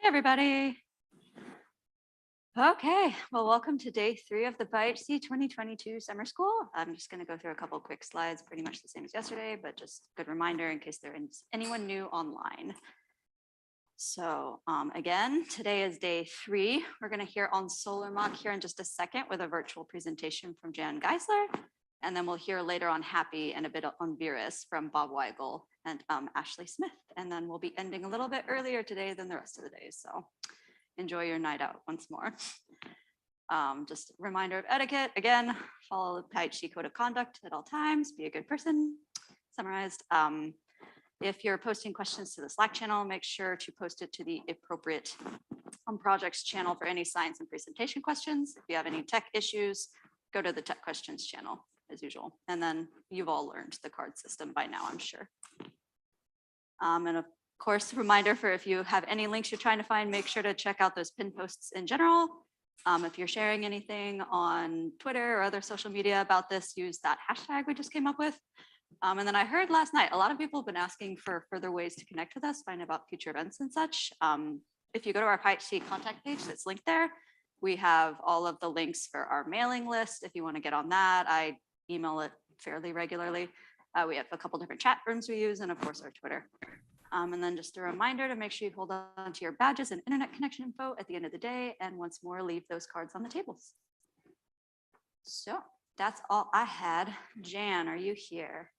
Hey everybody. Okay, well, welcome to day 3 of the PyHC 2022 summer school. I'm just going to go through a couple quick slides, pretty much the same as yesterday, but just a good reminder in case there is anyone new online. So again, today is day 3. We're going to hear on Solar-MACH here in just a second with a virtual presentation from Jan Geisler. And then we'll hear later on HAPI and a bit on Virus from Bob Weigel and Ashley Smith. And then we'll be ending a little bit earlier today than the rest of the day. So enjoy your night out once more. Just a reminder of etiquette. Again, follow the PyHC code of conduct at all times. Be a good person. Summarized. If you're posting questions to the Slack channel, make sure to post it to the appropriate projects channel for any science and presentation questions. If you have any tech issues, go to the tech questions channel as usual. And then you've all learned the card system by now, I'm sure. And of course, reminder for if you have any links you're trying to find, make sure to check out those pin posts in general. If you're sharing anything on Twitter or other social media about this, use that hashtag we just came up with. And then I heard last night, a lot of people have been asking for further ways to connect with us, find about future events and such. If you go to our PyHC contact page that's linked there, we have all of the links for our mailing list. If you want to get on that, I email it fairly regularly. We have a couple different chat rooms we use, and of course our Twitter. And then just a reminder to make sure you hold on to your badges and internet connection info at the end of the day. And once more, leave those cards on the tables. So that's all I had. Jan, are you here?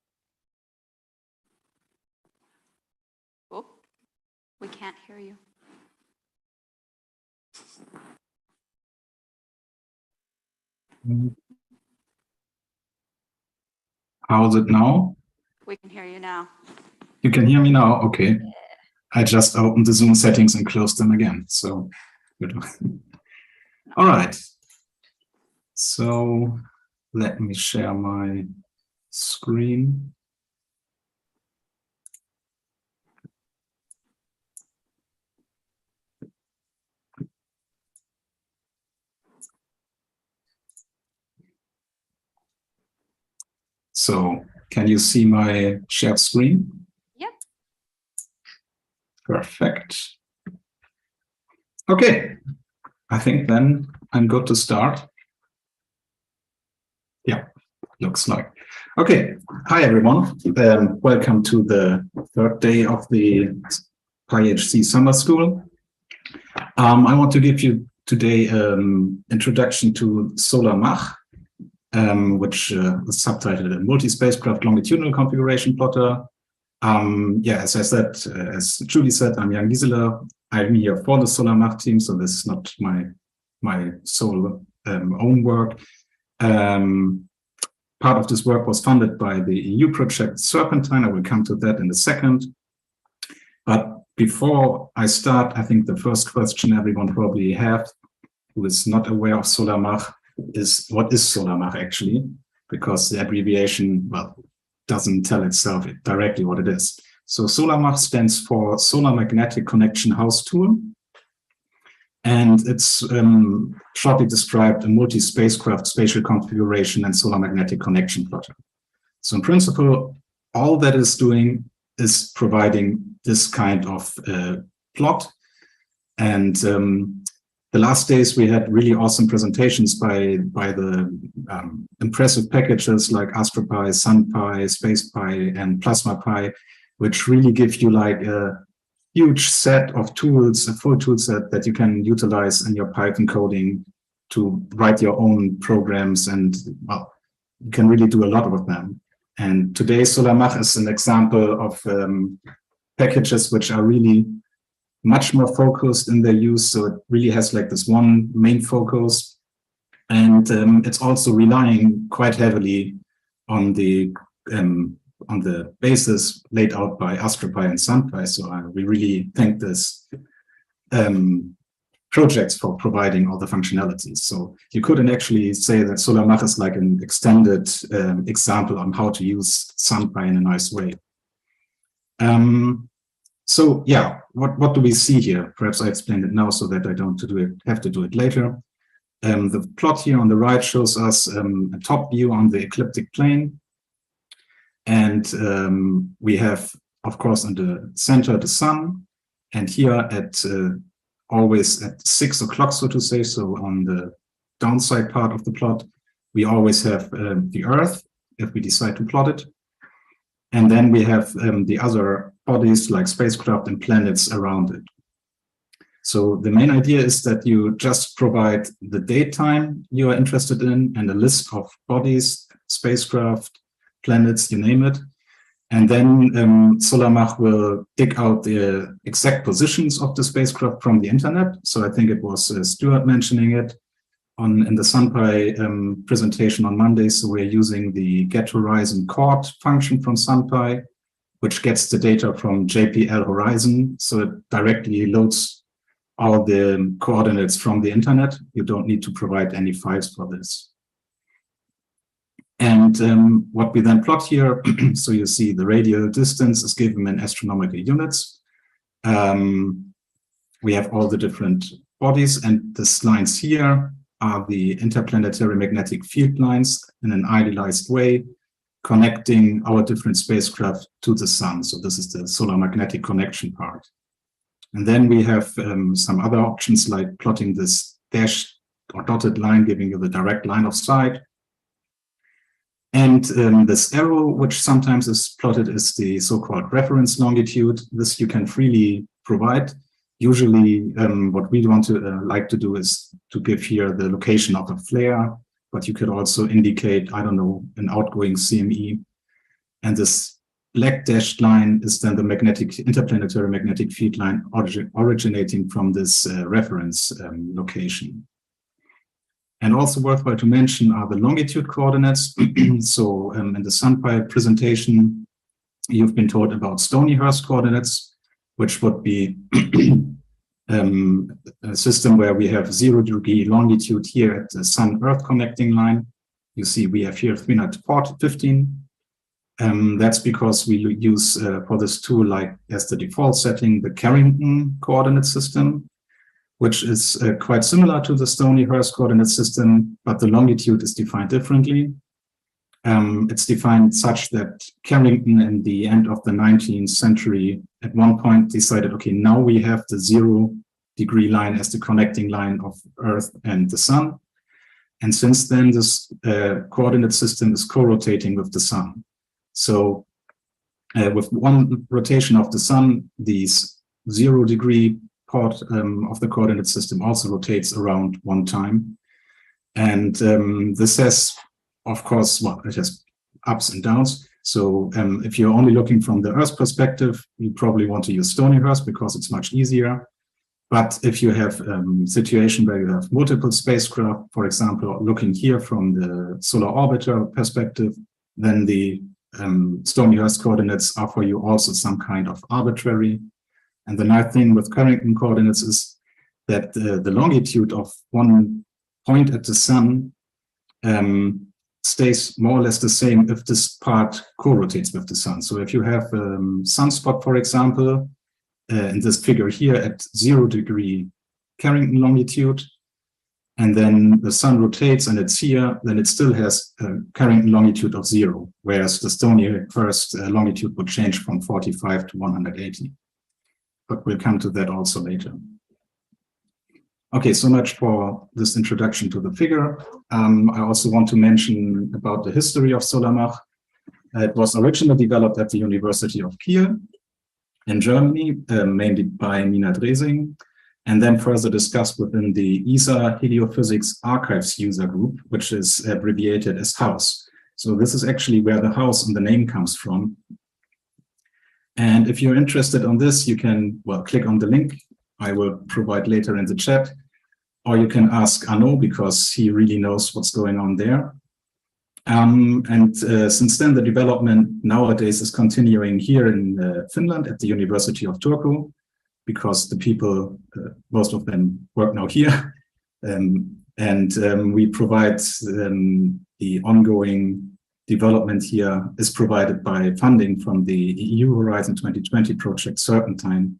Oh, we can't hear you. How's it now? We can hear you now. You can hear me now? Okay. Yeah. I just opened the Zoom settings and closed them again. So good. All right. So let me share my screen. So can you see my shared screen? Yep. Perfect. Okay, I think then I'm good to start. Yeah, looks like. Okay, hi everyone. Welcome to the 3rd day of the PyHC summer school. I want to give you today an introduction to Solar-MACH. Which is subtitled a multi-spacecraft longitudinal configuration plotter. Yeah, as I said, as Julie said, I'm Jan Geisler. I'm here for the Solar-MACH team, so this is not my sole own work. Part of this work was funded by the EU project Serpentine. I will come to that in a second. But before I start, I think the first question everyone probably have who is not aware of Solar-MACH is what is Solar-MACH actually, because the abbreviation, well, doesn't tell itself directly what it is. So Solar-MACH stands for Solar Magnetic Connection House Tool. And it's shortly described a multi-spacecraft spatial configuration and solar magnetic connection plotter. So in principle, all that is doing is providing this kind of plot. And the last days we had really awesome presentations by the impressive packages like AstroPy, SunPy, SpacePy, and PlasmaPy, which really give you like a huge set of tools, a full tool set that you can utilize in your Python coding to write your own programs, and well, you can really do a lot with them. And today Solar-MACH is an example of packages which are really much more focused in their use, so it really has like this one main focus, and it's also relying quite heavily on the basis laid out by AstroPy and SunPy. So we really thank this projects for providing all the functionalities. So you couldn't actually say that Solar-MACH is like an extended example on how to use SunPy in a nice way. So yeah, what do we see here? Perhaps I explained it now so that I don't have to do it later. The plot here on the right shows us a top view on the ecliptic plane. And we have, of course, in the center, the sun. And here at always at 6 o'clock, so to say. So on the downside part of the plot, we always have the Earth, if we decide to plot it. And then we have the other bodies like spacecraft and planets around it. So the main idea is that you just provide the date time you are interested in and a list of bodies, spacecraft, planets, you name it. And then Solar-MACH will dig out the exact positions of the spacecraft from the internet. So I think it was Stuart mentioning it in the SunPy presentation on Monday. So we're using the getHorizon chord function from SunPy, which gets the data from JPL Horizon. So it directly loads all the coordinates from the internet. You don't need to provide any files for this. And what we then plot here, so you see the radial distance is given in astronomical units. We have all the different bodies, and these lines here are the interplanetary magnetic field lines in an idealized way, connecting our different spacecraft to the sun. So this is the solar magnetic connection part. And then we have some other options like plotting this dashed or dotted line, giving you the direct line of sight. And this arrow, which sometimes is plotted, is the so-called reference longitude. This you can freely provide. Usually, what we want to like to do is to give here the location of a flare, but you could also indicate, I don't know, an outgoing CME. And this black dashed line is then the interplanetary magnetic field line originating from this reference location. And also worthwhile to mention are the longitude coordinates. So in the SunPy presentation, you've been told about Stonyhurst coordinates, which would be a system where we have 0° longitude here at the Sun-Earth connecting line. You see we have here 315. That's because we use for this tool, like as the default setting, the Carrington coordinate system, which is quite similar to the Stonyhurst coordinate system, but the longitude is defined differently. It's defined such that Carrington in the end of the 19th century at one point decided, okay, now we have the 0° line as the connecting line of Earth and the Sun. And since then, this coordinate system is co-rotating with the Sun. So with one rotation of the Sun, these 0° part of the coordinate system also rotates around one time. And this has, of course, well, it has ups and downs. So if you're only looking from the Earth perspective, you probably want to use Stonyhurst because it's much easier. But if you have a situation where you have multiple spacecraft, for example, looking here from the solar orbiter perspective, then the Stonyhurst coordinates are for you also some kind of arbitrary. And the nice thing with Carrington coordinates is that the longitude of one point at the Sun stays more or less the same if this part co-rotates with the Sun. So if you have a sunspot, for example, in this figure here at 0° Carrington longitude, and then the Sun rotates and it's here, then it still has a Carrington longitude of 0, whereas the Stonyhurst longitude would change from 45 to 180. But we'll come to that also later. Okay, so much for this introduction to the figure. I also want to mention about the history of Solar-MACH. It was originally developed at the University of Kiel in Germany, mainly by Nina Dresing, and then further discussed within the ESA Heliophysics Archives user group, which is abbreviated as HAUS. So this is actually where the house and the name comes from. And if you're interested on this, you can, well, click on the link I will provide later in the chat, or you can ask Arno because he really knows what's going on there. Since then, the development nowadays is continuing here in Finland at the University of Turku, because the people, most of them work now here. We provide the ongoing development here is provided by funding from the EU Horizon 2020 project Serpentine,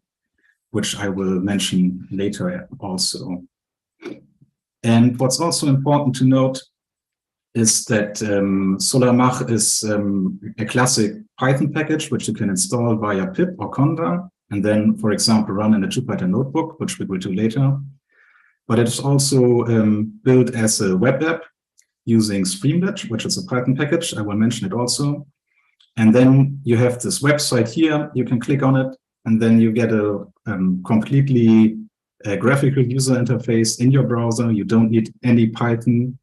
which I will mention later also. And what's also important to note is that Solar-MACH is a classic Python package, which you can install via pip or conda. and then, for example, run in a Jupyter notebook, which we will do later. But it is also built as a web app using Streamlit, which is a Python package. I will mention it also. And then you have this website here. You can click on it, and then you get a completely graphical user interface in your browser. You don't need any Python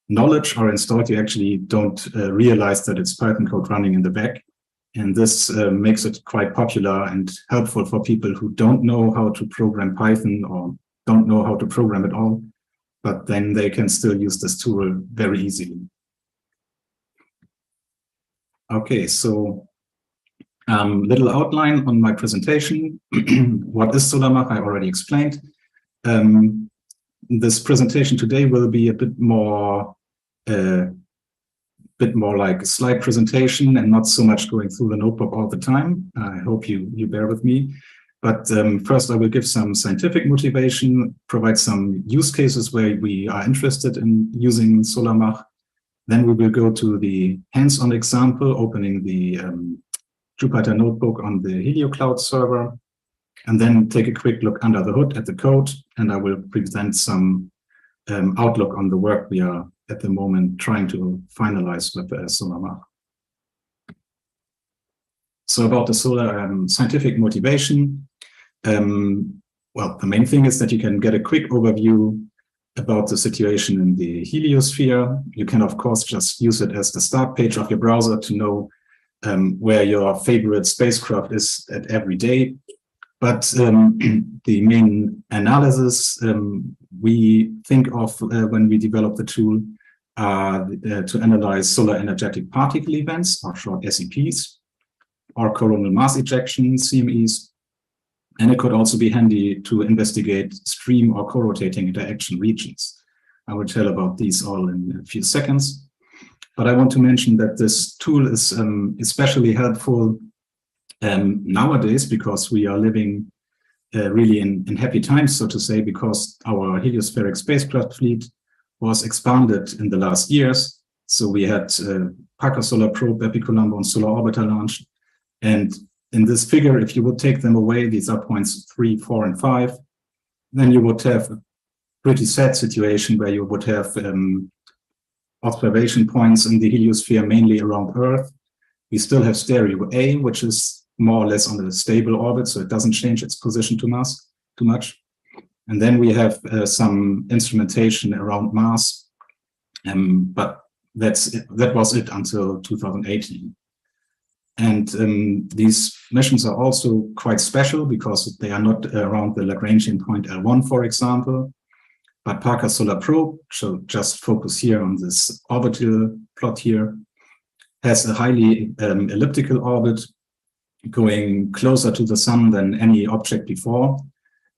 knowledge or installed. You actually don't realize that it's Python code running in the back. And this makes it quite popular and helpful for people who don't know how to program Python or don't know how to program at all, but then they can still use this tool very easily. Okay, so little outline on my presentation. What is Solar-MACH? I already explained. This presentation today will be a bit more like a slide presentation and not so much going through the notebook all the time. I hope you bear with me. But first, I will give some scientific motivation, provide some use cases where we are interested in using Solar-MACH. Then we will go to the hands-on example, opening the Jupyter notebook on the Helio cloud server, and then take a quick look under the hood at the code. And I will present some outlook on the work we are at the moment trying to finalize with Solar-MACH. So about the solar scientific motivation, well, the main thing is that you can get a quick overview about the situation in the Heliosphere. You can, of course, just use it as the start page of your browser to know where your favorite spacecraft is at every day. But the main analysis we think of when we develop the tool are to analyze solar energetic particle events, or short SEPs, or coronal mass ejection, CMEs. And it could also be handy to investigate stream or co-rotating interaction regions. I will tell about these all in a few seconds. But I want to mention that this tool is especially helpful nowadays because we are living really in happy times, so to say, because our heliospheric spacecraft fleet was expanded in the last years. So we had Parker Solar Probe, Pepe Colombo, and Solar-Orbiter launched. And in this figure, if you would take them away, these are points 3, 4, and 5, then you would have a pretty sad situation where you would have observation points in the heliosphere, mainly around Earth. We still have stereo A, which is more or less on a stable orbit, so it doesn't change its position too much. And then we have some instrumentation around Mars, but that was it until 2018. And these missions are also quite special because they are not around the Lagrangian point L1, for example. But Parker Solar Probe, so just focus here on this orbital plot here, has a highly elliptical orbit going closer to the sun than any object before,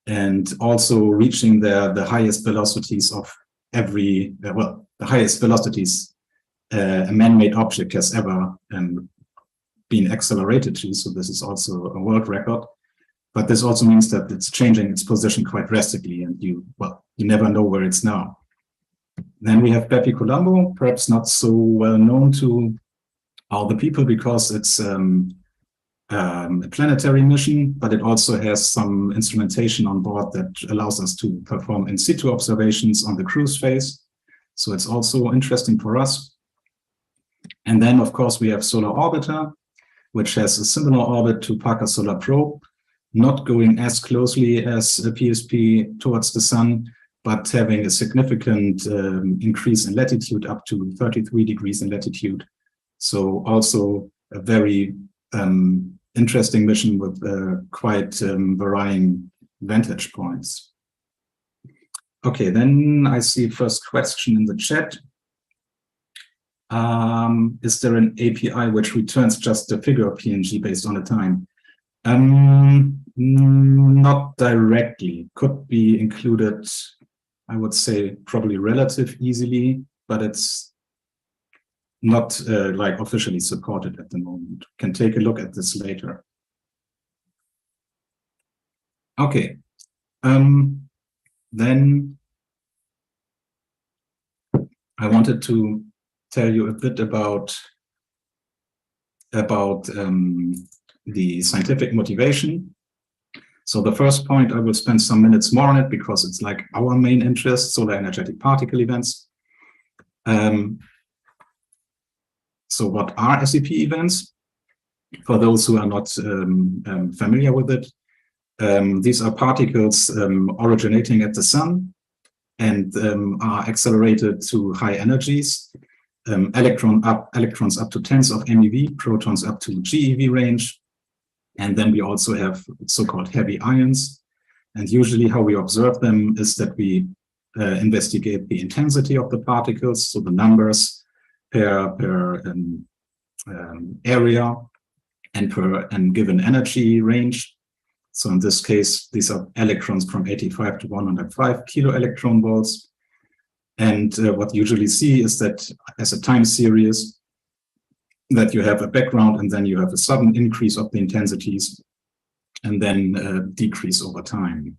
and also reaching the highest velocities of every, the highest velocities a man-made object has ever been accelerated to. So this is also a world record. But this also means that it's changing its position quite drastically, and you never know where it's now. Then we have Pepe Colombo, perhaps not so well known to all the people because it's a planetary mission, but it also has some instrumentation on board that allows us to perform in situ observations on the cruise phase. So it's also interesting for us. And then, of course, we have Solar-Orbiter, which has a similar orbit to Parker Solar Probe, not going as closely as a PSP towards the sun, but having a significant increase in latitude up to 33 degrees in latitude. So also a very interesting mission with quite varying vantage points. Okay, then I see first question in the chat. Is there an API which returns just a figure of PNG based on the time? Not directly. Could be included, I would say, probably relative easily, but it's not like officially supported at the moment. Can take a look at this later. Okay. Then I wanted to tell you a bit about the scientific motivation. So the first point, I will spend some minutes more on it because it's like our main interest, solar energetic particle events. So what are SEP events? For those who are not familiar with it, these are particles originating at the sun and are accelerated to high energies. Electrons up to tens of MeV, protons up to GeV range. And then we also have so-called heavy ions. And usually how we observe them is that we investigate the intensity of the particles, so the numbers per area and per given energy range. So in this case, these are electrons from 85 to 105 kilo electron volts. And what you usually see is that as a time series, that you have a background and then you have a sudden increase of the intensities and then decrease over time.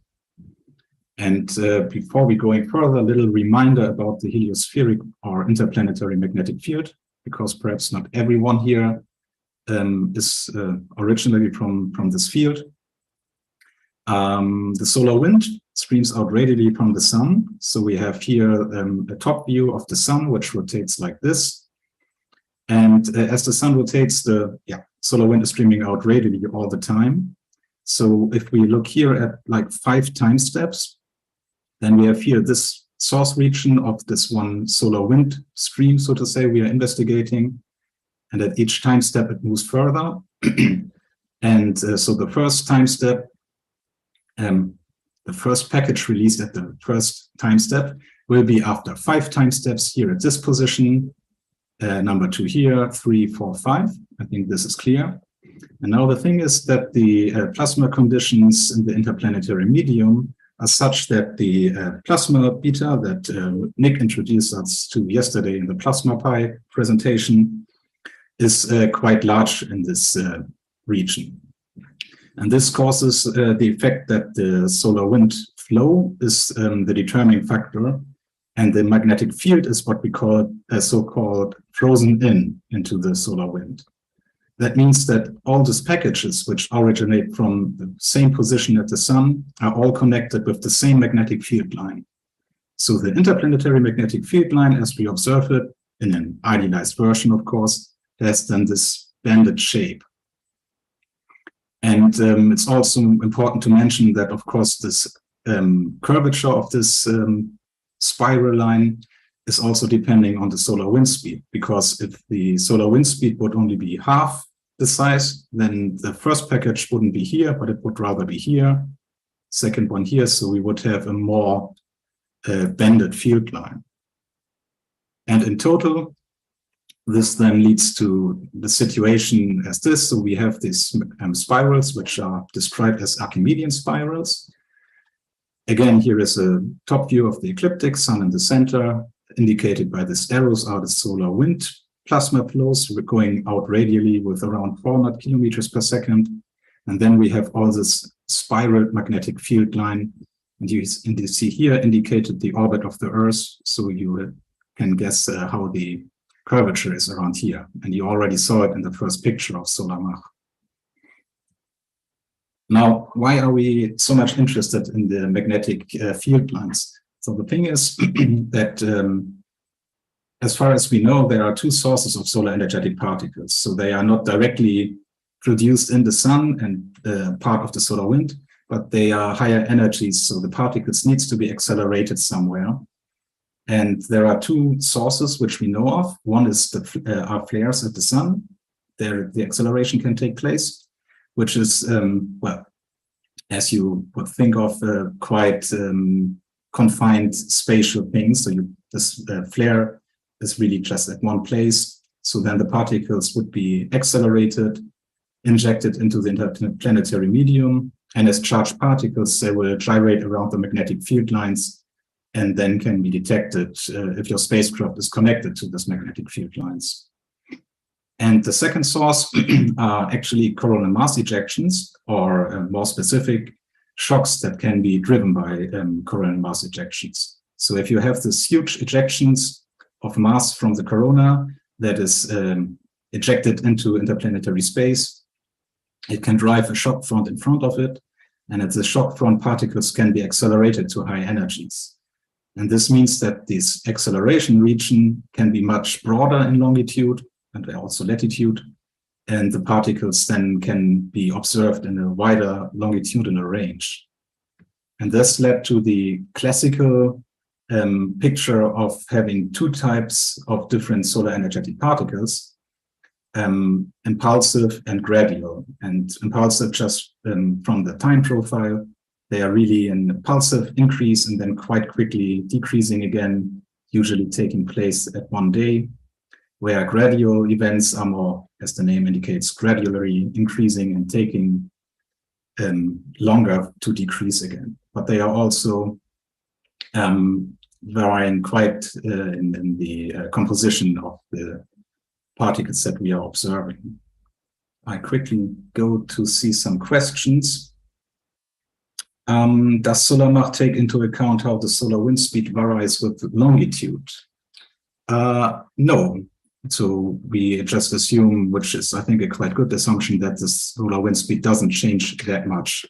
And before we go further, a little reminder about the heliospheric or interplanetary magnetic field, because perhaps not everyone here is originally from this field. The solar wind streams out radially from the sun. So we have here a top view of the sun, which rotates like this. And as the sun rotates, the solar wind is streaming out radially all the time. So if we look here at like 5 time steps, then we have here this source region of this one solar wind stream, so to say, we are investigating. And at each time step, it moves further. And so the first time step, the first package released at the first time step will be after 5 time steps here at this position. Number 2 here, 3, 4, 5. I think this is clear. And now the thing is that the plasma conditions in the interplanetary medium are such that the plasma beta that Nick introduced us to yesterday in the Plasma Pi presentation is quite large in this region. And this causes the effect that the solar wind flow is the determining factor. And the magnetic field is what we call a so-called frozen into the solar wind. That means that all these packages which originate from the same position at the sun are all connected with the same magnetic field line. So the interplanetary magnetic field line, as we observe it, in an idealized version, of course, has then this banded shape. And it's also important to mention that, of course, this curvature of this spiral line is also depending on the solar wind speed, because if the solar wind speed would only be half the size, then the first package wouldn't be here, but it would rather be here, second one here, so we would have a more banded field line. And in total, this then leads to the situation as this. So we have these spirals, which are described as Archimedean spirals. Again, here is a top view of the ecliptic, sun in the center. Indicated by these arrows are the solar wind plasma flows. We're going out radially with around 400 kilometers per second. And then we have all this spiral magnetic field line. And you see here indicated the orbit of the Earth. So you can guess how the curvature is around here. And you already saw it in the first picture of Solar-MACH. Now, why are we so much interested in the magnetic field lines? So the thing is that as far as we know, there are 2 sources of solar energetic particles. So they are not directly produced in the sun and part of the solar wind, but they are higher energies. So the particles needs to be accelerated somewhere. And there are 2 sources which we know of. One is are flares at the sun. There the acceleration can take place, which is, well, as you would think of, quite confined spatial things. So this flare is really just at one place. So then the particles would be accelerated, injected into the interplanetary medium, and as charged particles, they will gyrate around the magnetic field lines and then can be detected if your spacecraft is connected to this magnetic field lines. And the second source are actually coronal mass ejections, or more specific, shocks that can be driven by coronal mass ejections. So if you have this huge ejections of mass from the corona that is ejected into interplanetary space, it can drive a shock front in front of it. And at the shock front, particles can be accelerated to high energies. And this means that this acceleration region can be much broader in longitude and also latitude. And the particles then can be observed in a wider longitudinal range. And this led to the classical picture of having two types of different solar energetic particles, impulsive and gradual. And impulsive, just from the time profile, they are really an impulsive increase and then quite quickly decreasing again, usually taking place at one day, where gradual events are more, as the name indicates, gradually increasing and taking longer to decrease again. But they are also varying quite in the composition of the particles that we are observing. I quickly go to see some questions. Does Solar-MACH take into account how the solar wind speed varies with longitude? No. So we just assume, which is, I think, a quite good assumption, that the solar wind speed doesn't change that much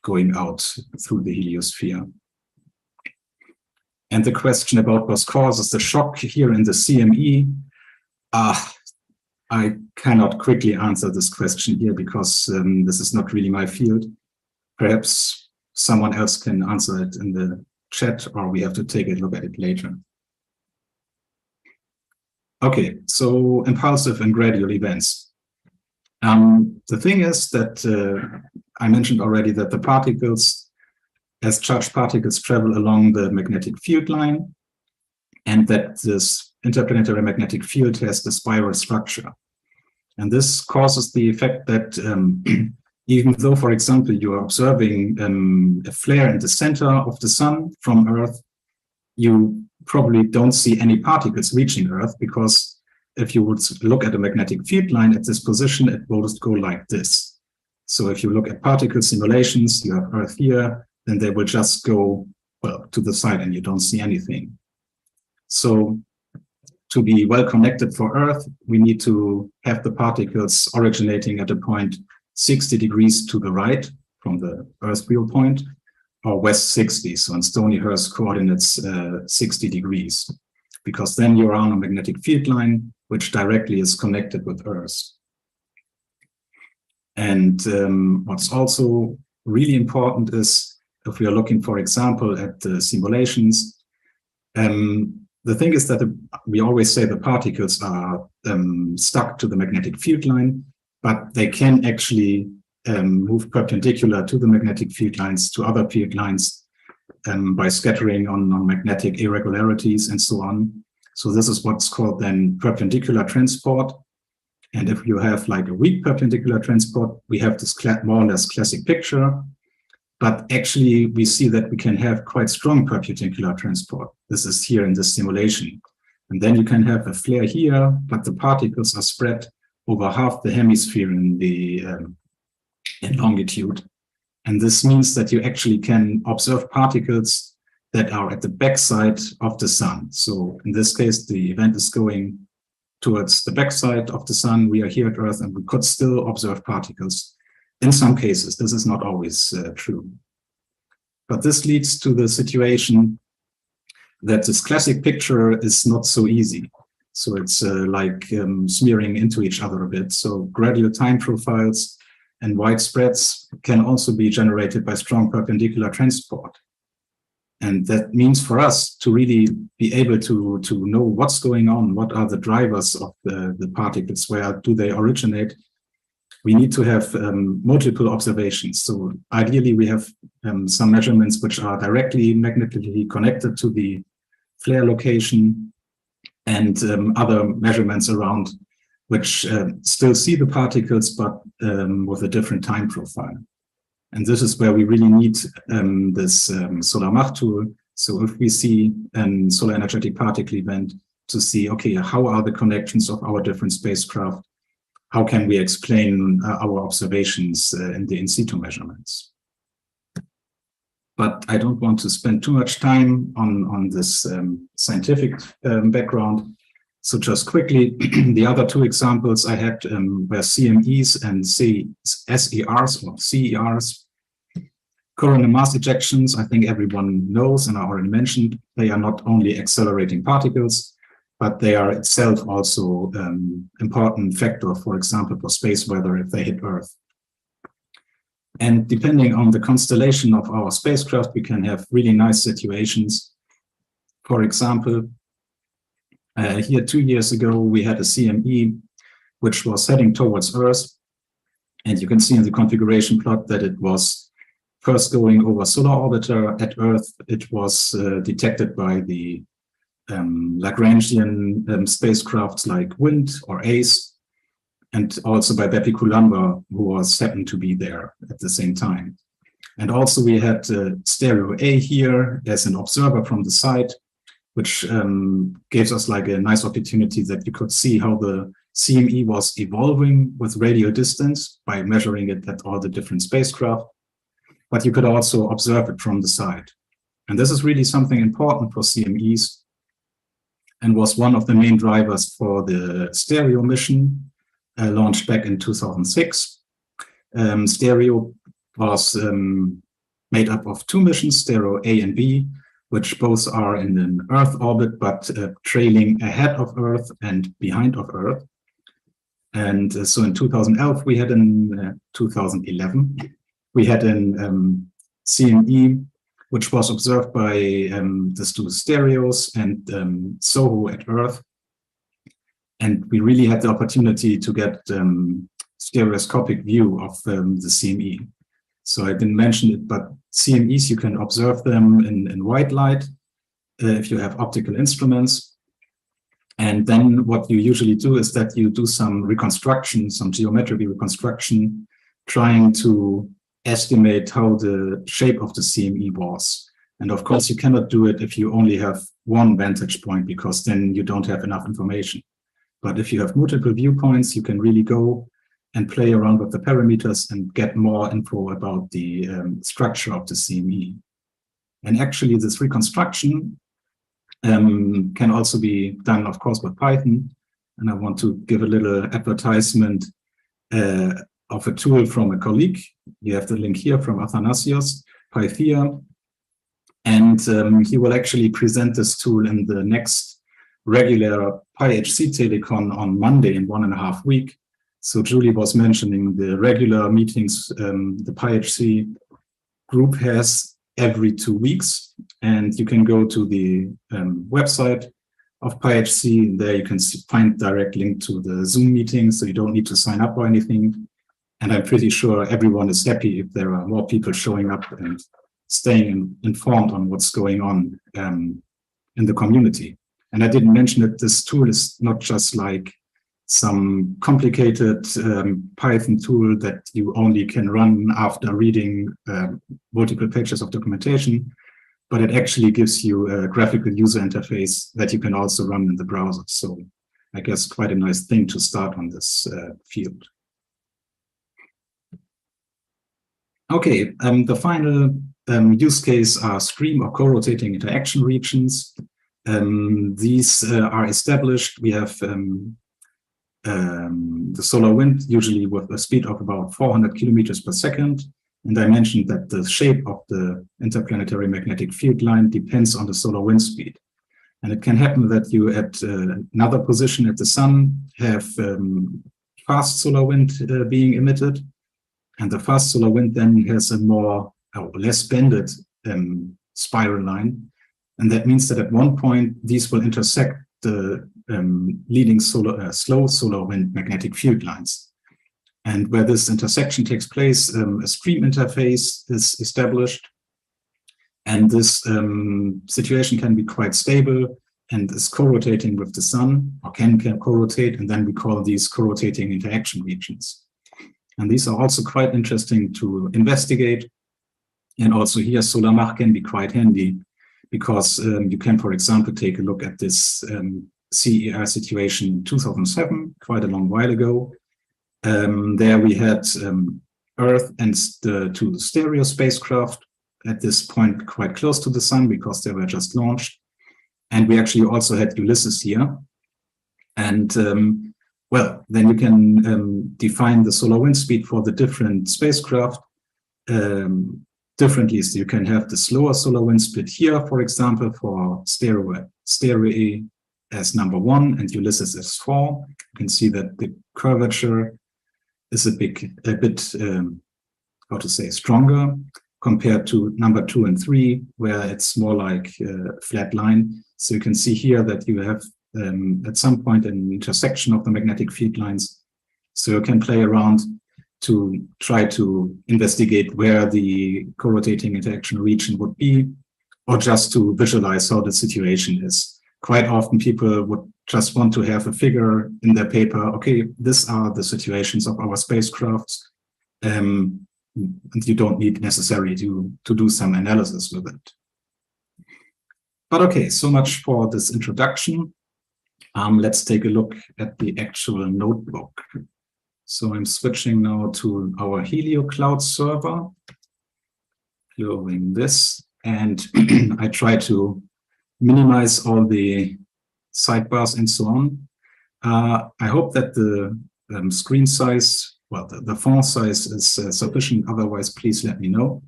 going out through the heliosphere. And the question about what causes the shock here in the CME, I cannot quickly answer this question here because this is not really my field. Perhaps someone else can answer it in the chat, or we have to take a look at it later. Okay, so impulsive and gradual events. The thing is that I mentioned already that the particles, as charged particles, travel along the magnetic field line, and that this interplanetary magnetic field has the spiral structure. And this causes the effect that even though, for example, you are observing a flare in the center of the sun from Earth, you probably don't see any particles reaching Earth, because if you would look at a magnetic field line at this position, it will just go like this. So if you look at particle simulations, you have Earth here, then they will just go, well, to the side and you don't see anything. So to be well connected for Earth, we need to have the particles originating at a point 60 degrees to the right from the Earth real point, or west 60, so in Stonyhurst coordinates 60 degrees, because then you're on a magnetic field line which directly is connected with Earth. And what's also really important is, if we are looking, for example, at the simulations, the thing is that we always say the particles are stuck to the magnetic field line, but they can actually move perpendicular to the magnetic field lines, to other field lines, by scattering on magnetic irregularities and so on. So this is what's called then perpendicular transport. And if you have like a weak perpendicular transport, we have this more or less classic picture. But actually, we see that we can have quite strong perpendicular transport. This is here in this simulation. And then you can have a flare here, but the particles are spread over half the hemisphere in the in longitude. And this means that you actually can observe particles that are at the backside of the sun. So in this case, the event is going towards the backside of the sun. We are here at Earth, and we could still observe particles. In some cases, this is not always true. But this leads to the situation that this classic picture is not so easy. So it's like smearing into each other a bit. So gradual time profiles and wide spreads can also be generated by strong perpendicular transport. And that means for us to really be able to know what's going on, what are the drivers of the particles, where do they originate, we need to have multiple observations. So ideally, we have some measurements which are directly magnetically connected to the flare location, and other measurements around which still see the particles, but with a different time profile. And this is where we really need this Solar-MACH tool. So if we see a solar energetic particle event, to see, okay, how are the connections of our different spacecraft? How can we explain our observations in the in situ measurements? But I don't want to spend too much time on this scientific background. So just quickly, the other two examples I had were CMEs and SERs or CERs. Coronal mass ejections, I think everyone knows, and I already mentioned, they are not only accelerating particles, but they are itself also important factor, for example, for space weather if they hit Earth. And depending on the constellation of our spacecraft, we can have really nice situations. For example, here 2 years ago, we had a CME which was heading towards Earth. And you can see in the configuration plot that it was first going over solar orbiter at Earth. It was detected by the Lagrangian spacecrafts like WIND or ACE, and also by Pepe Colombo, who was happened to be there at the same time. And also we had stereo A here as an observer from the side, which gives us like a nice opportunity that you could see how the CME was evolving with radial distance by measuring it at all the different spacecraft. But you could also observe it from the side. And this is really something important for CMEs and was one of the main drivers for the stereo mission launched back in 2006. Stereo was made up of 2 missions, stereo A and B, which both are in an Earth orbit, but trailing ahead of Earth and behind of Earth. And so in 2011, we had in 2011, we had an CME, which was observed by the 2 stereos and SOHO at Earth. And we really had the opportunity to get stereoscopic view of the CME. So I didn't mention it, but CMEs, you can observe them in white light if you have optical instruments. And then what you usually do is that you do some reconstruction, some geometric reconstruction, trying to estimate how the shape of the CME was. And of course, you cannot do it if you only have one vantage point, because then you don't have enough information. But if you have multiple viewpoints, you can really go and play around with the parameters and get more info about the structure of the CME. And actually, this reconstruction can also be done, of course, with Python. And I want to give a little advertisement of a tool from a colleague. You have the link here from Athanasios, Pythia. And he will actually present this tool in the next regular PyHC telecon on Monday in 1.5 weeks. So Julie was mentioning the regular meetings the PyHC group has every 2 weeks. And you can go to the website of PyHC. There you can find direct link to the Zoom meeting, so you don't need to sign up or anything. And I'm pretty sure everyone is happy if there are more people showing up and staying informed on what's going on in the community. And I didn't mention that this tool is not just like some complicated Python tool that you only can run after reading multiple pages of documentation, but it actually gives you a graphical user interface that you can also run in the browser. So I guess quite a nice thing to start on this field. Okay, the final use case are stream or co-rotating interaction regions. These are established. We have the solar wind, usually with a speed of about 400 kilometers per second. And I mentioned that the shape of the interplanetary magnetic field line depends on the solar wind speed. And it can happen that you at another position at the sun have fast solar wind being emitted. And the fast solar wind then has a more or less bended spiral line. And that means that at one point, these will intersect the leading slow solar wind magnetic field lines. And where this intersection takes place, a stream interface is established. And this situation can be quite stable and is co-rotating with the sun, or can co-rotate, and then we call these co-rotating interaction regions. And these are also quite interesting to investigate. And also here, Solar-MACH can be quite handy, because you can, for example, take a look at this CER situation in 2007, quite a long while ago. There we had Earth and the 2 stereo spacecraft at this point quite close to the sun, because they were just launched. And we actually also had Ulysses here. And well, then you can define the solar wind speed for the different spacecraft differently. So you can have the slower solar wind speed here, for example, for stereo as number 1 and Ulysses as 4. You can see that the curvature is a bit how to say, stronger compared to number 2 and 3, where it's more like a flat line. So you can see here that you have at some point an intersection of the magnetic field lines. So you can play around to try to investigate where the co-rotating interaction region would be, or just to visualize how the situation is. Quite often people would just want to have a figure in their paper. Okay, these are the situations of our spacecrafts. And you don't need necessarily to do some analysis with it. But okay, so much for this introduction. Let's take a look at the actual notebook. So I'm switching now to our Helio cloud server, closing this, and I try to minimize all the sidebars and so on. I hope that the screen size, well, the font size is sufficient. Otherwise, please let me know.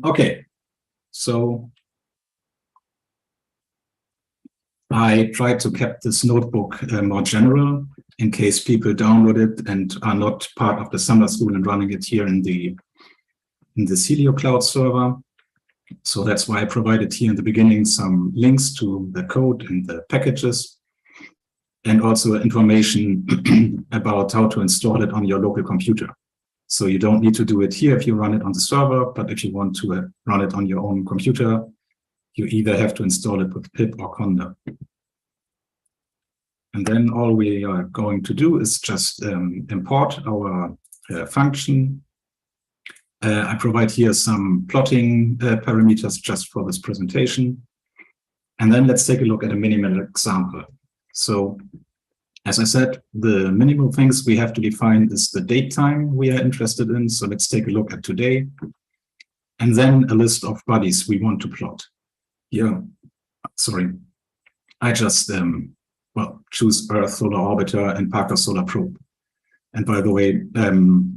Okay, so I tried to keep this notebook more general in case people download it and are not part of the summer school and running it here in the Helio cloud server. So that's why I provided here in the beginning some links to the code and the packages, and also information about how to install it on your local computer. So you don't need to do it here if you run it on the server, but if you want to run it on your own computer, you either have to install it with pip or conda. And then all we are going to do is just import our function. I provide here some plotting parameters just for this presentation. And then let's take a look at a minimal example. So as I said, the minimal things we have to define is the date time we are interested in. So let's take a look at today. And then a list of bodies we want to plot. Here, sorry, I just well, choose Earth Solar Orbiter and Parker Solar Probe. And by the way,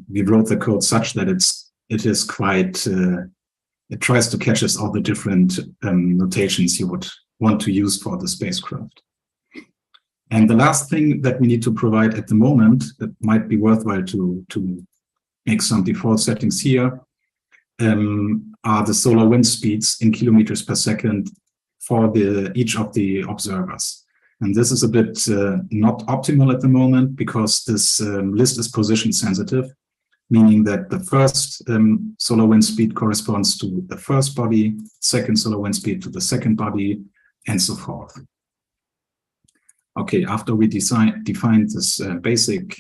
we wrote the code such that it is quite, it tries to catch us all the different notations you would want to use for the spacecraft. And the last thing that we need to provide at the moment that might be worthwhile to make some default settings here are the solar wind speeds in kilometers per second for each of the observers. And this is a bit not optimal at the moment because this list is position sensitive, meaning that the first solar wind speed corresponds to the first body, second solar wind speed to the second body, and so forth. Okay, after we define this basic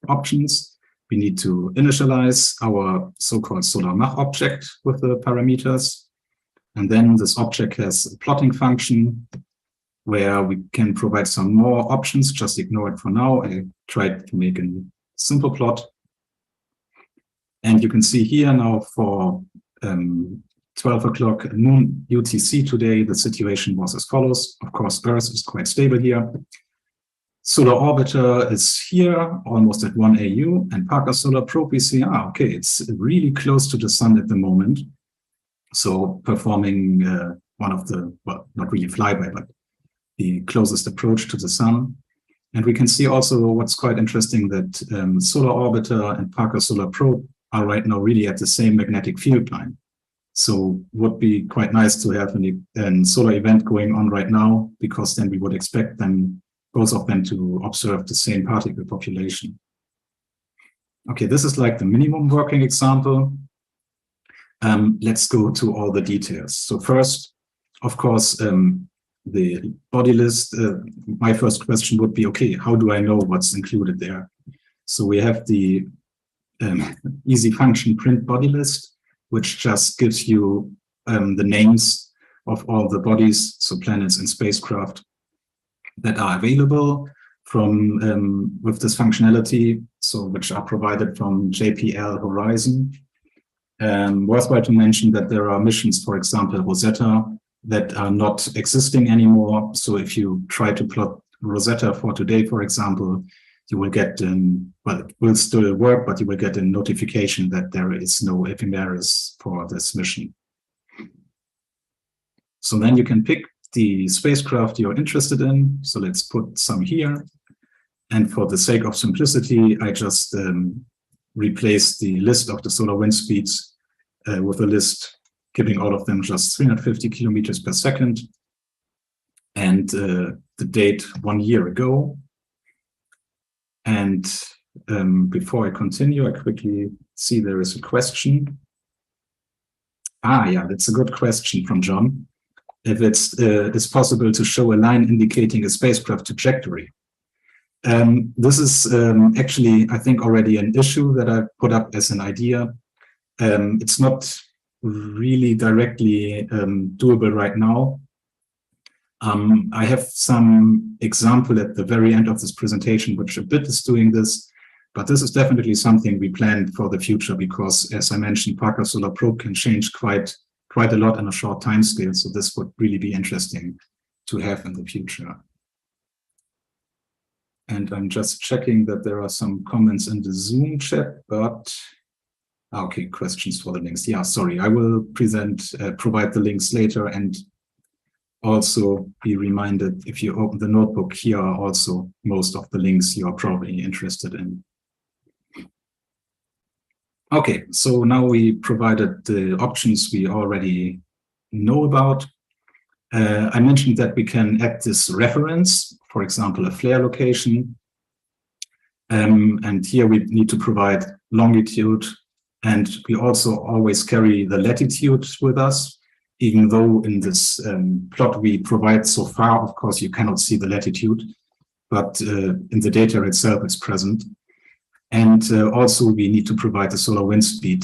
options, we need to initialize our so-called Solar-MACH object with the parameters. And then this object has a plotting function where we can provide some more options. Just ignore it for now. I tried to make a simple plot. And you can see here now for 12 o'clock noon UTC today, the situation was as follows. Of course, Earth is quite stable here. Solar Orbiter is here, almost at 1 AU, and Parker Solar Probe, we see, okay, it's really close to the sun at the moment. So performing one of the, well, not really flyby, but the closest approach to the sun. And we can see also what's quite interesting that Solar Orbiter and Parker Solar Probe are right now really at the same magnetic field line. So would be quite nice to have a solar event going on right now, because then we would expect them, both of them, to observe the same particle population. Okay, this is like the minimum working example. Let's go to all the details. So first, of course, the body list, my first question would be, okay, how do I know what's included there? So we have the easy function print body list, which just gives you the names of all the bodies, so planets and spacecraft, that are available from with this functionality, so which are provided from JPL Horizon. Worthwhile to mention that there are missions, for example, Rosetta, that are not existing anymore. So if you try to plot Rosetta for today, for example, you will get, well, it will still work, but you will get a notification that there is no ephemeris for this mission. So then you can pick the spacecraft you're interested in. So let's put some here. And for the sake of simplicity, I just replace the list of the solar wind speeds with a list giving all of them just 350 kilometers per second. And the date 1 year ago. And before I continue, I quickly see there is a question. Yeah, that's a good question from John. If it's possible to show a line indicating a spacecraft trajectory. This is actually, I think, already an issue that I put up as an idea. It's not really directly doable right now. I have some example at the very end of this presentation, which a bit is doing this, but this is definitely something we plan for the future because, as I mentioned, Parker Solar Probe can change quite a lot in a short time scale. So this would really be interesting to have in the future. And I'm just checking that there are some comments in the Zoom chat, but okay, questions for the links. Yeah, sorry, I will provide the links later, and also be reminded if you open the notebook, here are also most of the links you are probably interested in. Okay, so now we provided the options we already know about. I mentioned that we can add this reference, for example, a flare location. And here we need to provide longitude, and we also always carry the latitude with us, even though in this plot we provide so far, of course, you cannot see the latitude, but in the data itself it's present. And also we need to provide the solar wind speed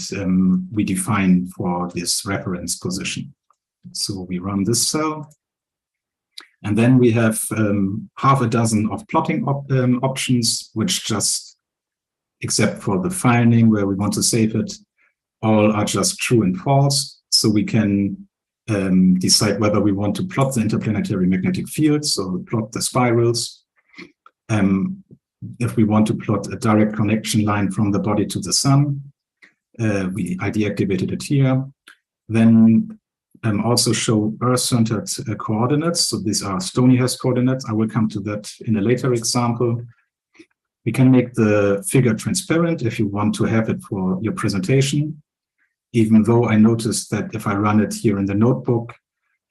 we define for this reference position. So we run this cell. And then we have half a dozen of plotting options, which just, except for the file name where we want to save it, all are just true and false. So we can decide whether we want to plot the interplanetary magnetic field, so plot the spirals. If we want to plot a direct connection line from the body to the sun, I deactivated it here. Then also show Earth-centered coordinates. So these are Stonyhurst coordinates. I will come to that in a later example. We can make the figure transparent if you want to have it for your presentation, even though I noticed that if I run it here in the notebook,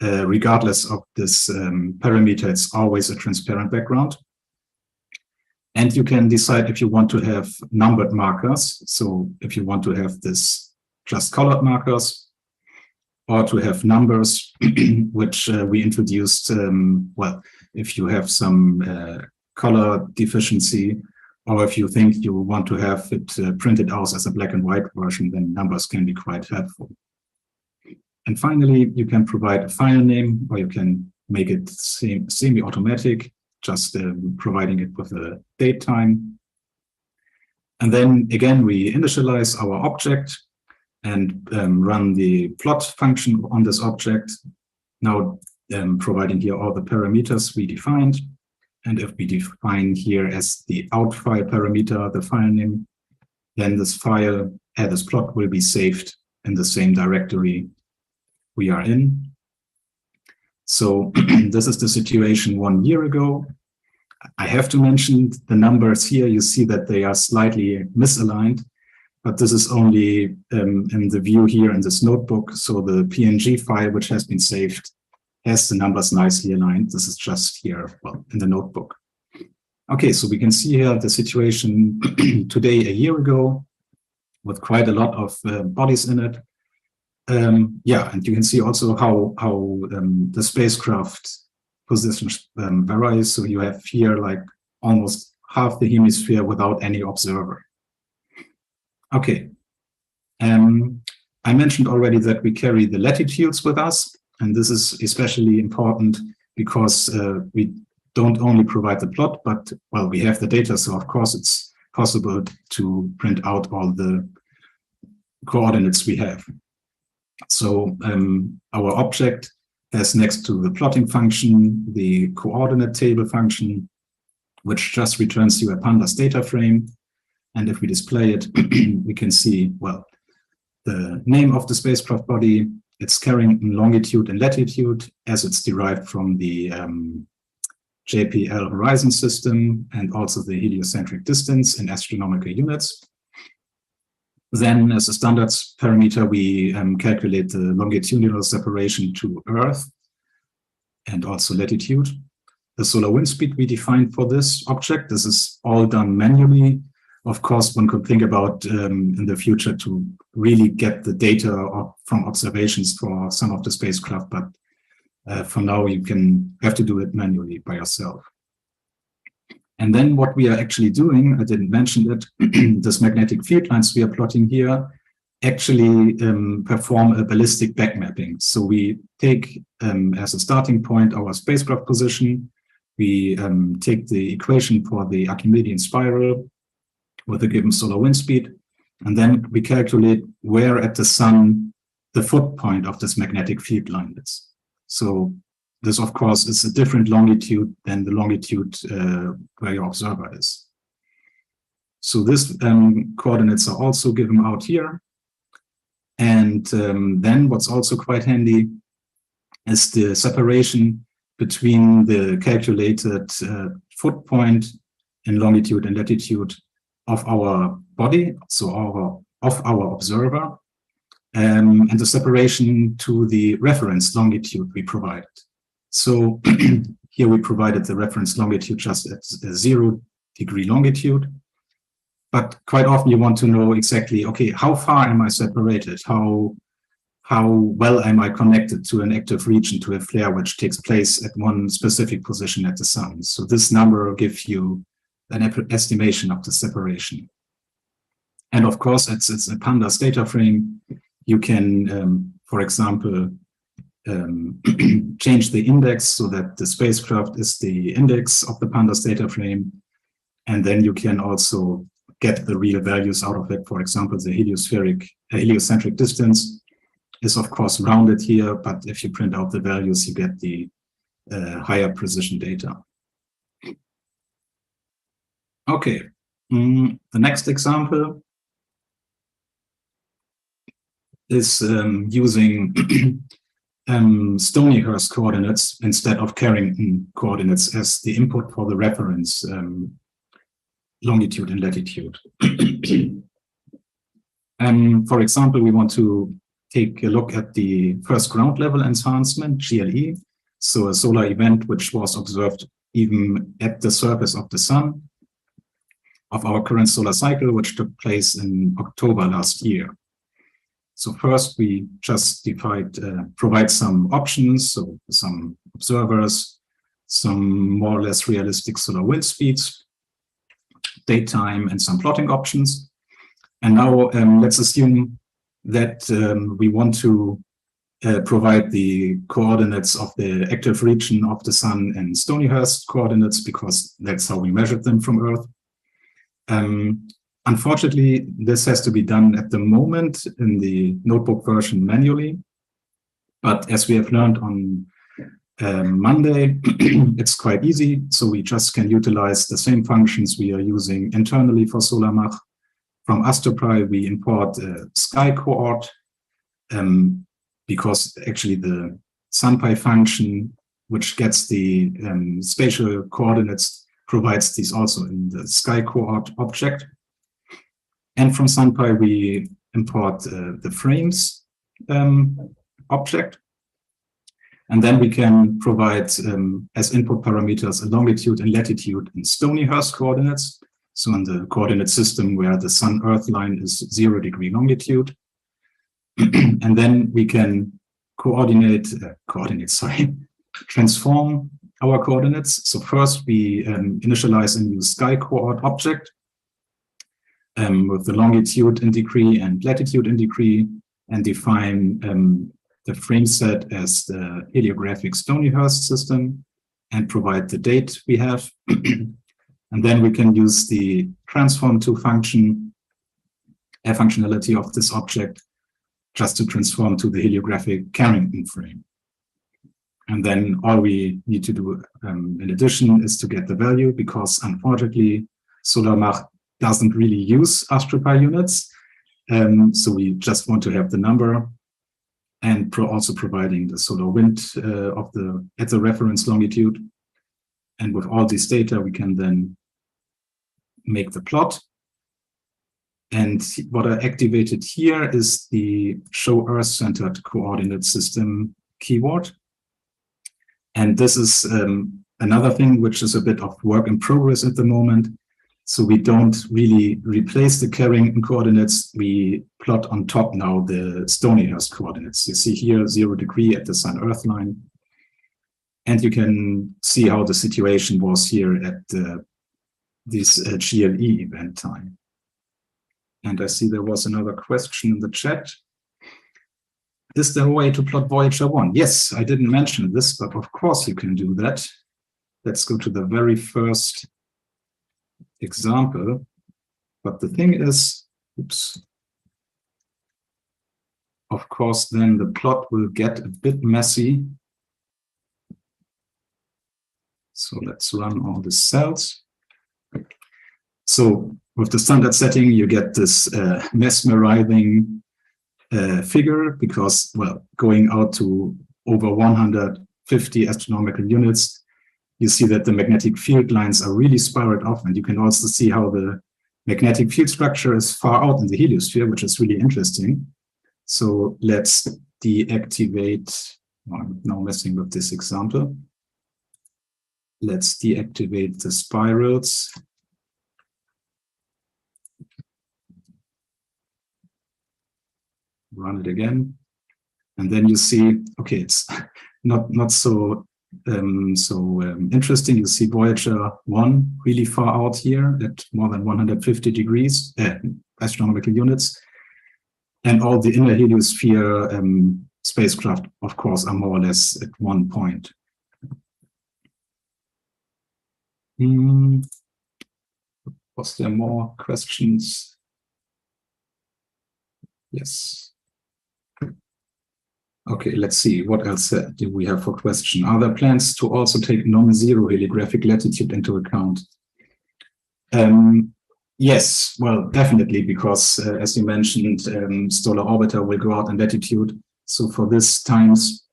regardless of this parameter, it's always a transparent background. And you can decide if you want to have numbered markers. So if you want to have this just colored markers, or to have numbers, which we introduced, well, if you have some color deficiency, or if you think you want to have it printed out as a black and white version, then numbers can be quite helpful. And finally, you can provide a file name, or you can make it semi-automatic, just providing it with a date time. And then again, we initialize our object and run the plot function on this object. Now providing here all the parameters we defined. And if we define here as the out file parameter, the file name, then this file, this plot will be saved in the same directory we are in. So this is the situation 1 year ago. I have to mention the numbers here. You see that they are slightly misaligned, but this is only in the view here in this notebook. So the PNG file, which has been saved, has the numbers nicely aligned. This is just here, well, in the notebook. Okay, so we can see here the situation today, a year ago, with quite a lot of bodies in it. Yeah, and you can see also how the spacecraft positions vary. So you have here like almost half the hemisphere without any observer. Okay. I mentioned already that we carry the latitudes with us, and this is especially important because we don't only provide the plot, but, well, we have the data, so of course it's possible to print out all the coordinates we have. So our object has, next to the plotting function, the coordinate table function, which just returns you a Pandas data frame. And if we display it, we can see, well, the name of the spacecraft body, it's carrying longitude and latitude as it's derived from the JPL horizon system, and also the heliocentric distance in astronomical units. Then, as a standards parameter, we calculate the longitudinal separation to Earth and also latitude. The solar wind speed we defined for this object. This is all done manually. Of course, one could think about in the future to really get the data from observations for some of the spacecraft, but for now you have to do it manually by yourself. And then what we are actually doing, I didn't mention it, this magnetic field lines we are plotting here actually perform a ballistic backmapping. So we take as a starting point our spacecraft position, we take the equation for the Archimedean spiral with a given solar wind speed, and then we calculate where at the sun the foot point of this magnetic field line is. So this, of course, is a different longitude than the longitude where your observer is. So this coordinates are also given out here. And then what's also quite handy is the separation between the calculated foot point in longitude and latitude of our body, so of our observer, and the separation to the reference longitude we provided. So here we provided the reference longitude just at 0 degree longitude. But quite often you want to know exactly, okay, how far am I separated? How well am I connected to an active region, to a flare which takes place at one specific position at the sun? So this number will give you an estimation of the separation. And of course, it's a Pandas data frame. You can, for example, change the index so that the spacecraft is the index of the Pandas data frame. And then you can also get the real values out of it. For example, the heliocentric distance is of course rounded here, but if you print out the values, you get the higher precision data. Okay, the next example is using Stonyhurst coordinates instead of Carrington coordinates as the input for the reference longitude and latitude. For example, we want to take a look at the first ground level enhancement, GLE, so a solar event which was observed even at the surface of the sun of our current solar cycle, which took place in October last year. So first we just provide some options, so some observers, some more or less realistic solar wind speeds, daytime, and some plotting options. And now let's assume that we want to provide the coordinates of the active region of the sun and Stonyhurst coordinates, because that's how we measured them from Earth. Unfortunately, this has to be done at the moment in the notebook version manually. But as we have learned on Monday, it's quite easy. So we just can utilize the same functions we are using internally for Solar-MACH. From AstroPy, we import a sky coord, because actually the SunPy function, which gets the spatial coordinates, provides these also in the sky coord object. And from SunPy, we import the frames object. And then we can provide as input parameters a longitude and latitude in Stonyhurst coordinates. So in the coordinate system where the Sun-Earth line is 0 degree longitude. And then we can transform our coordinates. So first we initialize a new sky coord object with the longitude in degree and latitude in degree, and define the frame set as the heliographic Stonyhurst system and provide the date we have. And then we can use the transform to function, functionality of this object, just to transform to the heliographic Carrington frame. And then all we need to do in addition is to get the value, because unfortunately, Solar-MACH doesn't really use AstroPy units. So we just want to have the number, and also providing the solar wind at the reference longitude. And with all this data, we can then make the plot. And what I activated here is the show Earth-centered coordinate system keyword. And this is another thing which is a bit of work in progress at the moment. So we don't really replace the carrying coordinates. We plot on top now the Stonyhurst coordinates. You see here 0 degree at the Sun-Earth line. And you can see how the situation was here at this GLE event time. And I see there was another question in the chat. Is there a way to plot Voyager 1? Yes, I didn't mention this, but of course you can do that. Let's go to the very first example. But the thing is, oops, of course, then the plot will get a bit messy. So let's run all the cells. So with the standard setting, you get this mesmerizing figure, because, well, going out to over 150 astronomical units, you see that the magnetic field lines are really spiraled off, and you can also see how the magnetic field structure is far out in the heliosphere, which is really interesting. So let's deactivate, I'm now messing with this example. Let's deactivate the spirals. Run it again. And then you see, okay, it's not so interesting. You see Voyager 1 really far out here at more than 150 degrees astronomical units. And all the inner heliosphere spacecraft, of course, are more or less at one point. Was there more questions? Yes. Okay, let's see. What else do we have for question? Are there plans to also take non-zero heliographic latitude into account? Yes, well, definitely, because as you mentioned, Stellar Orbiter will go out in latitude. So for this times,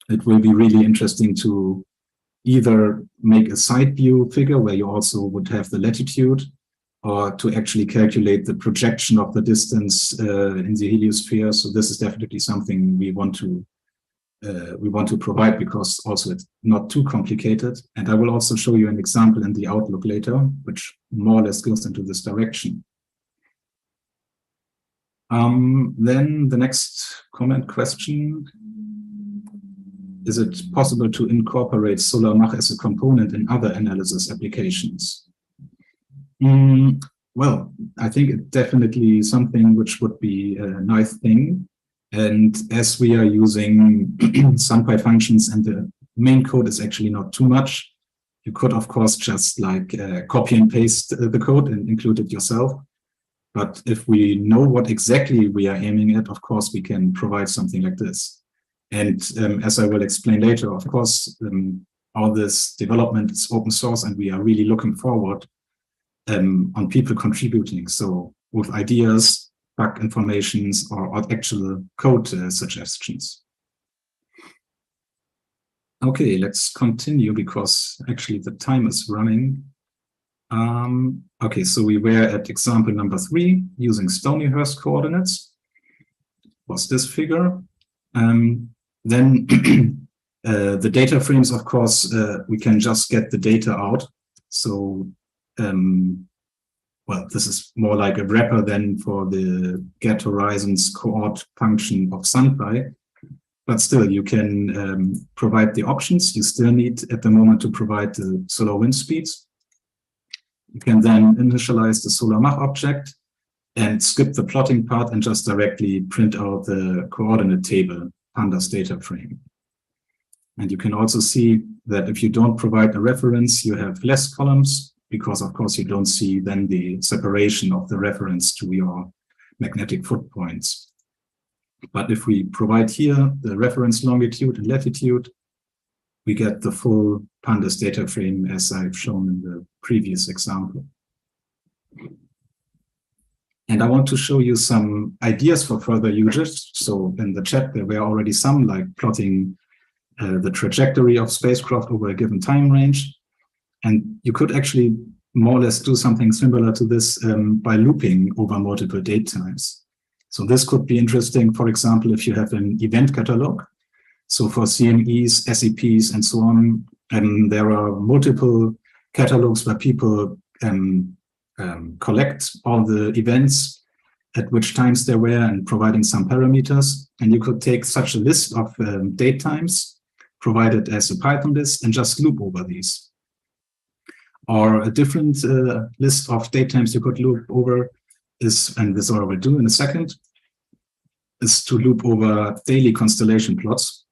it will be really interesting to either make a side view figure where you also would have the latitude, or to actually calculate the projection of the distance in the heliosphere. So this is definitely something we want to provide, because also it's not too complicated. And I will also show you an example in the Outlook later, which more or less goes into this direction. Then the next question. Is it possible to incorporate Solar-MACH as a component in other analysis applications? Well, I think it's definitely something which would be a nice thing. And as we are using SunPy functions and the main code is actually not too much, you could, of course, just like copy and paste the code and include it yourself. But if we know what exactly we are aiming at, of course, we can provide something like this. And as I will explain later, of course, all this development is open source, and we are really looking forward on people contributing. So with ideas, bug informations, or actual code suggestions. Okay, let's continue, because actually the time is running. Okay, so we were at example number 3 using Stonyhurst coordinates. Was this figure? Then the data frames, of course, we can just get the data out. So, well, this is more like a wrapper than for the get horizons coord function of SunPy. But still, you can provide the options. You still need at the moment to provide the solar wind speeds. You can then initialize the Solar-MACH object and skip the plotting part and just directly print out the coordinate table, Pandas data frame. And you can also see that if you don't provide a reference, you have less columns, because of course you don't see then the separation of the reference to your magnetic foot points. But if we provide here the reference longitude and latitude, we get the full Pandas data frame as I've shown in the previous example. And I want to show you some ideas for further usage. So in the chat, there were already some, like plotting the trajectory of spacecraft over a given time range. And you could actually more or less do something similar to this by looping over multiple date times. So this could be interesting, for example, if you have an event catalog. So for CMEs, SEPs, and so on, there are multiple catalogs where people collect all the events at which times they were and providing some parameters. And you could take such a list of date times provided as a Python list and just loop over these. Or a different list of date times you could loop over is, and this I will do in a second, is to loop over daily constellation plots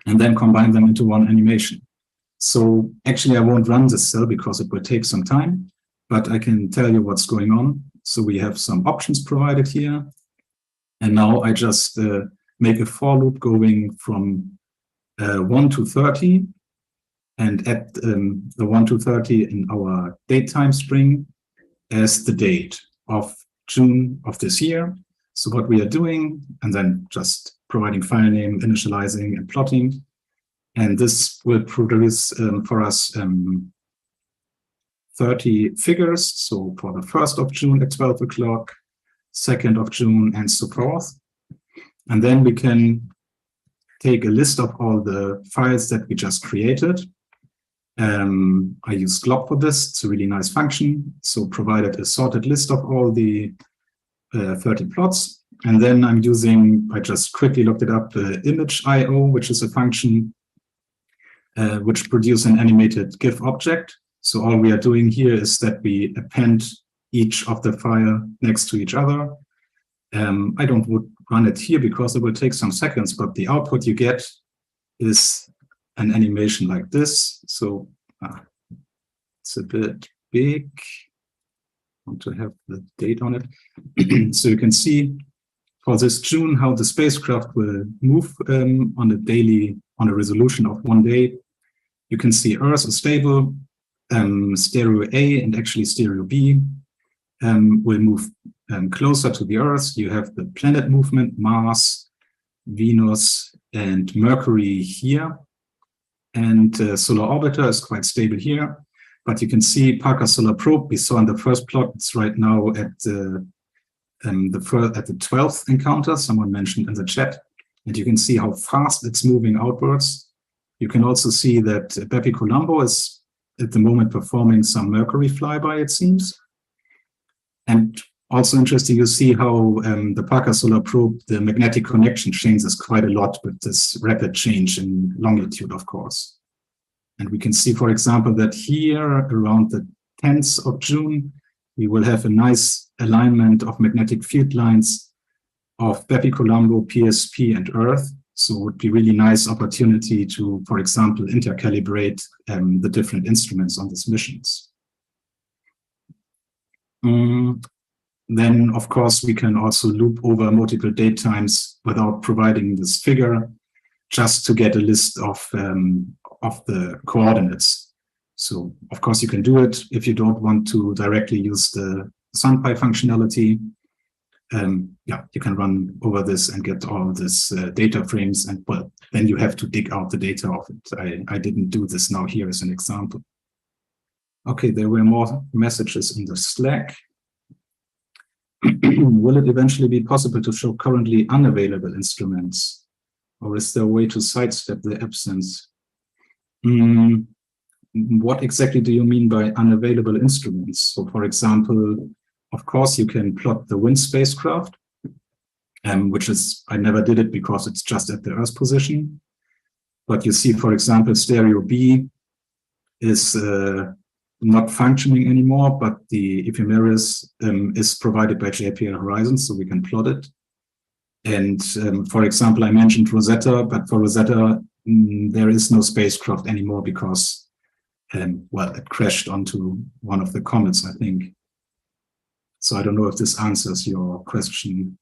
and then combine them into one animation. So actually I won't run this cell because it will take some time, but I can tell you what's going on. So we have some options provided here. And now I just make a for loop going from 1 to 30 and add the 1 to 30 in our date time string as the date of June of this year. So what we are doing, and then just providing file name, initializing, and plotting. And this will produce for us 30 figures. So for the 1st of June at 12 o'clock, 2nd of June, and so forth. And then we can take a list of all the files that we just created. I use glob for this. It's a really nice function. So provided a sorted list of all the 30 plots. And then I'm using, I just quickly looked it up, image.io, which is a function which produces an animated GIF object. So all we are doing here is that we append each of the file next to each other. I don't would run it here because it will take some seconds, but the output you get is an animation like this. So it's a bit big. I want to have the date on it. So you can see for this June how the spacecraft will move on a resolution of 1 day. You can see Earth is stable, stereo A and actually stereo B will move closer to the Earth. You have the planet movement, Mars, Venus, and Mercury here. And Solar Orbiter is quite stable here. But you can see Parker Solar Probe, we saw in the first plot, it's right now at the 12th encounter, someone mentioned in the chat. And you can see how fast it's moving outwards. You can also see that Pepe Colombo is at the moment performing some Mercury flyby, it seems. And also interesting, you see how the Parker Solar Probe, the magnetic connection changes quite a lot with this rapid change in longitude, of course. And we can see, for example, that here around the 10th of June, we will have a nice alignment of magnetic field lines of Pepe Colombo, PSP, and Earth. So it would be really nice opportunity to, for example, intercalibrate the different instruments on these missions. Then, of course, we can also loop over multiple date times without providing this figure, just to get a list of the coordinates. So, of course, you can do it if you don't want to directly use the SunPy functionality. Yeah, you can run over this and get all this data frames, and well, then you have to dig out the data of it. I didn't do this now here as an example. Okay, there were more messages in the Slack. Will it eventually be possible to show currently unavailable instruments? Or is there a way to sidestep the absence? What exactly do you mean by unavailable instruments? So, for example, of course, you can plot the wind spacecraft, which is, I never did it because it's just at the Earth position. But you see, for example, stereo B is not functioning anymore, but the ephemeris is provided by JPL Horizon, so we can plot it. And for example, I mentioned Rosetta, but for Rosetta, there is no spacecraft anymore because, well, it crashed onto one of the comets, I think. So I don't know if this answers your question.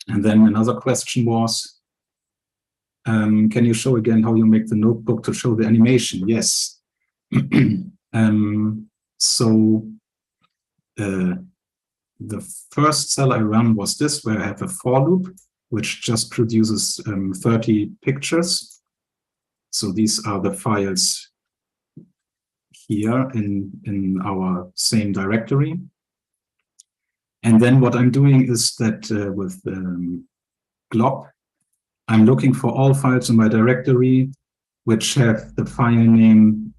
And then another question was, Can you show again how you make the notebook to show the animation? Yes. The first cell I run was this, where I have a for loop, which just produces 30 pictures. So these are the files here in our same directory. And then what I'm doing is that with glob, I'm looking for all files in my directory which have the file name,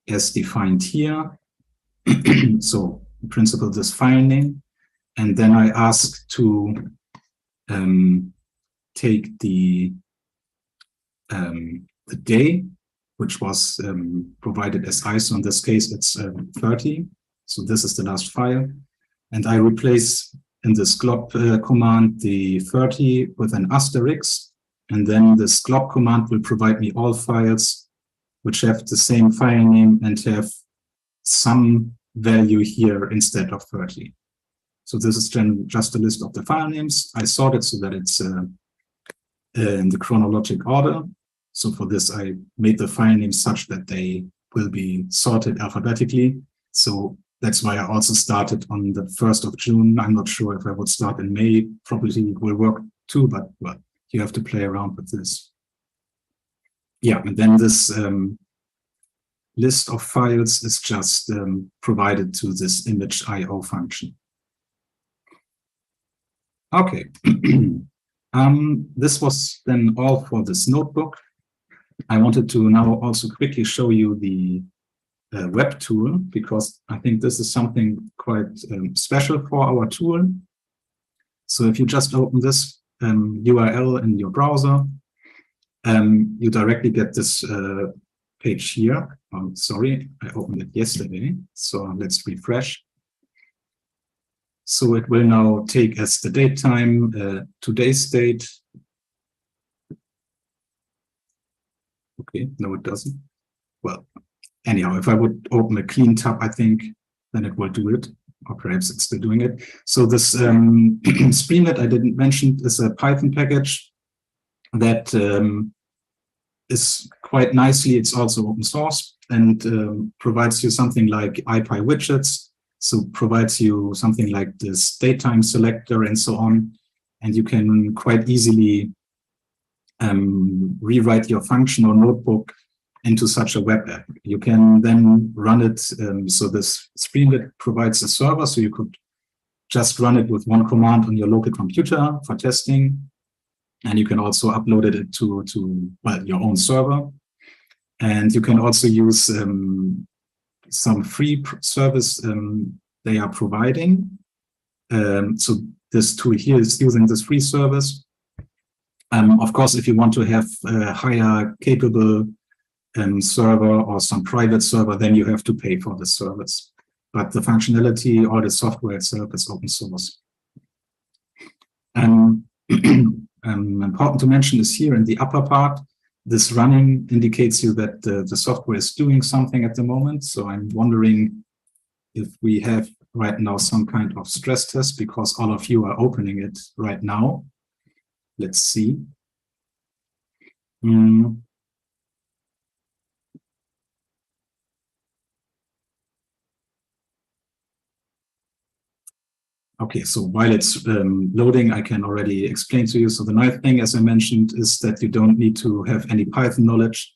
as defined here. So in principle, this file name. And then I ask to take the day, which was provided as ISO. In this case, it's 30. So this is the last file. And I replace in this glob command the 30 with an asterisk. And then this glob command will provide me all files which have the same file name and have some value here instead of 30. So this is then just a list of the file names. I sorted so that it's in the chronologic order. So for this, I made the file names such that they will be sorted alphabetically. So that's why I also started on the 1st of June. I'm not sure if I would start in May. Probably it will work too, but well, you have to play around with this. Yeah, and then this list of files is just provided to this image IO function. Okay, this was then all for this notebook. I wanted to now also quickly show you the web tool, because I think this is something quite special for our tool. So if you just open this URL in your browser, you directly get this page here. Sorry, I opened it yesterday, so let's refresh. So it will now take as the date time, today's date. Okay, no, it doesn't. Well, anyhow, if I would open a clean tab, I think, then it will do it, or perhaps it's still doing it. So this Streamlet I didn't mention is a Python package that is quite nicely, it's also open source and provides you something like IPy widgets. So provides you something like this datetime selector and so on. And you can quite easily rewrite your function or notebook into such a web app. You can then run it. So this Streamlit provides a server, so you could just run it with one command on your local computer for testing. And you can also upload it to well, your own server. And you can also use some free service they are providing. So this tool here is using this free service. Of course, if you want to have a higher capable server or some private server, then you have to pay for the service. But the functionality or the software itself is open source. Important to mention is here in the upper part, this running indicates you that the software is doing something at the moment. So I'm wondering if we have right now some kind of stress test, because all of you are opening it right now. Let's see. Okay, so while it's loading, I can already explain to you. So the nice thing, as I mentioned, is that you don't need to have any Python knowledge.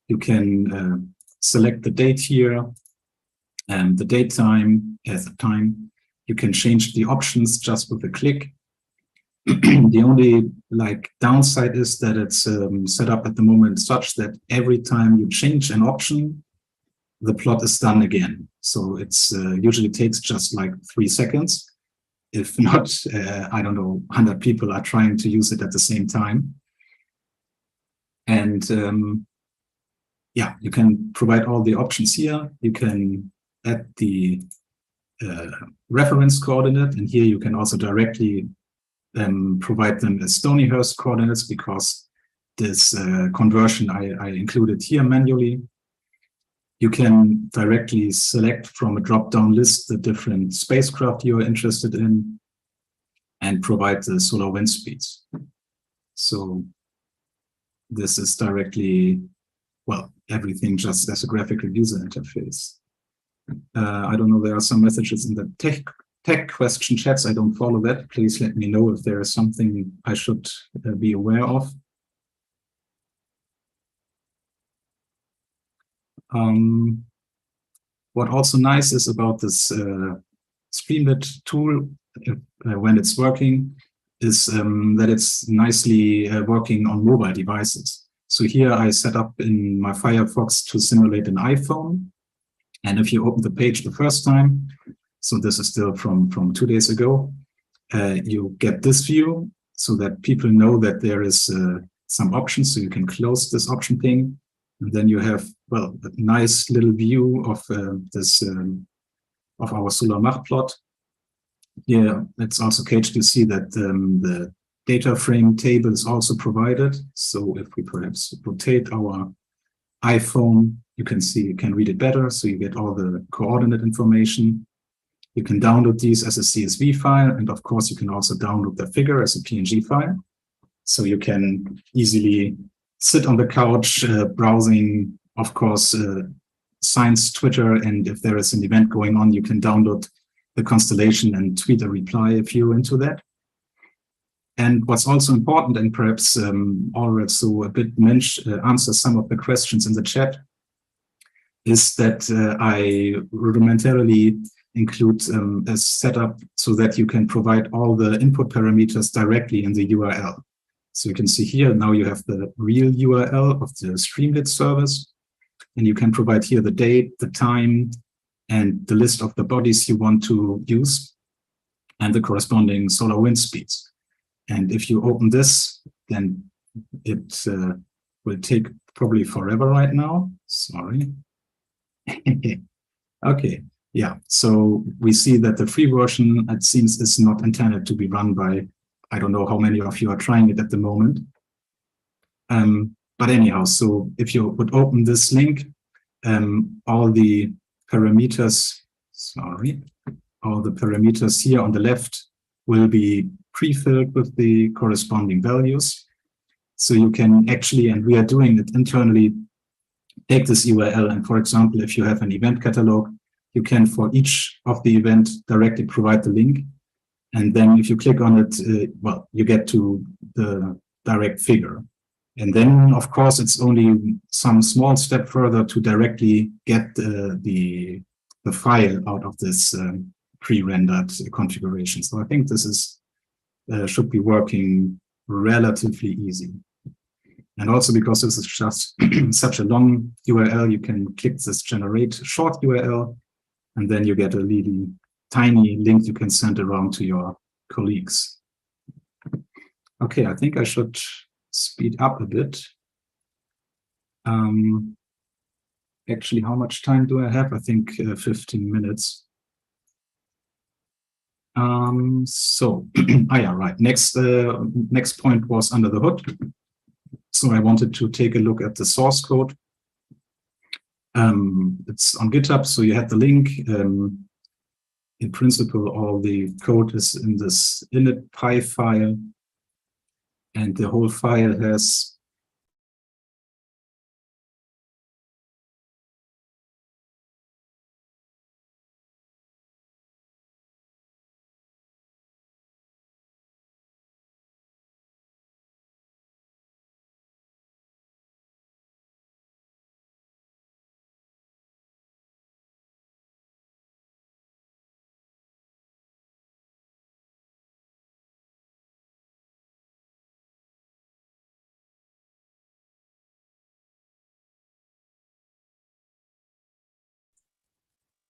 You can select the date here and the date time as the time. You can change the options just with a click. The only downside is that it's set up at the moment such that every time you change an option, the plot is done again. So it's usually takes just like 3 seconds. If not, I don't know, 100 people are trying to use it at the same time. And yeah, you can provide all the options here. You can add the reference coordinate, and here you can also directly provide them as Stonyhurst coordinates, because this conversion I included here manually. You can directly select from a drop-down list the different spacecraft you're interested in and provide the solar wind speeds. So this is directly, well, everything just as a graphical user interface. I don't know, there are some messages in the tech question chats. I don't follow that. Please let me know if there is something I should be aware of. What also nice is about this Streamlit tool, when it's working, is that it's nicely working on mobile devices. So here I set up in my Firefox to simulate an iPhone. And if you open the page the first time, so this is still from 2 days ago, you get this view so that people know that there is some options, so you can close this option thing. And then you have, well, a nice little view of of our Solar-MACH plot. Here, it's also caged to see that the data frame table is also provided. So if we perhaps rotate our iPhone, you can see, you can read it better. So you get all the coordinate information. You can download these as a CSV file. And of course, you can also download the figure as a PNG file. So you can easily sit on the couch browsing, of course, science Twitter. And if there is an event going on, you can download the constellation and tweet a reply if you're into that. And what's also important, and perhaps also a bit answer some of the questions in the chat, is that I rudimentarily include a setup so that you can provide all the input parameters directly in the URL. So you can see here, now you have the real URL of the Streamlit service, and you can provide here the date, the time, and the list of the bodies you want to use, and the corresponding solar wind speeds. And if you open this, then it will take probably forever right now. Sorry. Okay, yeah. So we see that the free version, it seems, is not intended to be run by, I don't know how many of you are trying it at the moment. But anyhow, so if you would open this link, all the parameters, all the parameters here on the left will be pre-filled with the corresponding values. So you can actually, and we are doing it internally, take this URL, and for example, if you have an event catalog, you can for each of the event directly provide the link. And then if you click on it, well, you get to the direct figure. And then, of course, it's only some small step further to directly get the file out of this pre-rendered configuration. So I think this is should be working relatively easy. And also because this is just such a long URL, you can click this generate short URL, and then you get a really tiny link you can send around to your colleagues. Okay, I think I should speed up a bit. Actually, how much time do I have? I think 15 minutes. Yeah, right. Next point was under the hood. So I wanted to take a look at the source code. It's on GitHub, so you had the link. In principle, all the code is in this init.py file, and the whole file has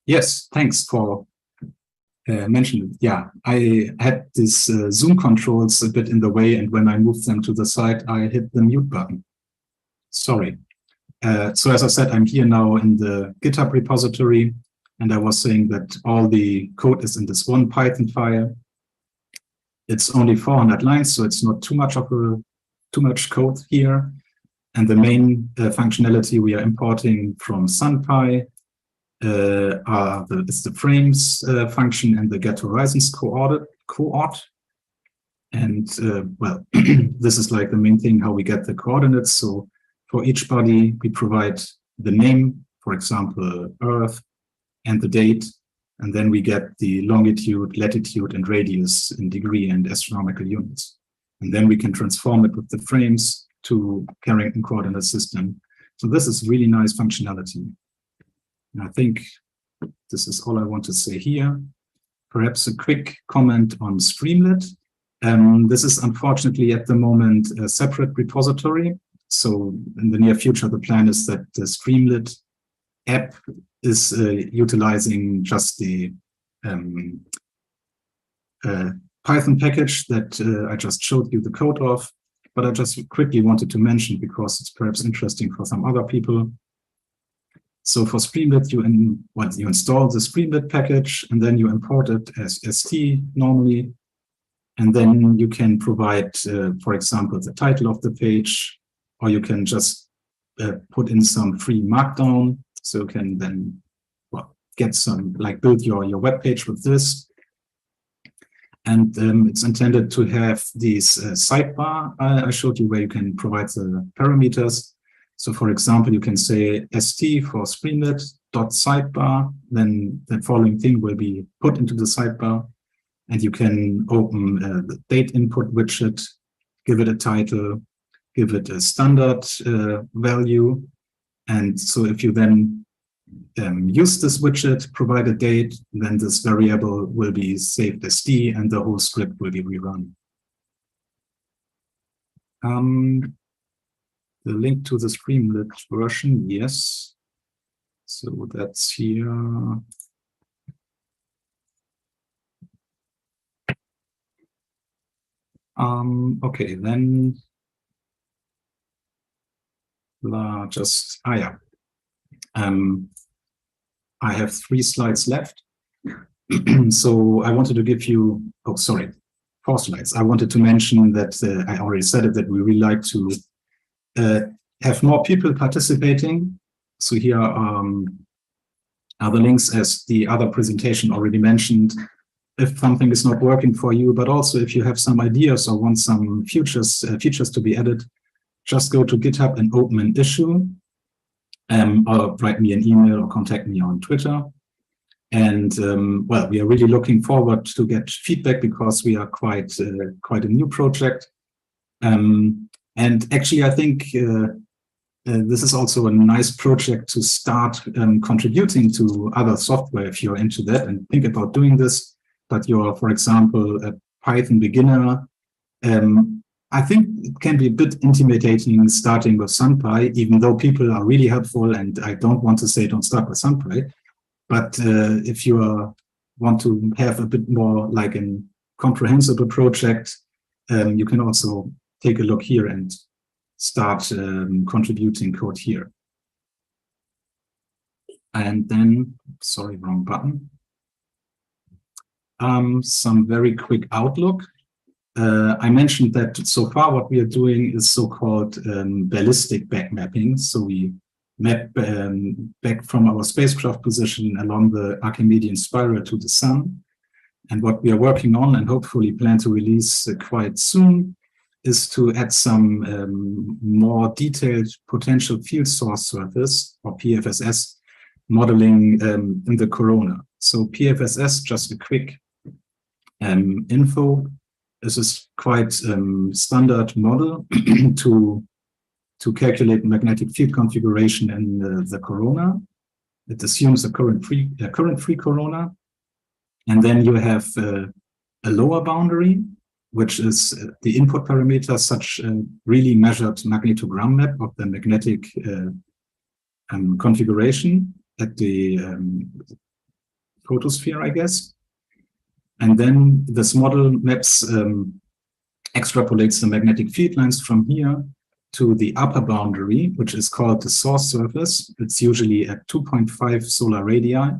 yes, thanks for mentioning. Yeah, I had these Zoom controls a bit in the way, and when I moved them to the side, I hit the mute button. Sorry. So as I said, I'm here now in the GitHub repository, and I was saying that all the code is in this one Python file. It's only 400 lines, so it's not too much code here. And the main functionality we are importing from SunPy is the frames function and the get horizons coord. And well, this is like the main thing, how we get the coordinates. So for each body, we provide the name, for example, Earth, and the date. And then we get the longitude, latitude, and radius in degree and astronomical units. And then we can transform it with the frames to Carrington coordinate system. So this is really nice functionality. And I think this is all I want to say here. Perhaps a quick comment on Streamlit. This is unfortunately at the moment a separate repository. So in the near future, the plan is that the Streamlit app is utilizing just the Python package that I just showed you the code of, but I just quickly wanted to mention because it's perhaps interesting for some other people. So for Streamlit, you install the Streamlit package and then you import it as ST normally. And then you can provide, for example, the title of the page, or you can just put in some free markdown. So you can then get some, like build your web page with this. And it's intended to have this sidebar I showed you where you can provide the parameters. So for example, you can say st for streamlit.sidebar, then the following thing will be put into the sidebar. And you can open the date input widget, give it a title, give it a standard value. And so if you then use this widget, provide a date, then this variable will be saved as D and the whole script will be rerun. The link to the Streamlit version, yes. So that's here. Okay, then I have 3 slides left. So I wanted to give you, 4 slides. I wanted to mention that I already said it, that we really like to have more people participating. So here are the links as the other presentation already mentioned. If something is not working for you, but also if you have some ideas or want some features to be added, just go to GitHub and open an issue, or write me an email or contact me on Twitter. And well, we are really looking forward to get feedback because we are quite a new project. And actually, I think this is also a nice project to start contributing to other software if you're into that and think about doing this. But you're, for example, a Python beginner. I think it can be a bit intimidating starting with SunPy, even though people are really helpful, and I don't want to say don't start with SunPy. But if you want to have a bit more like a comprehensible project, you can also take a look here and start contributing code here. And then, sorry, wrong button. Some very quick outlook. I mentioned that so far what we are doing is so-called ballistic backmapping. So we map back from our spacecraft position along the Archimedean spiral to the sun. And what we are working on and hopefully plan to release quite soon is to add some more detailed potential field source surface, or PFSS, modeling in the corona. So PFSS, just a quick info. This is quite standard model to calculate magnetic field configuration in the corona. It assumes a current free corona, and then you have a lower boundary, which is the input parameter, such a really measured magnetogram map of the magnetic configuration at the photosphere, I guess. And then this model maps, extrapolates the magnetic field lines from here to the upper boundary, which is called the source surface. It's usually at 2.5 solar radii.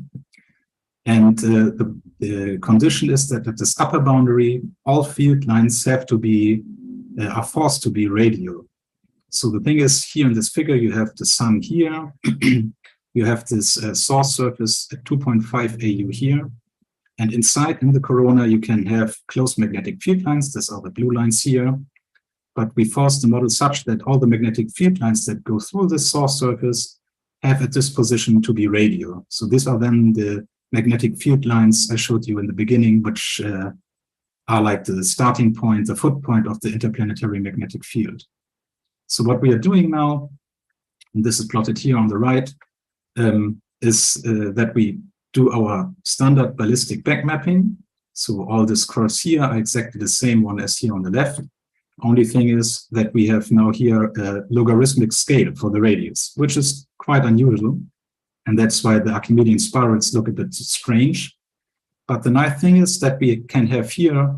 And the condition is that at this upper boundary, all field lines have to be, are forced to be radial. So the thing is, here in this figure, you have the sun here. You have this source surface at 2.5 AU here. And inside in the corona, you can have closed magnetic field lines. These are the blue lines here. But we force the model such that all the magnetic field lines that go through the source surface have a disposition to be radial. So these are then the magnetic field lines I showed you in the beginning, which are like the starting point, the foot point of the interplanetary magnetic field. So what we are doing now, and this is plotted here on the right, is that we do our standard ballistic backmapping. So all these curves here are exactly the same one as here on the left. Only thing is that we have now here a logarithmic scale for the radius, which is quite unusual. And that's why the Archimedean spirals look a bit strange. But the nice thing is that we can have here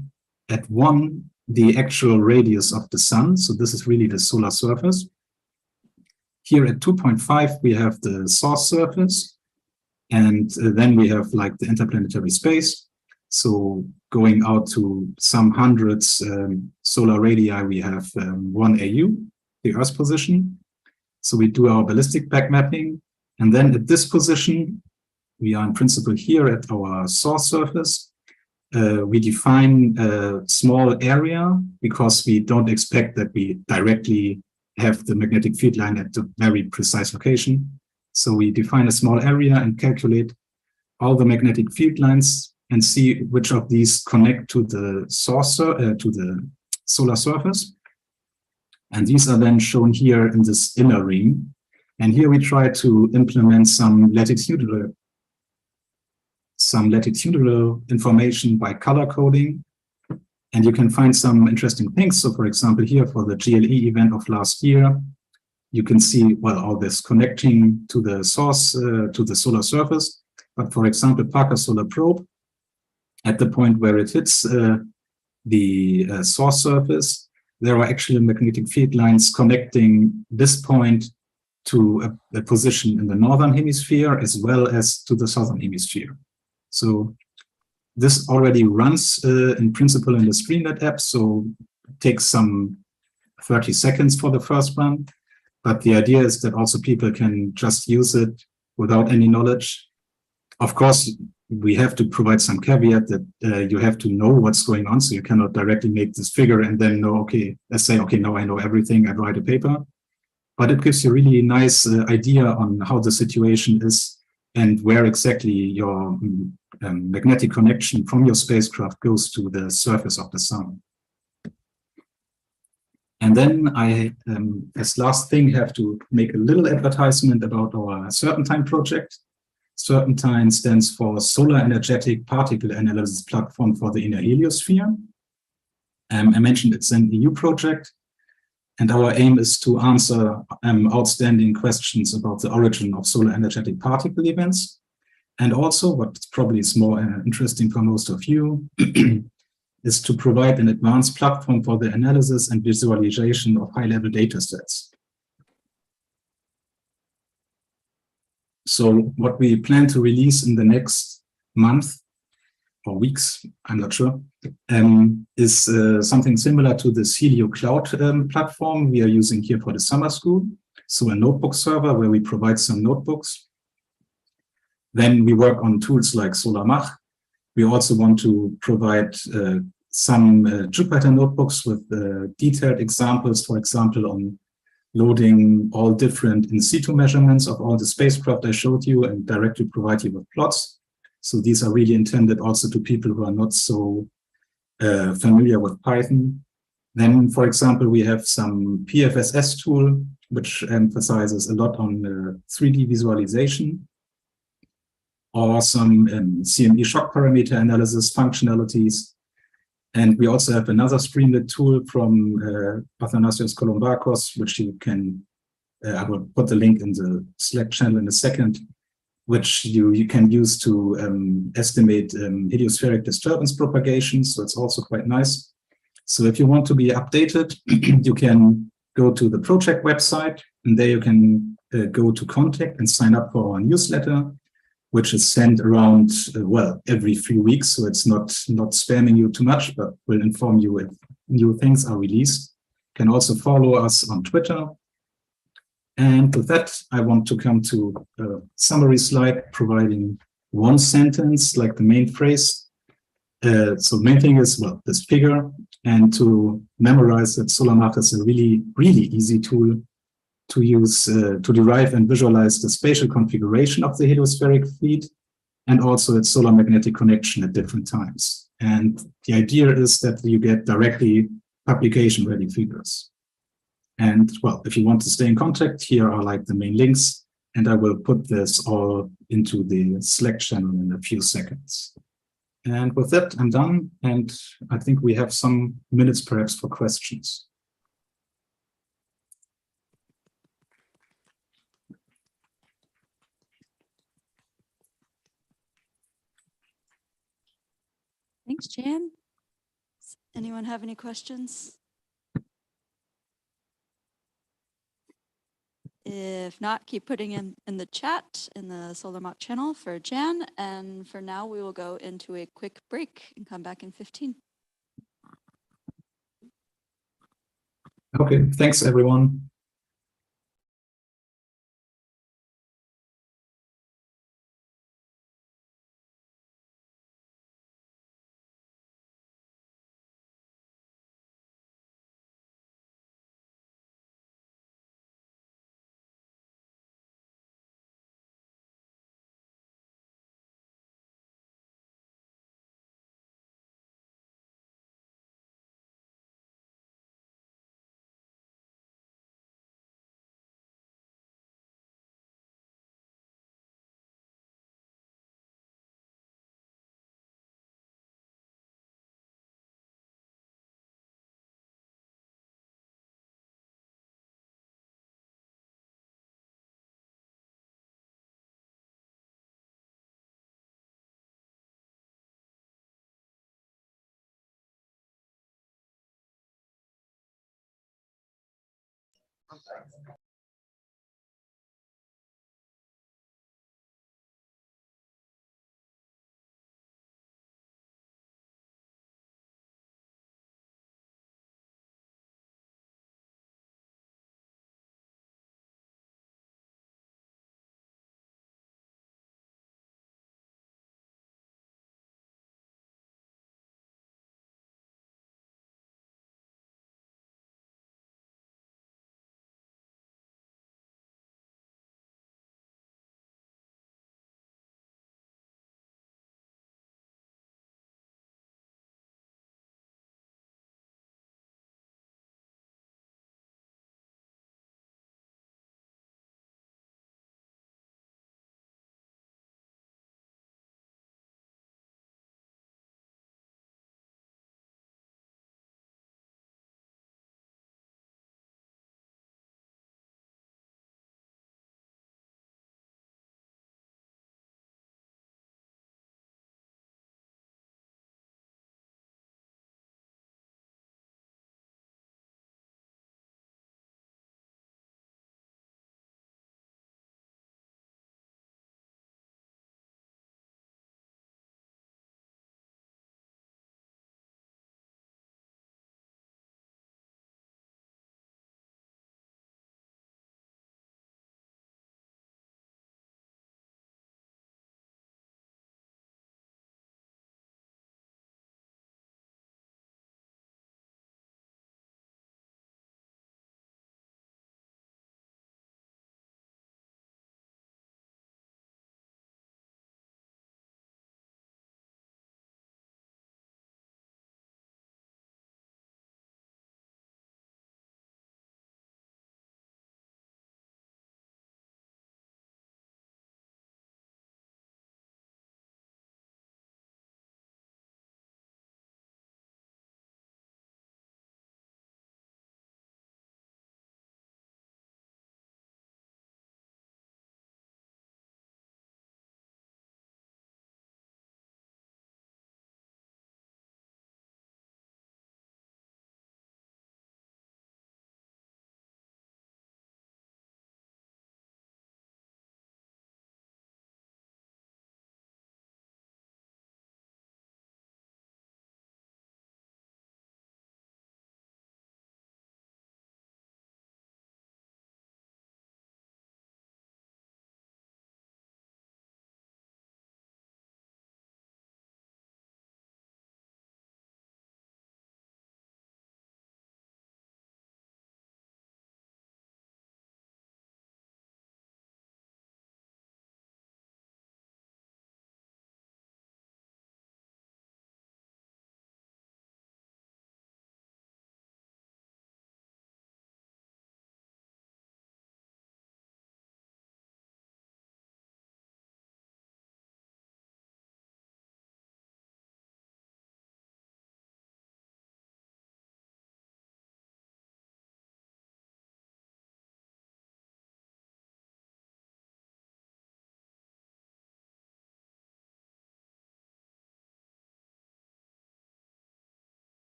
at 1 the actual radius of the sun. So this is really the solar surface. Here at 2.5, we have the source surface. And then we have like the interplanetary space. So going out to some hundreds solar radii, we have 1 AU, the Earth position. So we do our ballistic backmapping. And then at this position, we are in principle here at our source surface. We define a small area because we don't expect that we directly have the magnetic field line at a very precise location. So we define a small area and calculate all the magnetic field lines and see which of these connect to the source, to the solar surface. And these are then shown here in this inner ring. And here we try to implement some latitudinal information by color coding. And you can find some interesting things. So for example, here for the GLE event of last year, you can see, well, all this connecting to the source, to the solar surface. But for example, Parker Solar Probe, at the point where it hits the source surface, there are actually magnetic field lines connecting this point to a position in the northern hemisphere as well as to the southern hemisphere. So this already runs in principle in the Streamlet app, so it takes some 30 seconds for the first one. But the idea is that also people can just use it without any knowledge. Of course, we have to provide some caveat that you have to know what's going on. So you cannot directly make this figure and then know, okay, let's say, okay, now I know everything, I'd write a paper. But it gives you really nice idea on how the situation is and where exactly your magnetic connection from your spacecraft goes to the surface of the sun. And then I, as last thing, have to make a little advertisement about our Serpentine project. Serpentine stands for Solar Energetic Particle Analysis Platform for the Inner Heliosphere. I mentioned it's an EU project, and our aim is to answer outstanding questions about the origin of solar energetic particle events. And also, what probably is more interesting for most of you, is to provide an advanced platform for the analysis and visualization of high-level data sets. So what we plan to release in the next month or weeks, I'm not sure, is something similar to this Helio Cloud platform we are using here for the summer school. So a notebook server where we provide some notebooks. Then we work on tools like Solar-MACH. We also want to provide some Jupyter notebooks with detailed examples, for example, on loading all different in situ measurements of all the spacecraft I showed you and directly provide you with plots. So these are really intended also to people who are not so familiar with Python. Then, for example, we have some Pfss tool, which emphasizes a lot on 3D visualization, or some CME shock parameter analysis functionalities. And we also have another Streamlit tool from Athanasios Kolombakos, which you can, I will put the link in the Slack channel in a second, which you can use to estimate heliospheric disturbance propagation. So it's also quite nice. So if you want to be updated, you can go to the project website, and there you can go to contact and sign up for our newsletter, which is sent around, well, every 3 weeks. So it's not spamming you too much, but will inform you if new things are released. You can also follow us on Twitter. And with that, I want to come to a summary slide providing one sentence, like the main phrase So the main thing is, well, this figure, and to memorize that Solar-MACH is a really, really easy tool to use to derive and visualize the spatial configuration of the heliospheric fleet and also its solar magnetic connection at different times. And the idea is that you get directly publication-ready figures. And well, if you want to stay in contact, here are like the main links, and I will put this all into the Slack channel in a few seconds. And with that, I'm done, and I think we have some minutes perhaps for questions. Thanks, Jan. Does anyone have any questions? If not, keep putting in the chat in the Solar-MACH channel for Jan. And for now, we will go into a quick break and come back in 15. Okay, thanks everyone.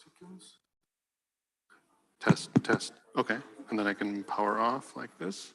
seconds. Test, test. Okay. And then I can power off like this.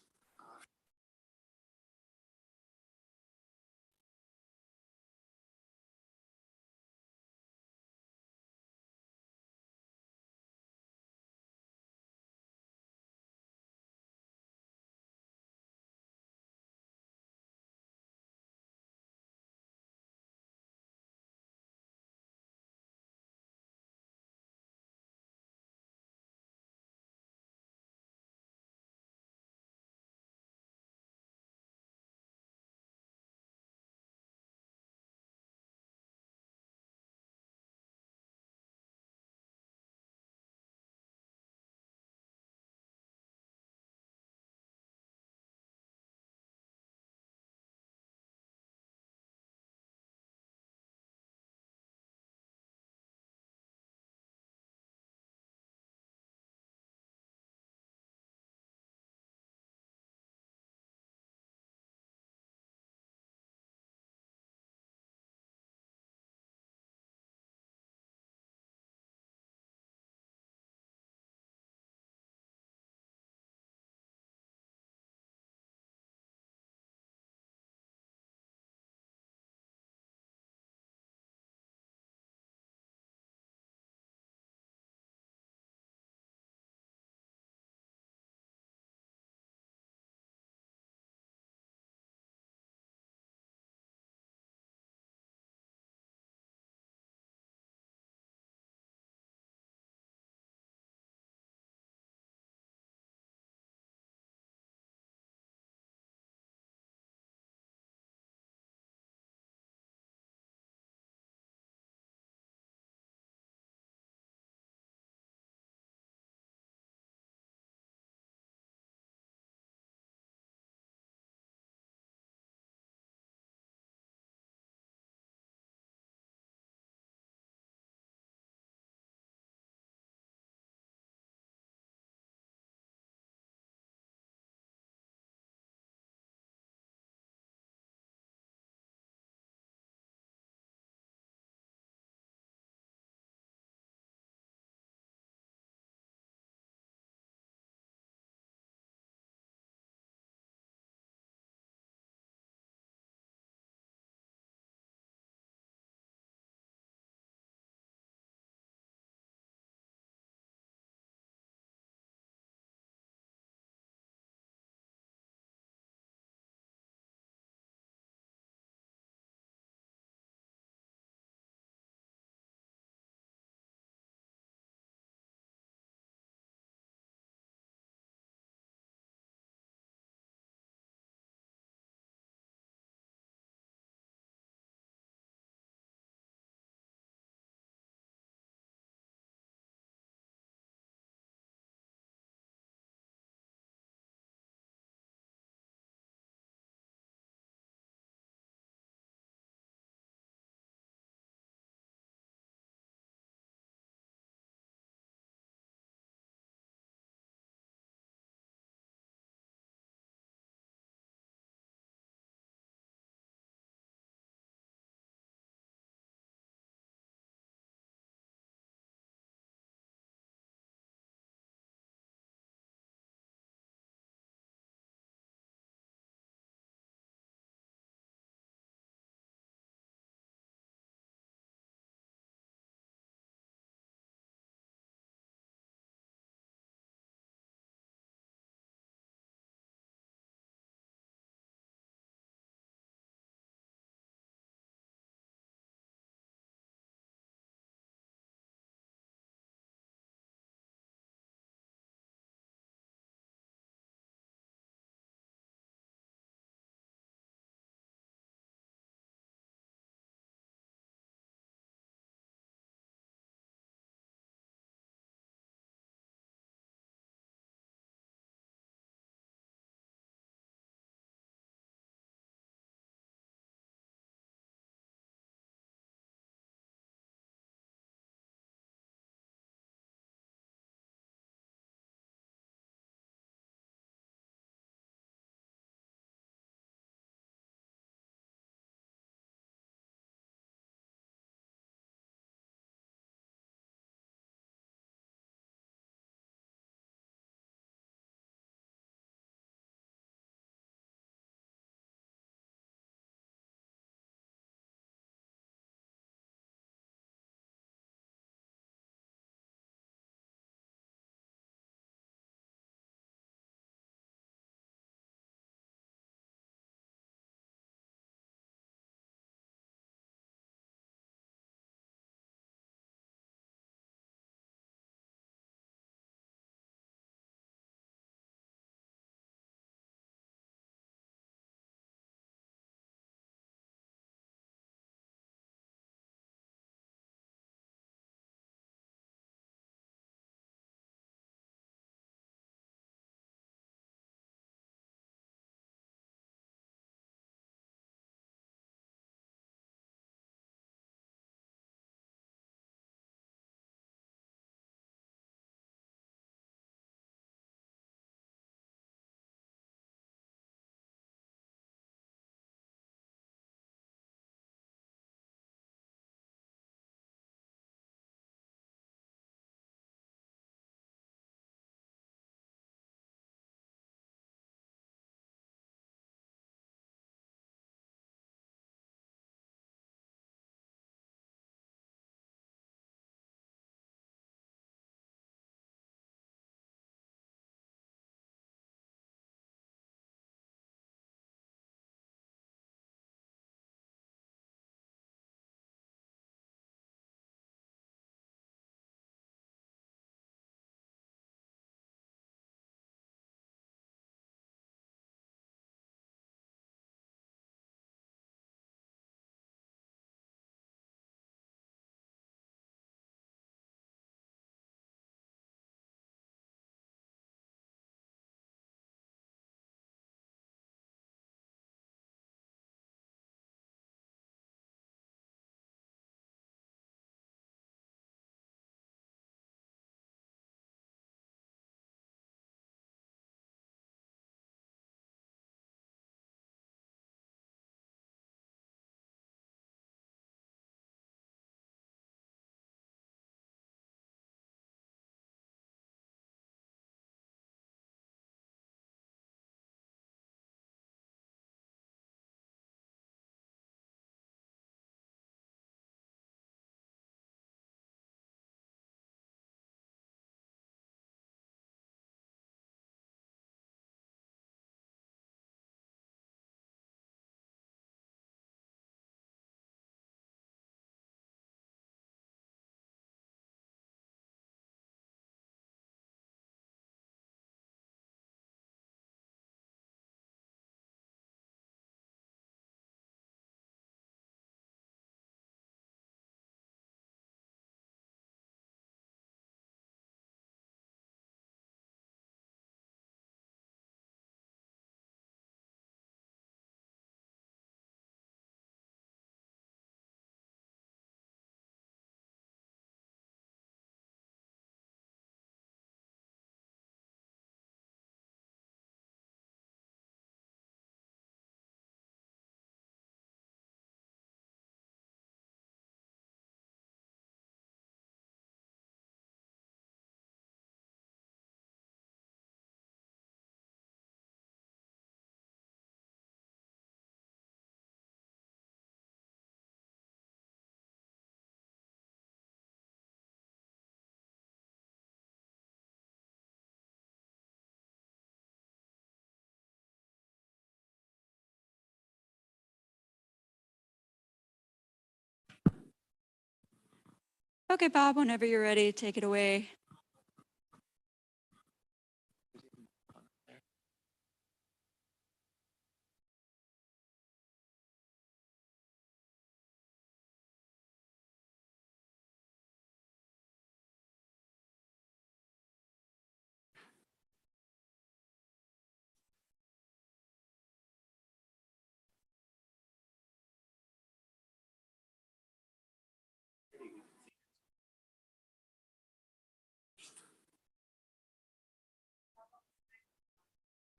Okay, Bob, whenever you're ready, take it away.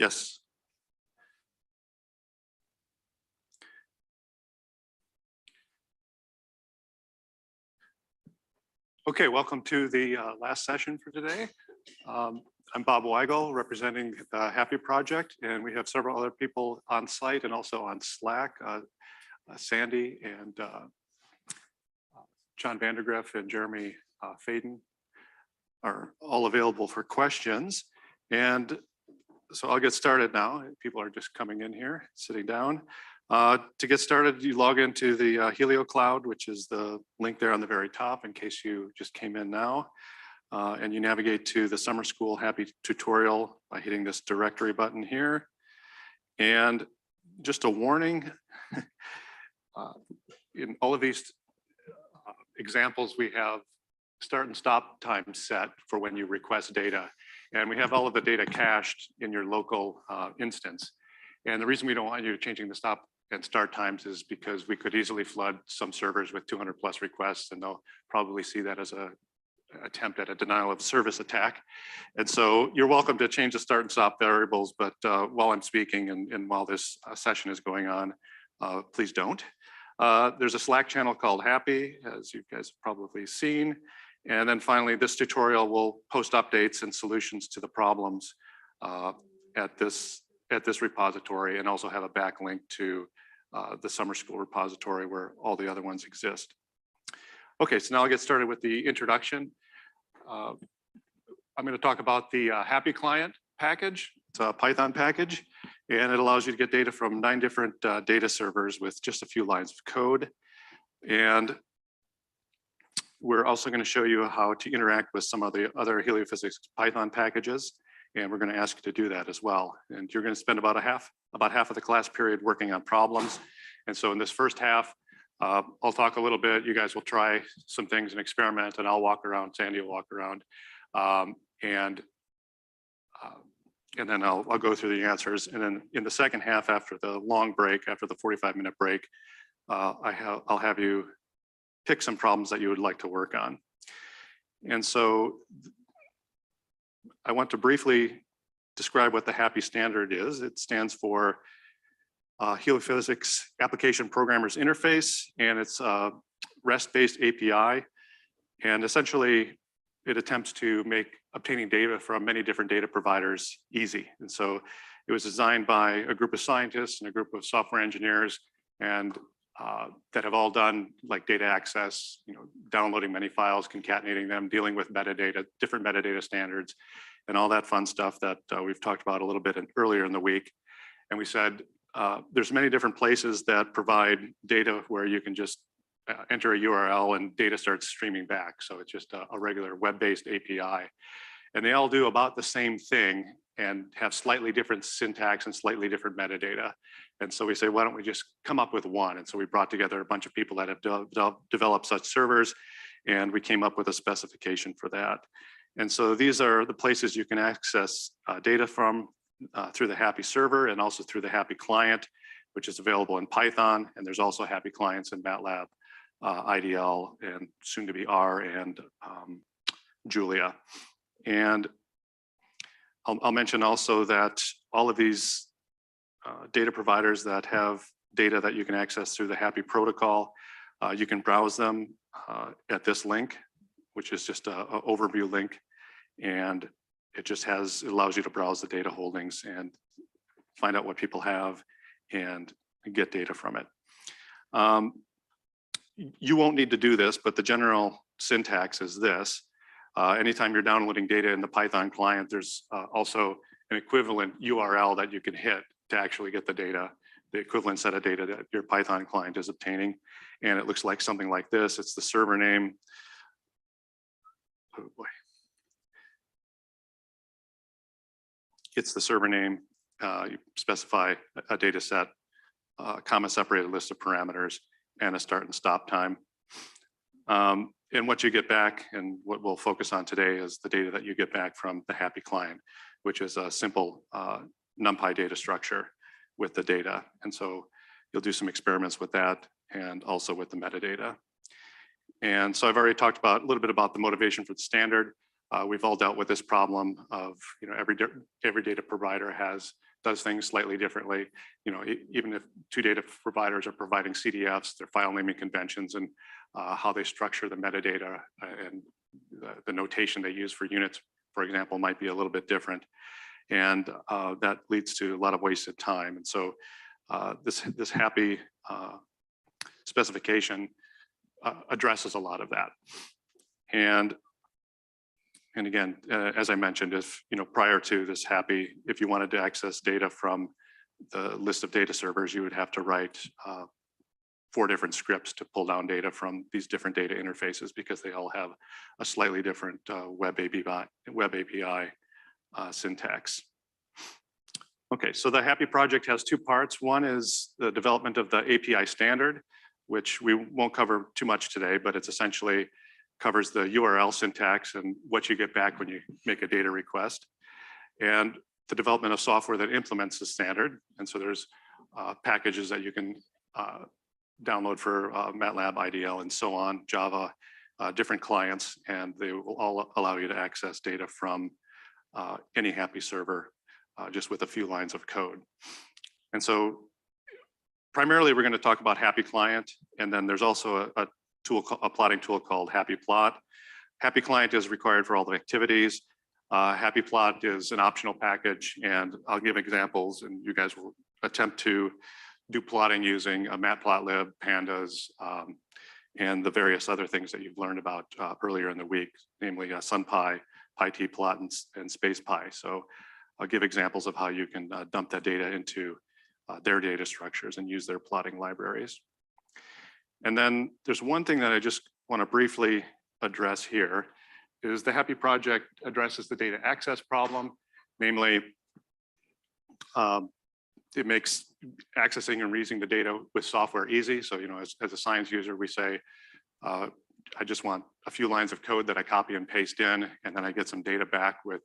Yes. Okay, welcome to the last session for today. I'm Bob Weigel, representing the HAPI project, and we have several other people on site and also on Slack. Sandy and John Vandergriff and Jeremy Faden are all available for questions. And so I'll get started now. People are just coming in here, sitting down. To get started, you log into the Helio cloud, which is the link there on the very top in case you just came in now. And you navigate to the summer school HAPI tutorial by hitting this directory button here. And just a warning, in all of these examples, we have start and stop time set for when you request data. And we have all of the data cached in your local instance. And the reason we don't want you changing the stop and start times is because we could easily flood some servers with 200 plus requests, and they'll probably see that as a attempt at a denial of service attack. And so you're welcome to change the start and stop variables, but while I'm speaking and while this session is going on, please don't. There's a Slack channel called HAPI, as you guys have probably seen. And then finally, this tutorial will post updates and solutions to the problems at this repository, and also have a backlink to the summer school repository where all the other ones exist. Okay, so now I'll get started with the introduction. I'm going to talk about the HAPI client package. It's a Python package, and it allows you to get data from 9 different data servers with just a few lines of code. And we're also going to show you how to interact with some of the other heliophysics Python packages, and we're going to ask you to do that as well. And you're going to spend about half of the class period working on problems. And so in this first half, I'll talk a little bit. You guys will try some things and experiment, and I'll walk around. Sandy will walk around, and then I'll go through the answers. And then in the second half, after the long break, after the 45-minute break, I'll have you pick some problems that you would like to work on. And so I want to briefly describe what the HAPI standard is. It stands for Heliophysics Application Programmers Interface, and it's a REST-based API. And essentially, it attempts to make obtaining data from many different data providers easy. And so it was designed by a group of scientists and a group of software engineers, and that have all done like data access, downloading many files, concatenating them, dealing with metadata, different metadata standards, and all that fun stuff that we've talked about a little bit earlier in the week. And we said there's many different places that provide data where you can just enter a URL and data starts streaming back. So it's just a regular web-based API. And they all do about the same thing and have slightly different syntax and slightly different metadata. And so we say, why don't we just come up with one? And so we brought together a bunch of people that have developed such servers, and we came up with a specification for that. And so these are the places you can access data from through the HAPI server, and also through the HAPI client, which is available in Python. And there's also HAPI clients in MATLAB, IDL, and soon to be R, and Julia. And I'll mention also that all of these data providers that have data that you can access through the HAPI protocol, you can browse them at this link, which is just an overview link. And it just allows you to browse the data holdings and find out what people have and get data from it. You won't need to do this, but the general syntax is this. Anytime you're downloading data in the Python client, there's also an equivalent URL that you can hit to actually get the data, the equivalent set of data that your Python client is obtaining. And it looks like something like this. It's the server name, oh boy. It's the server name. You specify a data set, comma separated list of parameters, and a start and stop time. And what you get back, and what we'll focus on today, is the data that you get back from the HAPI client, which is a simple NumPy data structure with the data. And so you'll do some experiments with that and also with the metadata. And so I've already talked about a little bit about the motivation for the standard. We've all dealt with this problem of, every data provider does things slightly differently. Even if two data providers are providing CDFs, their file naming conventions and how they structure the metadata and the notation they use for units, for example, might be a little bit different. And that leads to a lot of wasted time. And so this HAPI specification addresses a lot of that. And again, as I mentioned, if prior to this HAPI, if you wanted to access data from the list of data servers, you would have to write 4 different scripts to pull down data from these different data interfaces, because they all have a slightly different web API syntax. Okay, so the HAPI project has 2 parts. One is the development of the API standard, which we won't cover too much today, but it's essentially covers the URL syntax and what you get back when you make a data request, and the development of software that implements the standard. And so there's packages that you can download for MATLAB, IDL, and so on, Java, different clients, and they will all allow you to access data from any HAPI server just with a few lines of code. And so primarily we're going to talk about HAPI client, and then there's also a plotting tool called HAPI plot. HAPI client is required for all the activities. HAPI plot is an optional package, and I'll give examples, and you guys will attempt to do plotting using a Matplotlib, Pandas, and the various other things that you've learned about earlier in the week, namely SunPy, PyTplot, and SpacePy. So I'll give examples of how you can dump that data into their data structures and use their plotting libraries. And then there's one thing that I just want to briefly address here, is the HAPI project addresses the data access problem. Namely, it makes accessing and reusing the data with software easy. So, as a science user, we say, I just want a few lines of code that I copy and paste in, and then I get some data back with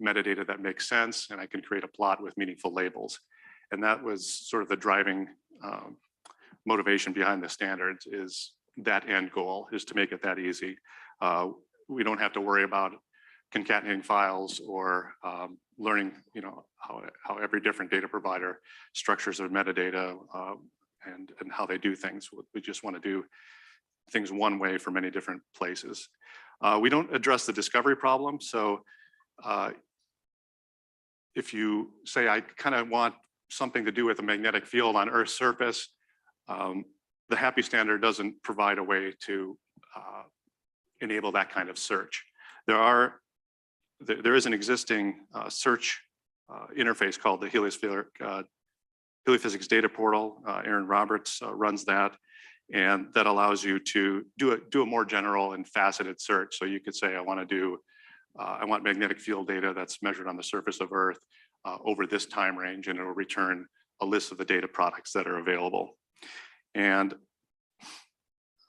metadata that makes sense, and I can create a plot with meaningful labels. And that was sort of the driving motivation behind the standards, is that end goal is to make it that easy. We don't have to worry about concatenating files or learning, how every different data provider structures their metadata and how they do things. We just want to do things one way for many different places. We don't address the discovery problem. So if you say, I kind of want something to do with a magnetic field on Earth's surface, the HAPI standard doesn't provide a way to enable that kind of search. There is an existing search interface called the Heliosphere Heliophysics Data Portal. Aaron Roberts runs that, and that allows you to do a more general and faceted search. So you could say, I want magnetic field data that's measured on the surface of Earth over this time range, and it will return a list of the data products that are available. And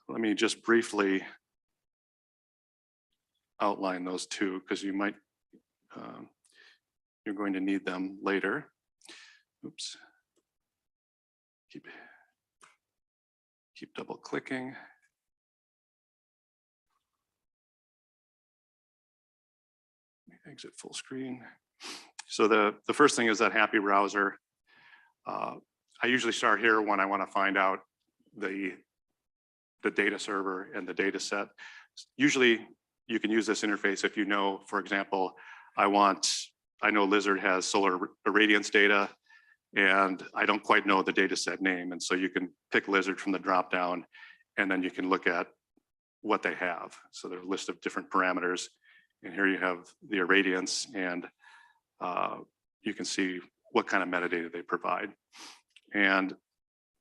let me just briefly outline those two, because you might, you're going to need them later. Oops. Keep double clicking. Exit full screen. So the first thing is that HAPI browser. I usually start here when I want to find out the data server and the data set. Usually you can use this interface if you know, for example, I know Lizard has solar irradiance data, and I don't quite know the data set name. And so you can pick Lizard from the dropdown, and then you can look at what they have. So there's a list of different parameters. And here you have the irradiance, and you can see what kind of metadata they provide. And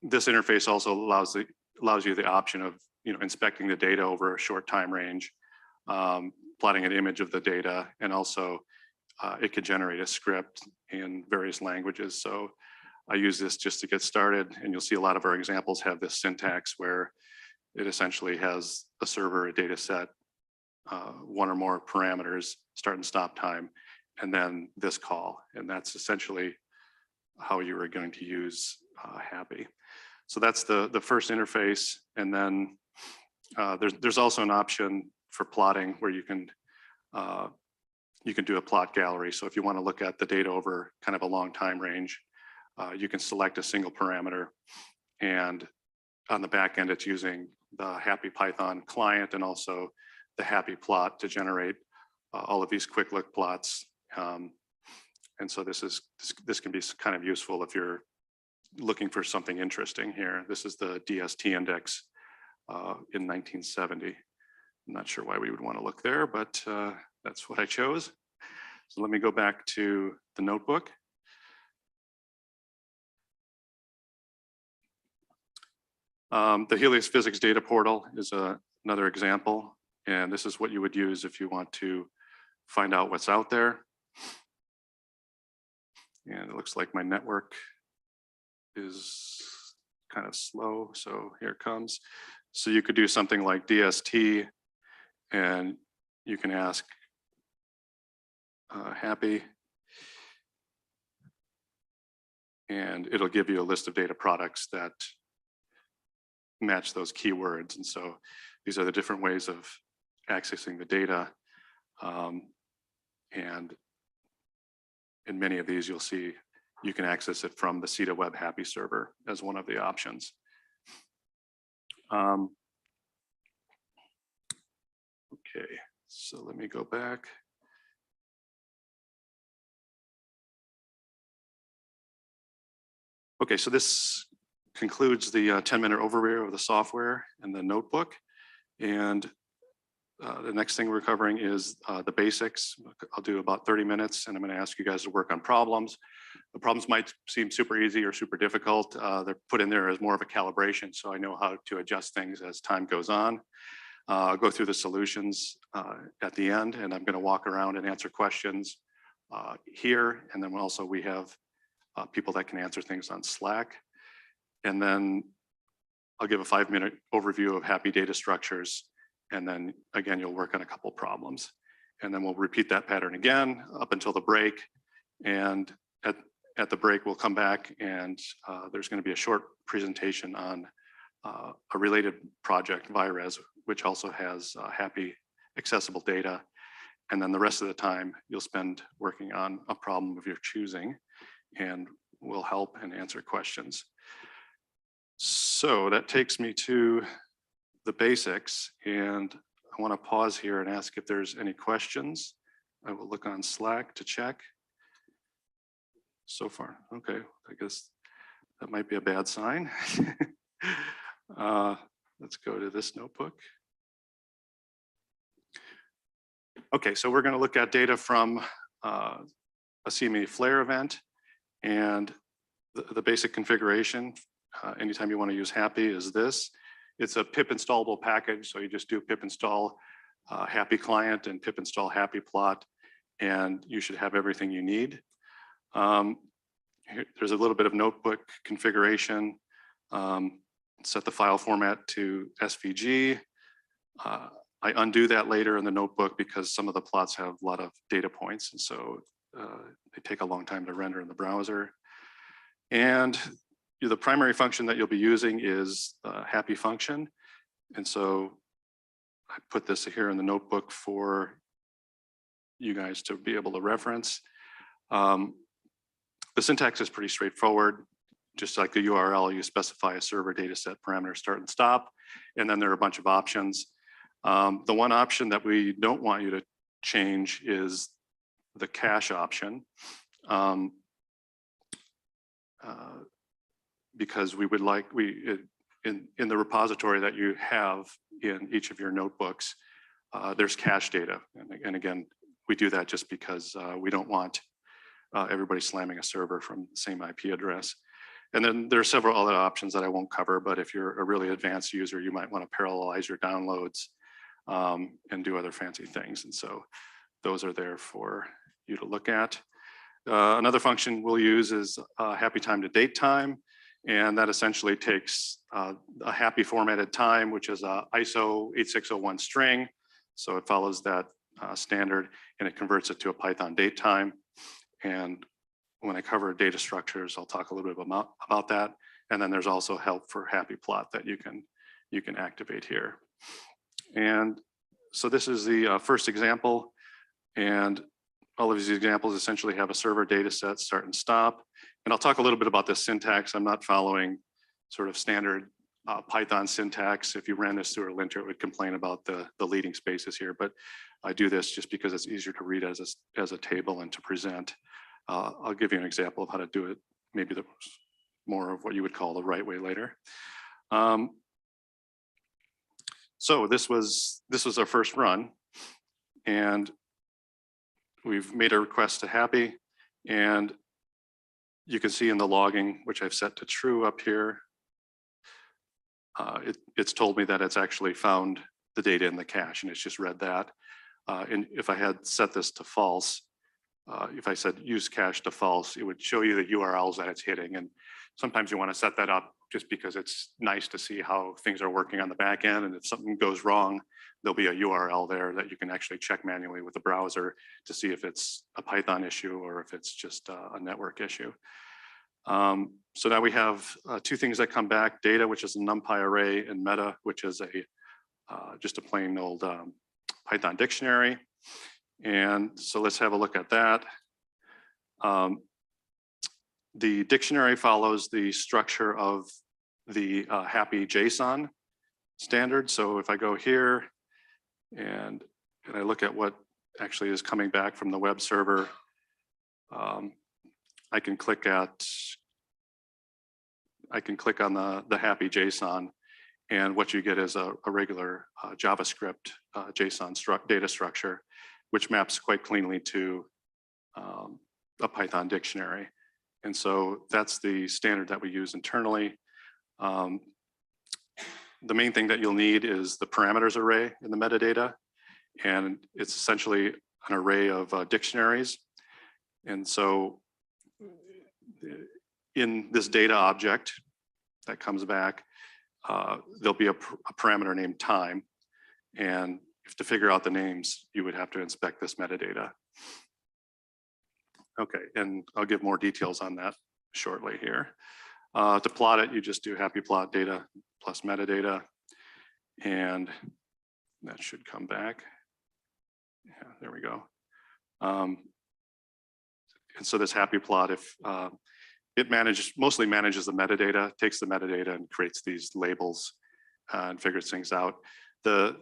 this interface also allows you the option of inspecting the data over a short time range, plotting an image of the data, and also it can generate a script in various languages. So I use this just to get started, and you'll see a lot of our examples have this syntax where it essentially has a server, a data set, one or more parameters, start and stop time, and then this call. And that's essentially how you are going to use HAPI. So that's the first interface. And then there's also an option for plotting where you can do a plot gallery. So if you want to look at the data over kind of a long time range, you can select a single parameter, and on the back end, it's using the HAPI Python client and also the HAPI plot to generate all of these quick look plots. And so this can be kind of useful if you're looking for something interesting here. This is the DST index in 1970. I'm not sure why we would want to look there, but that's what I chose. So let me go back to the notebook. The Helios Physics Data Portal is another example, and this is what you would use if you want to find out what's out there. And it looks like my network is kind of slow, so here it comes. So you could do something like DST, and you can ask HAPI, and it'll give you a list of data products that match those keywords. And so these are the different ways of accessing the data. And in many of these, you'll see you can access it from the CETA Web HAPI server as one of the options. Okay, so let me go back. Okay, so this concludes the 10-minute overview of the software and the notebook. And the next thing we're covering is the basics. I'll do about 30 minutes, and I'm going to ask you guys to work on problems. The problems might seem super easy or super difficult. They're put in there as more of a calibration, so I know how to adjust things as time goes on. I'll go through the solutions at the end, and I'm going to walk around and answer questions here. And then also we have people that can answer things on Slack. And then I'll give a 5-minute overview of HAPI data structures. And then again, you'll work on a couple problems. And then we'll repeat that pattern again up until the break. And at the break, we'll come back, and there's going to be a short presentation on a related project, VIRES, which also has HAPI accessible data. And then the rest of the time, you'll spend working on a problem of your choosing, and we'll help and answer questions. So that takes me to the basics, and I want to pause here and ask if there's any questions. I will look on Slack to check. So far, okay, I guess that might be a bad sign. Let's go to this notebook. Okay, so we're going to look at data from a CME flare event, and the basic configuration. Anytime you want to use HAPI is this. It's a pip installable package, so you just do pip install HAPI client and pip install HAPI plot, and you should have everything you need. There's a little bit of notebook configuration. Set the file format to SVG. I undo that later in the notebook because some of the plots have a lot of data points, and so they take a long time to render in the browser. And the primary function that you'll be using is the HAPI function. And so I put this here in the notebook for you guys to be able to reference. The syntax is pretty straightforward. Just like the URL, you specify a server data set parameter start and stop, and then there are a bunch of options. The one option that we don't want you to change is the cache option. Because we would like, in the repository that you have in each of your notebooks, there's cache data. And again, we do that just because we don't want everybody slamming a server from the same IP address. And then there are several other options that I won't cover, but if you're a really advanced user, you might want to parallelize your downloads. and do other fancy things. And so those are there for you to look at. Another function we'll use is HAPI time to date time. And that essentially takes a HAPI formatted time, which is a ISO 8601 string. So it follows that standard and it converts it to a Python date time. And when I cover data structures, I'll talk a little bit about that. And then there's also help for HAPI plot that you can activate here. And so this is the first example. And all of these examples essentially have a server data set, start and stop. And I'll talk a little bit about the syntax. I'm not following sort of standard Python syntax. If you ran this through a linter, it would complain about the leading spaces here. But I do this just because it's easier to read as a table and to present. I'll give you an example of how to do it, maybe the more of what you would call the right way later. So this was our first run, and we've made a request to HAPI, and you can see in the logging, which I've set to true up here, it's told me that it's actually found the data in the cache, and it's just read that. And if I had set this to false, if I said use cache to false, it would show you the URLs that it's hitting. And sometimes you want to set that up just because it's nice to see how things are working on the back end. And if something goes wrong, there'll be a URL there that you can actually check manually with the browser to see if it's a Python issue or if it's just a network issue. So now we have two things that come back: data, which is a NumPy array, and meta, which is just a plain old Python dictionary. And so let's have a look at that. The dictionary follows the structure of the HAPI JSON standard. So if I go here and I look at what actually is coming back from the web server, I can click on the HAPI JSON, and what you get is a regular JavaScript JSON data structure, which maps quite cleanly to a Python dictionary. And so that's the standard that we use internally. The main thing that you'll need is the parameters array in the metadata. And it's essentially an array of dictionaries. And so in this data object that comes back, there'll be a parameter named time. And if to figure out the names, you would have to inspect this metadata. Okay, and I'll give more details on that shortly here. To plot it, you just do HAPI plot data plus metadata, and that should come back. Yeah, there we go. And so this HAPI plot, if it mostly manages the metadata, takes the metadata and creates these labels and figures things out. The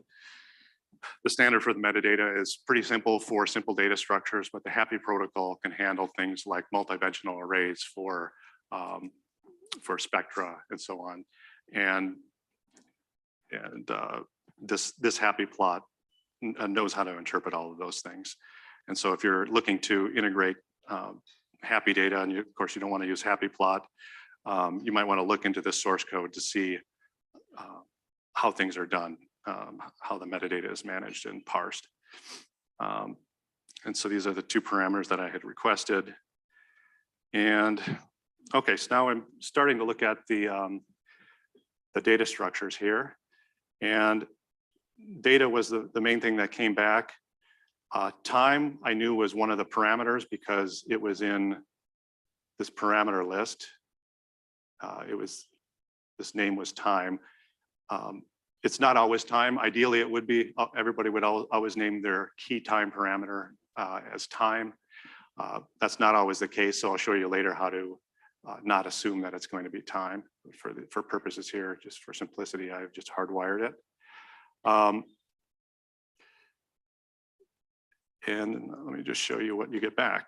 standard for the metadata is pretty simple for simple data structures, but the HAPI protocol can handle things like multidimensional arrays for spectra and so on. And this HAPI plot knows how to interpret all of those things. And so if you're looking to integrate HAPI data, and of course you don't want to use HAPI plot, you might want to look into this source code to see how things are done. How the metadata is managed and parsed. And so these are the two parameters that I had requested. And okay, so now I'm starting to look at the data structures here. And data was the main thing that came back. Time I knew was one of the parameters because it was in this parameter list. This name was time. It's not always time. Ideally, it would be. Everybody would always name their key time parameter as time. That's not always the case. So I'll show you later how to not assume that it's going to be time. For purposes here, just for simplicity, I've just hardwired it. And let me just show you what you get back.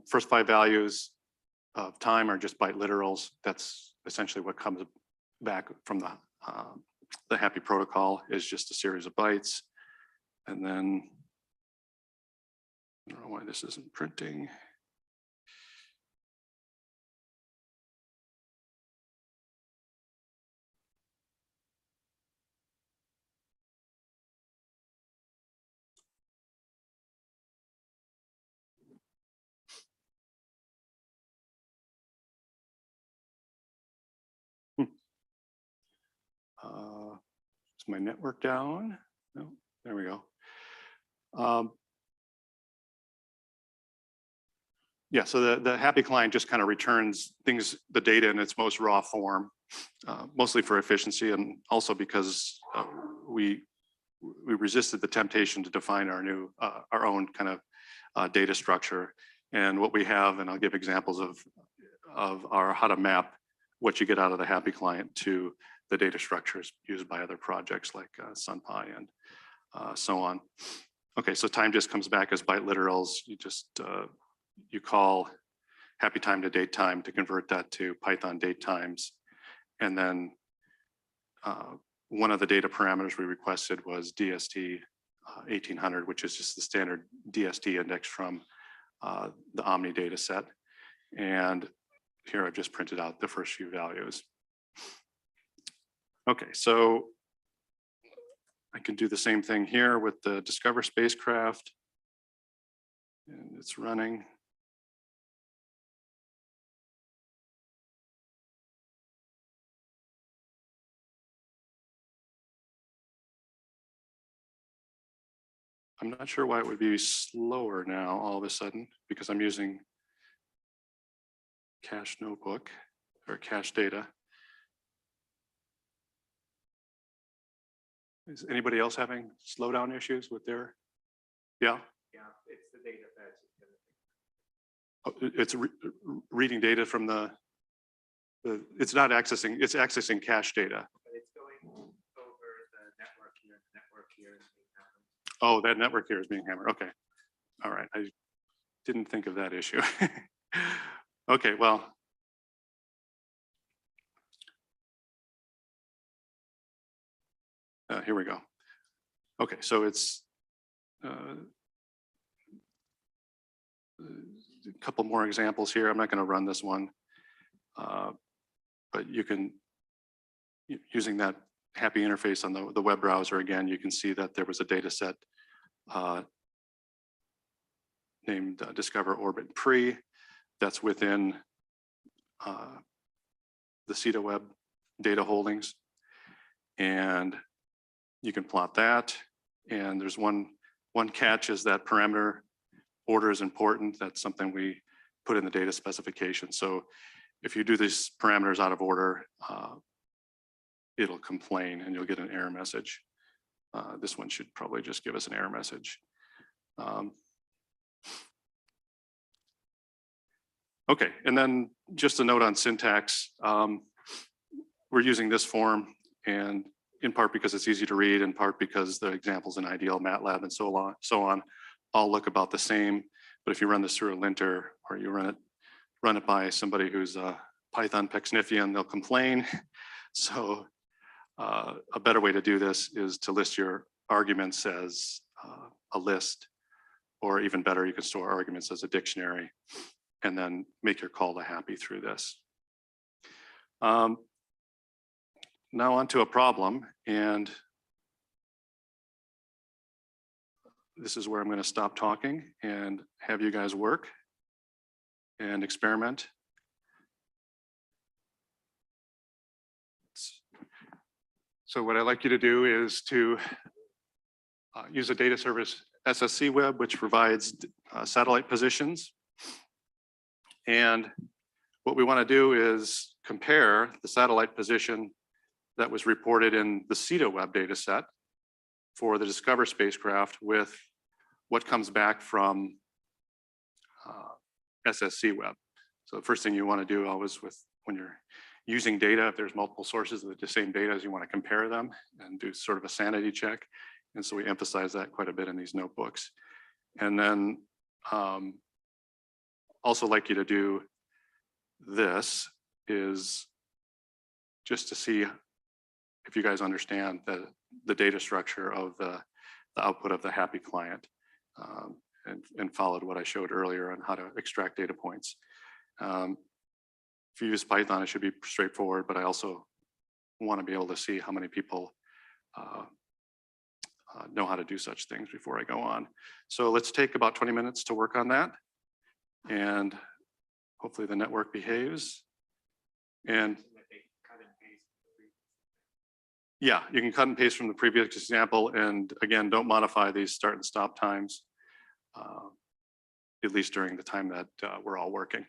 First 5 values of time are just byte literals. That's essentially what comes back from the HAPI protocol, is just a series of bytes. And then, I don't know why this isn't printing. Is my network down? No, there we go. Yeah, so the HAPI client just kind of returns the data in its most raw form, mostly for efficiency and also because we resisted the temptation to define our own kind of data structure. And what we have, and I'll give examples of how to map what you get out of the HAPI client to the data structures used by other projects like SunPy and so on. Okay, so time just comes back as byte literals. You call HAPI time to date time to convert that to Python date times. And then one of the data parameters we requested was DST 1800, which is just the standard DST index from the Omni data set. And here I've just printed out the first few values. Okay, so I can do the same thing here with the Discover spacecraft. And it's running. I'm not sure why it would be slower now all of a sudden because I'm using cache notebook or cache data. Is anybody else having slowdown issues with their? Yeah. Yeah, it's the data fetch. It's reading data from it's not accessing, it's accessing cache data. But it's going over the network here. The network here is being hammered. Oh, that network here is being hammered. Okay. All right. I didn't think of that issue. Okay, well. Here we go. Okay, so it's a couple more examples here. I'm not going to run this one, but you can, using that HAPI interface on the web browser again, you can see that there was a data set named Discover Orbit Pre that's within the CETA web data holdings. And you can plot that. And there's one catch is that parameter order is important. That's something we put in the data specification. So if you do these parameters out of order, it'll complain and you'll get an error message. This one should probably just give us an error message. Okay, and then just a note on syntax. We're using this form, and in part because it's easy to read, in part because the examples in Ideal, MATLAB, and so on, all look about the same. But if you run this through a linter or you run it by somebody who's a Python Pecksniffian, they'll complain. So a better way to do this is to list your arguments as a list, or even better, you can store arguments as a dictionary, and then make your call to HAPI through this. Now onto a problem, and this is where I'm going to stop talking and have you guys work and experiment. So what I'd like you to do is to use a data service SSC web, which provides satellite positions. And what we want to do is compare the satellite position that was reported in the CETA web data set for the Discover spacecraft with what comes back from SSC web. So the first thing you want to do always when you're using data, if there's multiple sources of the same data, is you want to compare them and do sort of a sanity check. And so we emphasize that quite a bit in these notebooks. And then also like you to do this is just to see if you guys understand the data structure of the output of the HAPI client and followed what I showed earlier on how to extract data points. If you use Python, it should be straightforward, but I also want to be able to see how many people know how to do such things before I go on. So let's take about 20 minutes to work on that. And hopefully the network behaves. And Yeah, you can cut and paste from the previous example, and again, don't modify these start and stop times, at least during the time that we're all working.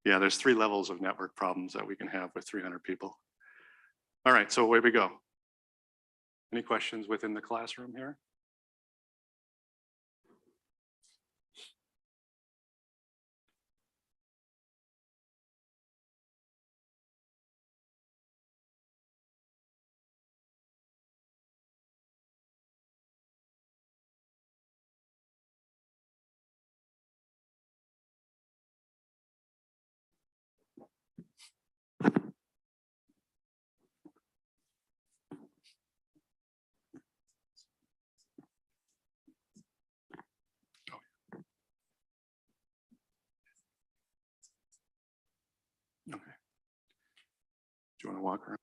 Yeah, there's 3 levels of network problems that we can have with 300 people. All right, so away we go. Any questions within the classroom here? Okay. Do you want to walk around?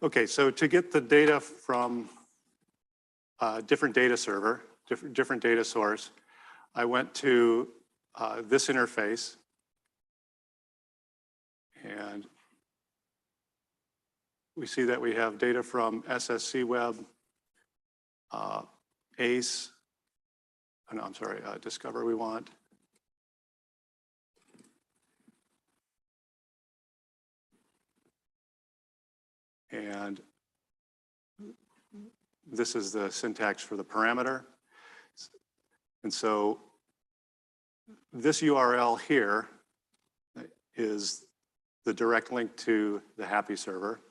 Okay, so to get the data from a different data server, different data source, I went to this interface, and we see that we have data from SSC Web, ACE, oh, no, I'm sorry, Discover we want. And this is the syntax for the parameter. And so this URL here is the direct link to the HAPI server.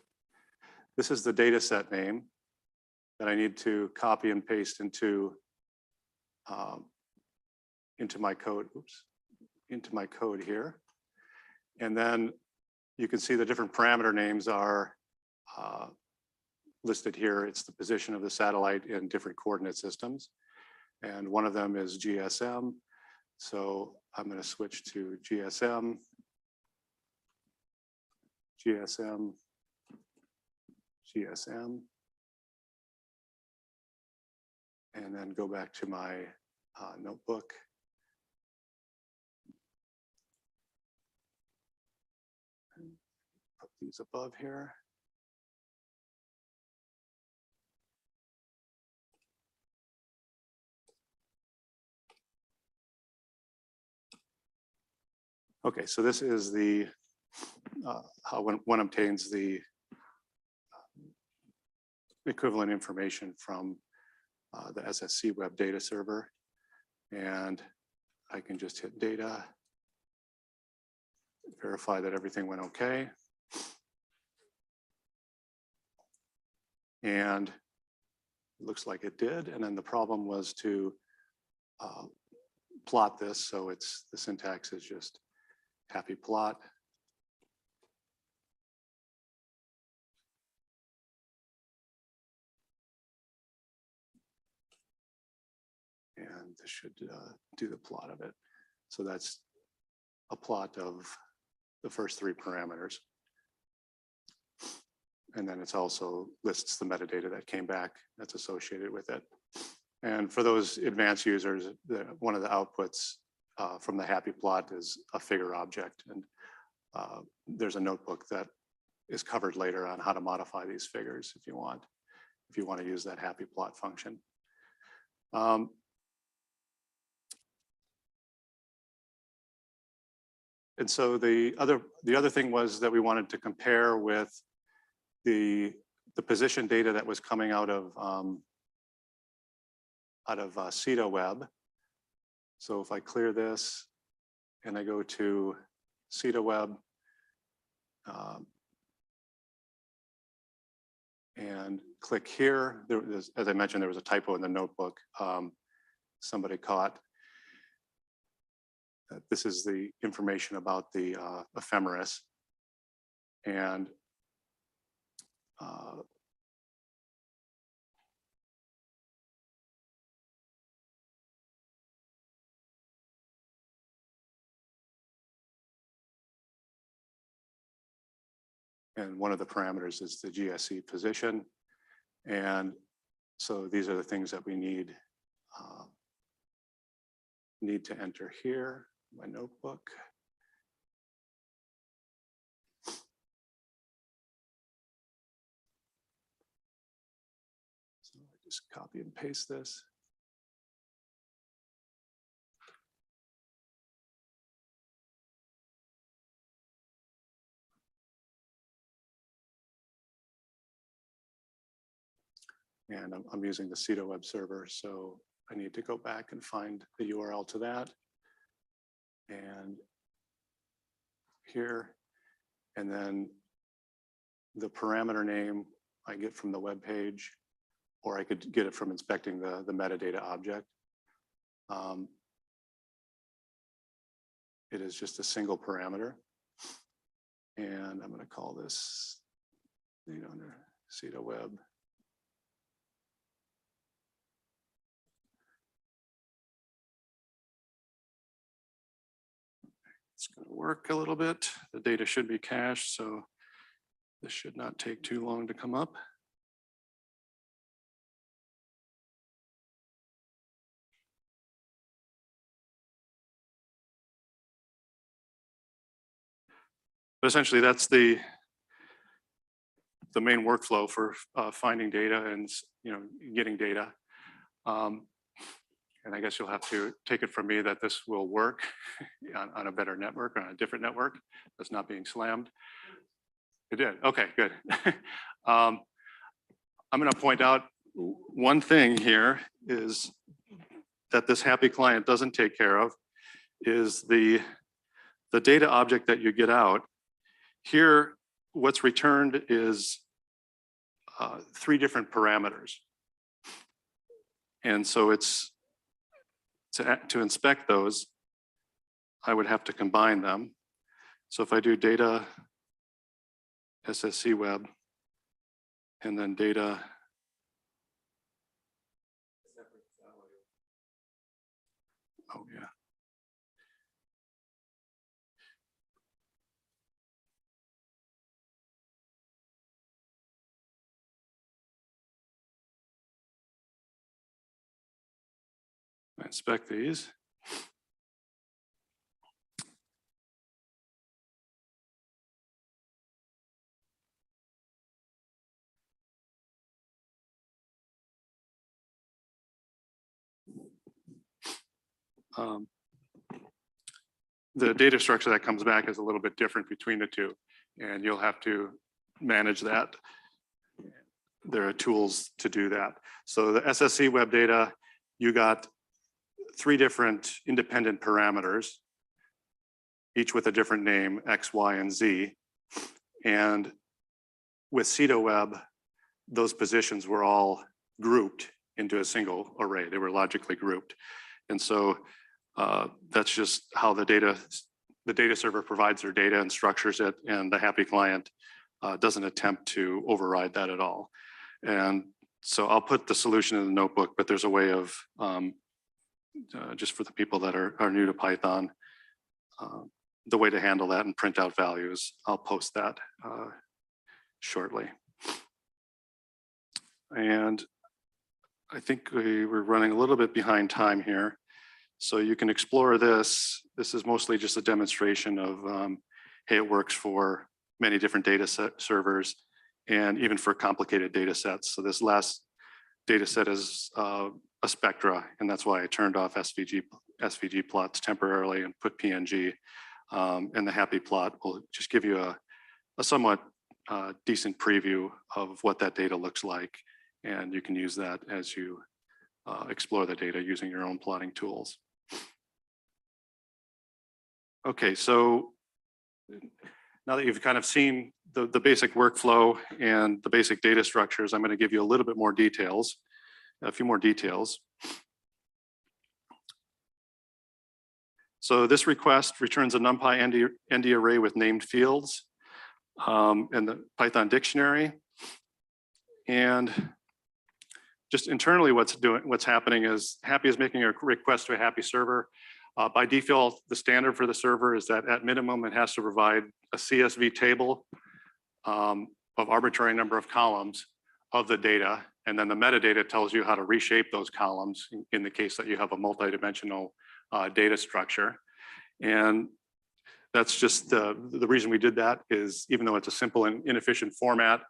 This is the data set name that I need to copy and paste into my code, into my code here. And then you can see the different parameter names are listed here. It's the position of the satellite in different coordinate systems. And one of them is GSM. So I'm going to switch to GSM, GSM, GSM, and then go back to my notebook. And put these above here. Okay, so this is the how one obtains the equivalent information from the SSC Web data server. And I can just hit data, verify that everything went okay. And it looks like it did. And then the problem was to plot this. So it's the syntax is just HAPI plot. And this should do the plot of it. So that's a plot of the first three parameters. And then it's also lists the metadata that came back that's associated with it. And for those advanced users, one of the outputs from the HAPI plot is a figure object. And there's a notebook that is covered later on how to modify these figures if you want to use that HAPI plot function. And so the other thing was that we wanted to compare with the position data that was coming out of CETA Web. So if I clear this and I go to CETA Web and click here, as I mentioned, there was a typo in the notebook. Somebody caught. This is the information about the ephemeris. And one of the parameters is the GSE position. And so these are the things that we need to enter here, my notebook. So I just copy and paste this. And I'm using the CETA web server, so I need to go back and find the URL to that. And here, and then the parameter name I get from the web page, or I could get it from inspecting the metadata object. It is just a single parameter. And I'm going to call this under CETA web. It's going to work a little bit. The data should be cached, so This should not take too long to come up. But essentially, that's the main workflow for finding data and getting data. And I guess you'll have to take it from me that this will work on a better network, on a different network that's not being slammed. It did. Okay, good. I'm going to point out one thing here is that this HAPI client doesn't take care of is the data object that you get out. Here, what's returned is 3 different parameters. And so it's to inspect those, I would have to combine them. So if I do data SSC web and then data oh yeah. I inspect these. The data structure that comes back is a little bit different between the two, and you'll have to manage that. There are tools to do that. So the SSC web data, you got 3 different independent parameters, each with a different name, X, Y, and Z. And with CEDAWeb, those positions were all grouped into a single array. They were logically grouped. And so that's just how the data server provides their data and structures it, and the HAPI client doesn't attempt to override that at all. And so I'll put the solution in the notebook, but there's a way of, just for the people that are new to Python, the way to handle that and print out values. I'll post that shortly. And I think we're running a little bit behind time here. So you can explore this. This is mostly just a demonstration of, hey, it works for many different data set servers and even for complicated data sets. So this last data set is a spectra, and that's why I turned off SVG plots temporarily and put PNG. And the HAPI plot will just give you a somewhat decent preview of what that data looks like. And you can use that as you explore the data using your own plotting tools. Okay, so now that you've kind of seen the basic workflow and the basic data structures, I'm going to give you a little bit more details, a few more details. So this request returns a NumPy ND array with named fields in the Python dictionary. And just internally what's happening is HAPI is making a request to a HAPI server. By default, the standard for the server is that at minimum, it has to provide a CSV table of arbitrary number of columns of the data. And then the metadata tells you how to reshape those columns in the case that you have a multidimensional data structure. And that's just the reason we did that is even though it's a simple and inefficient format,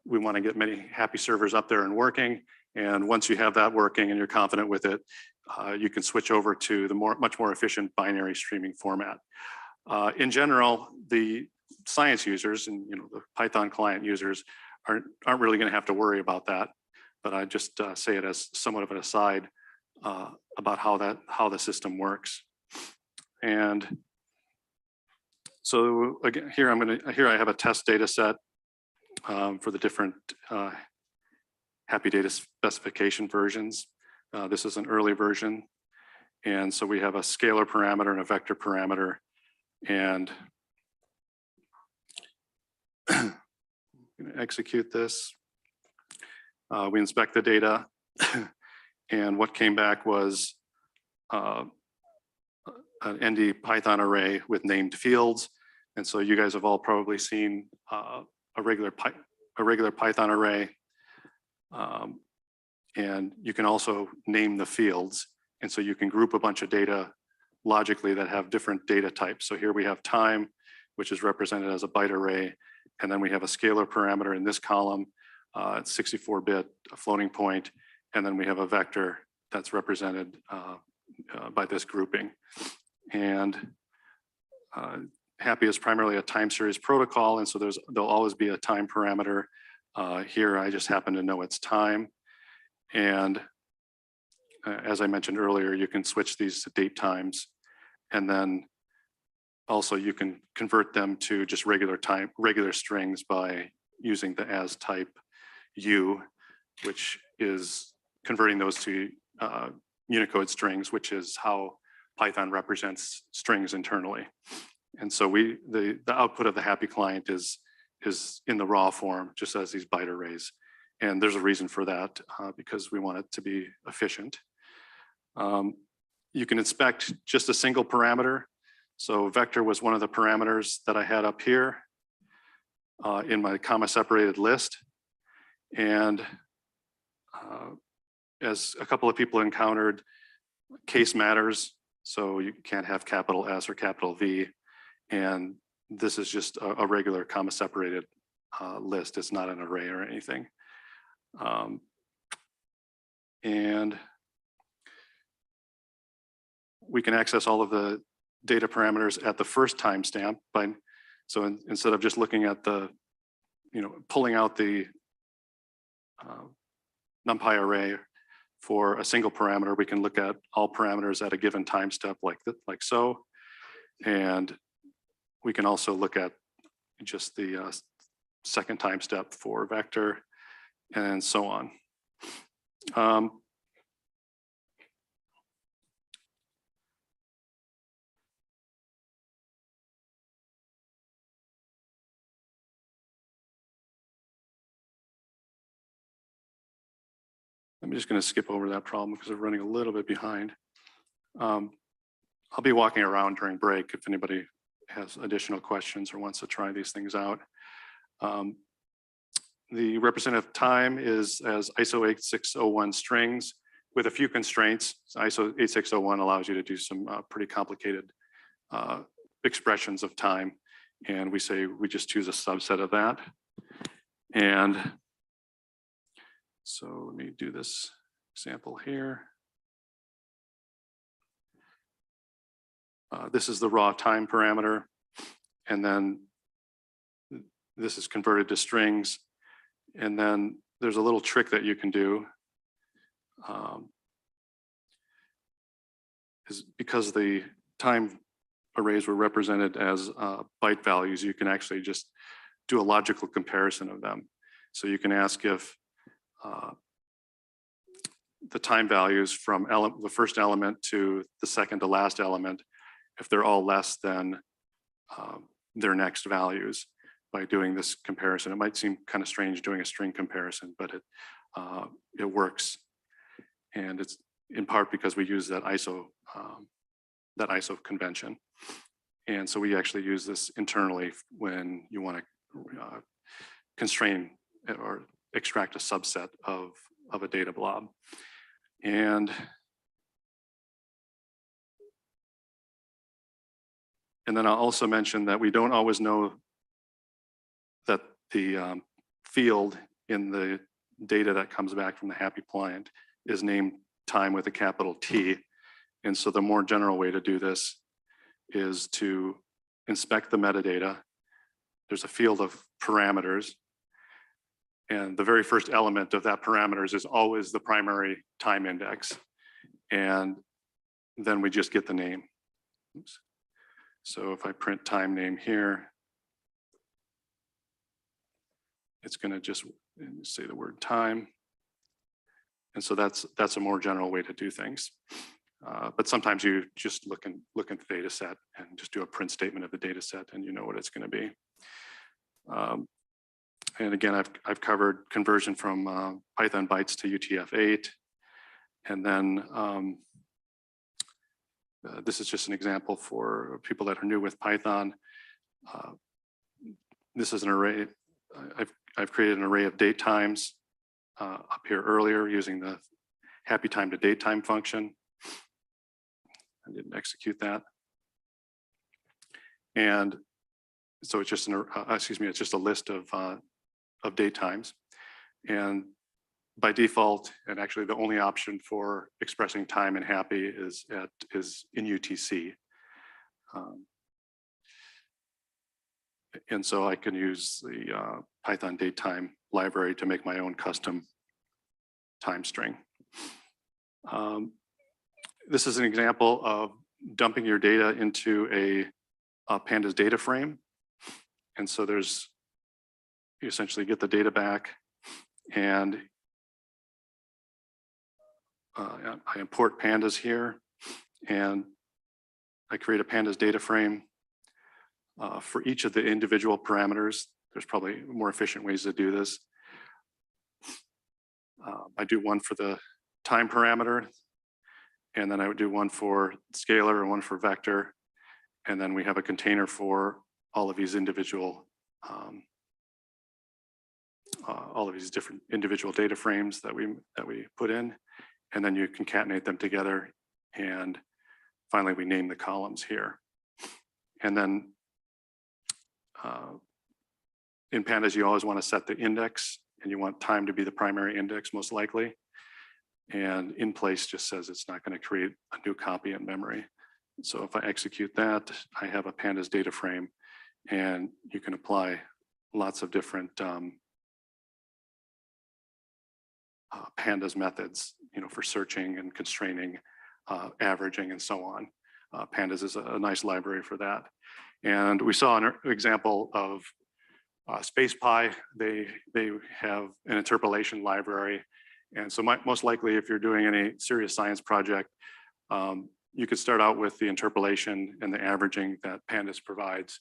we want to get many HAPI servers up there and working. And once you have that working and you're confident with it, you can switch over to the much more efficient binary streaming format. In general, the science users and the Python client users aren't really going to have to worry about that. But I just say it as somewhat of an aside about how the system works. And so again, here I have a test data set for the different HAPI data specification versions. This is an early version. And so we have a scalar parameter and a vector parameter. And I'm going to execute this. We inspect the data. And what came back was an ND Python array with named fields. And so you guys have all probably seen a regular Python array. And you can also name the fields. And so you can group a bunch of data logically that have different data types. So here we have time, which is represented as a byte array. And then we have a scalar parameter in this column, it's 64-bit floating point. And then we have a vector that's represented by this grouping. And HAPI is primarily a time series protocol. And so there'll always be a time parameter. Here, I just happen to know it's time. And as I mentioned earlier, you can switch these to date times. And then also you can convert them to just regular strings by using the as type U, which is converting those to Unicode strings, which is how Python represents strings internally. And so the output of the HAPI client is in the raw form, just as these byte arrays. And there's a reason for that, because we want it to be efficient. You can inspect just a single parameter. So vector was one of the parameters that I had up here in my comma separated list. And as a couple of people encountered, case matters. So you can't have capital S or capital V. And this is just a regular comma separated list. It's not an array or anything. And we can access all of the data parameters at the first timestamp. So instead of just looking at pulling out the NumPy array for a single parameter, we can look at all parameters at a given time step like so. And we can also look at just the second time step for vector and so on. I'm just going to skip over that problem because we're running a little bit behind. I'll be walking around during break if anybody has additional questions or wants to try these things out. The representative time is as ISO 8601 strings with a few constraints. ISO 8601 allows you to do some pretty complicated expressions of time. And we say we just choose a subset of that. And so let me do this example here. This is the raw time parameter. And then this is converted to strings. And then there's a little trick that you can do. Is because the time arrays were represented as byte values, you can actually just do a logical comparison of them. So you can ask if the time values from the first element to the second to last element, if they're all less than their next values by doing this comparison. It might seem kind of strange doing a string comparison, but it works. And it's in part because we use that ISO convention. And so we actually use this internally when you want to constrain or extract a subset of a data blob. And then I'll also mention that we don't always know that the field in the data that comes back from the HAPI client is named time with a capital T. And so the more general way to do this is to inspect the metadata. There's a field of parameters. And the very first element of that parameters is always the primary time index. And then we just get the name. Oops. So if I print time name here, it's going to just say the word time. And so that's a more general way to do things. But sometimes you just look at the data set and just do a print statement of the data set and you know what it's going to be. And again, I've covered conversion from Python bytes to UTF-8. And then this is just an example for people that are new with Python. This is an array. I've created an array of date times up here earlier using the HAPI time to date time function. I didn't execute that. And so it's just it's just a list of date times. And by default, and actually the only option for expressing time in HAPI is in UTC. And so I can use the Python datetime library to make my own custom time string. This is an example of dumping your data into a Pandas data frame. And so you essentially get the data back, and I import Pandas here, and I create a Pandas data frame for each of the individual parameters. There's probably more efficient ways to do this. I do one for the time parameter, and then I would do one for scalar and one for vector. And then we have a container for all of these individual, all of these different individual data frames that we put in, and then you concatenate them together. And finally, we name the columns here. And then in Pandas, you always want to set the index, and you want time to be the primary index most likely. And in place just says it's not going to create a new copy in memory. So if I execute that, I have a Pandas data frame, and you can apply lots of different Pandas methods, for searching and constraining, averaging, and so on. Pandas is a nice library for that. And we saw an example of SpacePy. They have an interpolation library. And so most likely, if you're doing any serious science project, you could start out with the interpolation and the averaging that Pandas provides,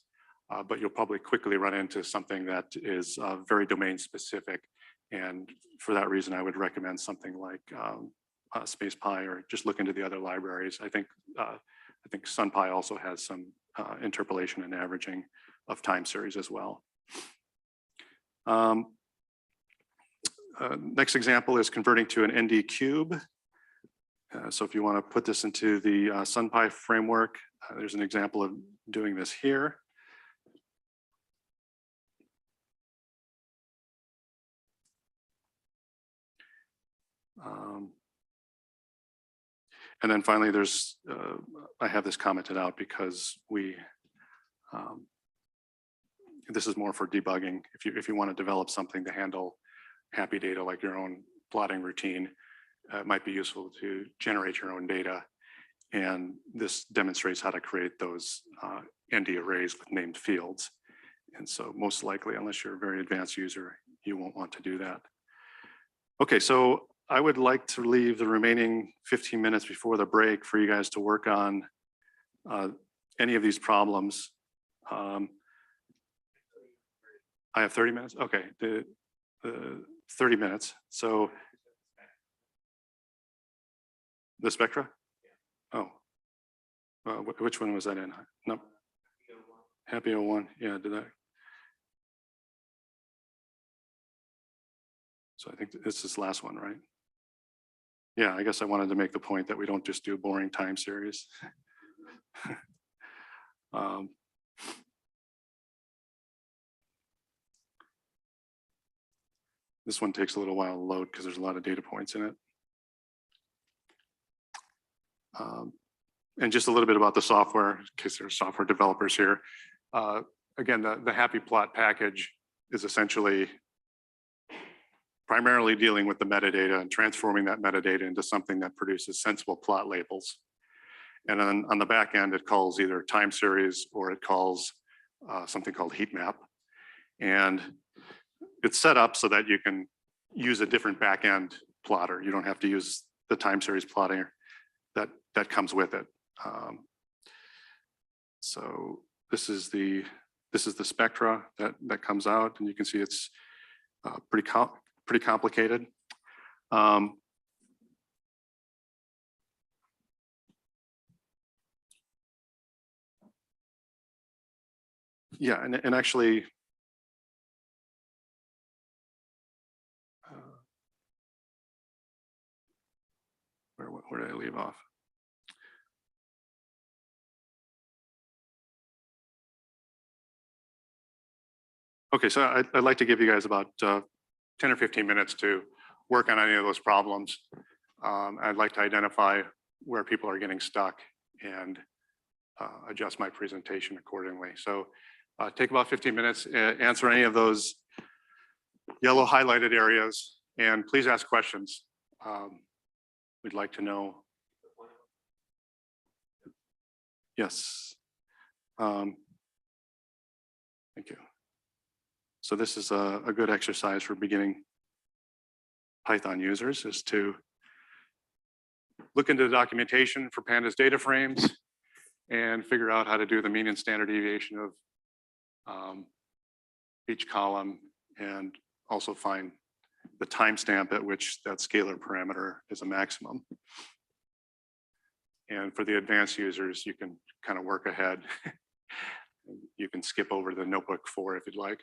but you'll probably quickly run into something that is very domain specific. And for that reason, I would recommend something like SpacePy, or just look into the other libraries. I think SunPy also has some interpolation and averaging of time series as well. Next example is converting to an ND cube. So if you want to put this into the SunPy framework, there's an example of doing this here. And then finally, there's, I have this commented out because this is more for debugging. If you want to develop something to handle HAPI data, like your own plotting routine, it might be useful to generate your own data. And this demonstrates how to create those ND arrays with named fields. And so most likely, unless you're a very advanced user, you won't want to do that. Okay, so I would like to leave the remaining 15 minutes before the break for you guys to work on any of these problems. I have 30 minutes. Okay, the 30 minutes. So the spectra? Oh, which one was that in? No, HAPI 01. Yeah, did that? So I think this is the last one, right? Yeah, I guess I wanted to make the point that we don't just do boring time series. This one takes a little while to load because there's a lot of data points in it. And just a little bit about the software, in case there's software developers here. Again, the HAPI plot package is essentially primarily dealing with the metadata and transforming that metadata into something that produces sensible plot labels. And then on the back end, it calls either time series or it calls something called heat map. And it's set up so that you can use a different back end plotter. You don't have to use the time series plotting that comes with it. So this is the spectra that comes out, and you can see it's pretty complicated. Yeah, and actually, where did I leave off? Okay, so I'd like to give you guys about 10 or 15 minutes to work on any of those problems. I'd like to identify where people are getting stuck and adjust my presentation accordingly. So take about 15 minutes, answer any of those yellow highlighted areas, and please ask questions. We'd like to know. Yes. Thank you. So this is a good exercise for beginning Python users, is to look into the documentation for Pandas data frames and figure out how to do the mean and standard deviation of each column, and also find the timestamp at which that scalar parameter is a maximum. And for the advanced users, you can kind of work ahead. You can skip over the notebook 4 if you'd like.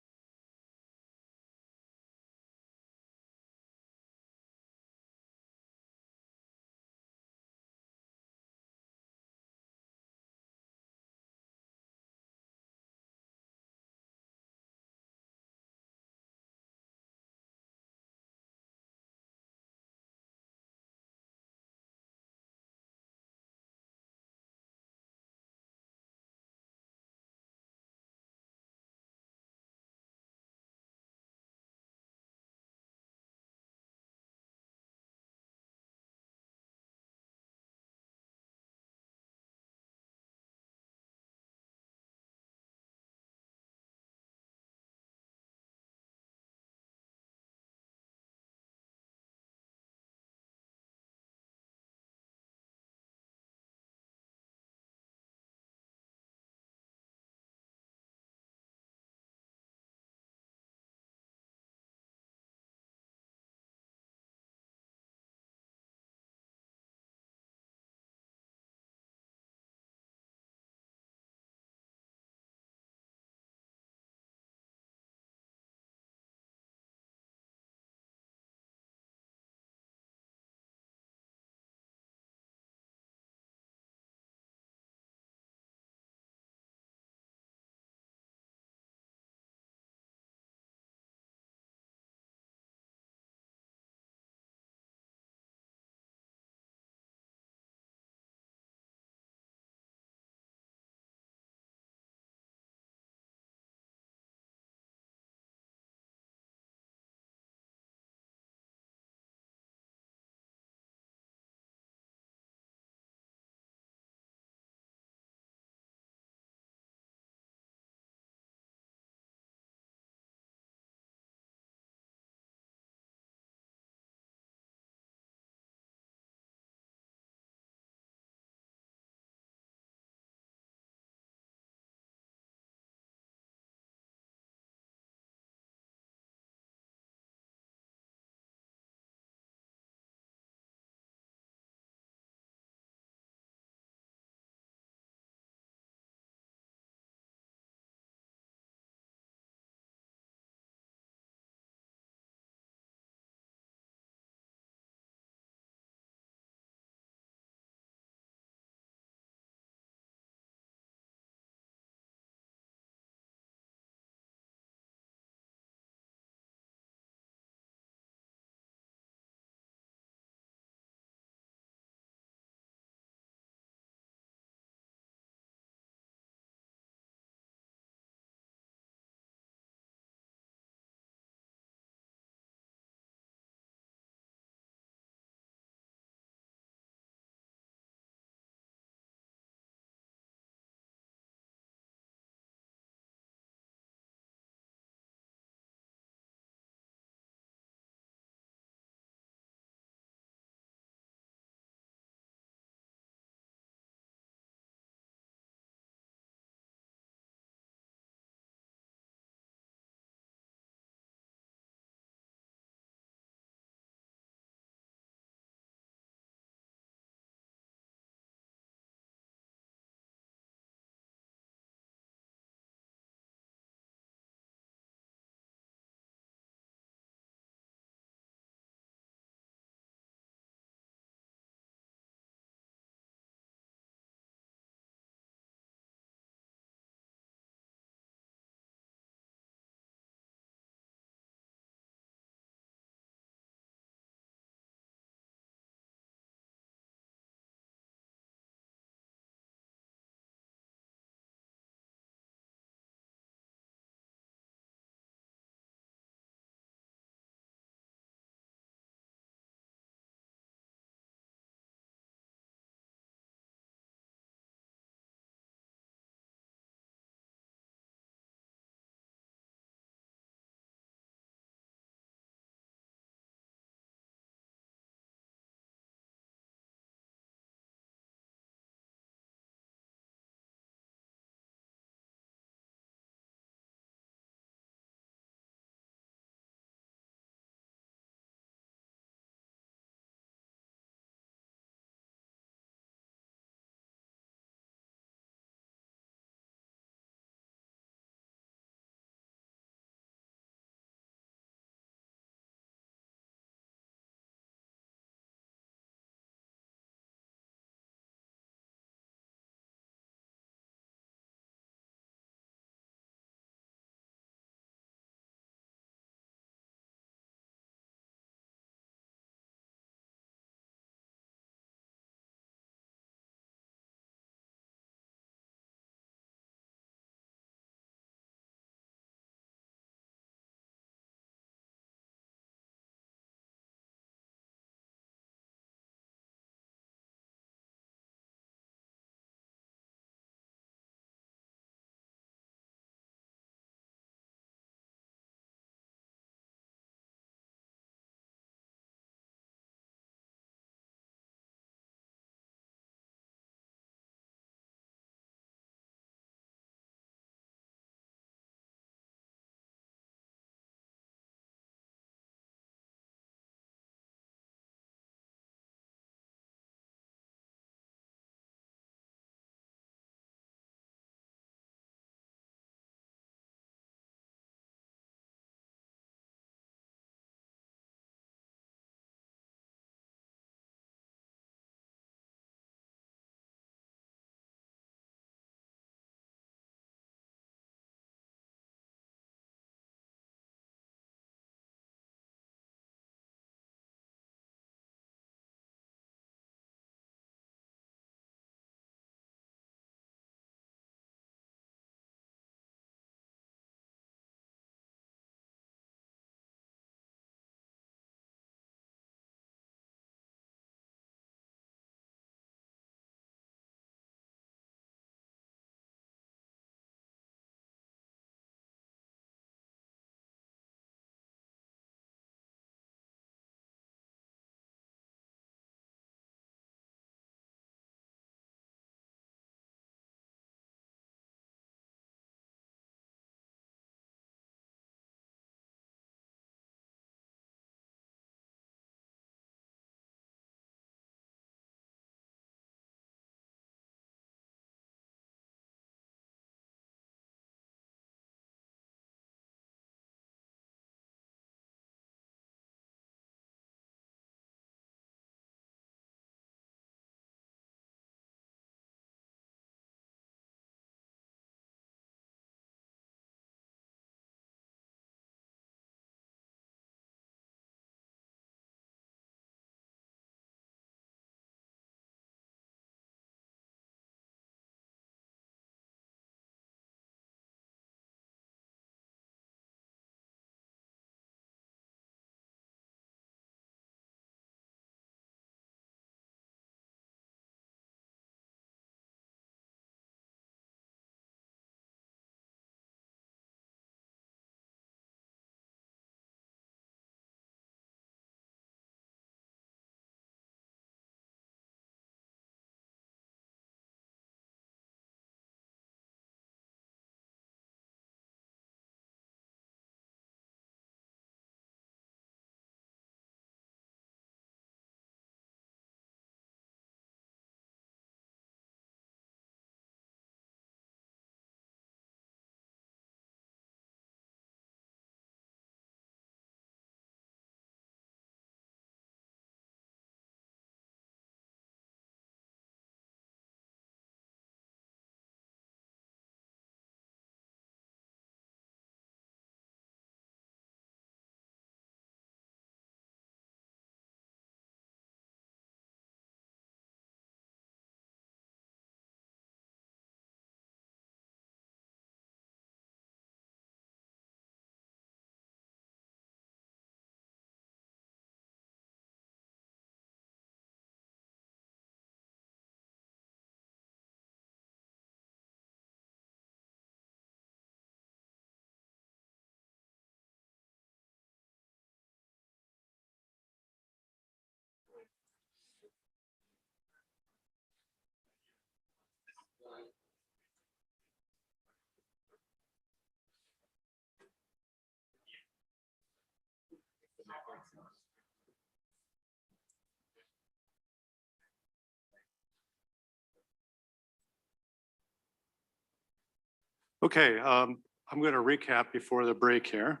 Okay, I'm going to recap before the break here.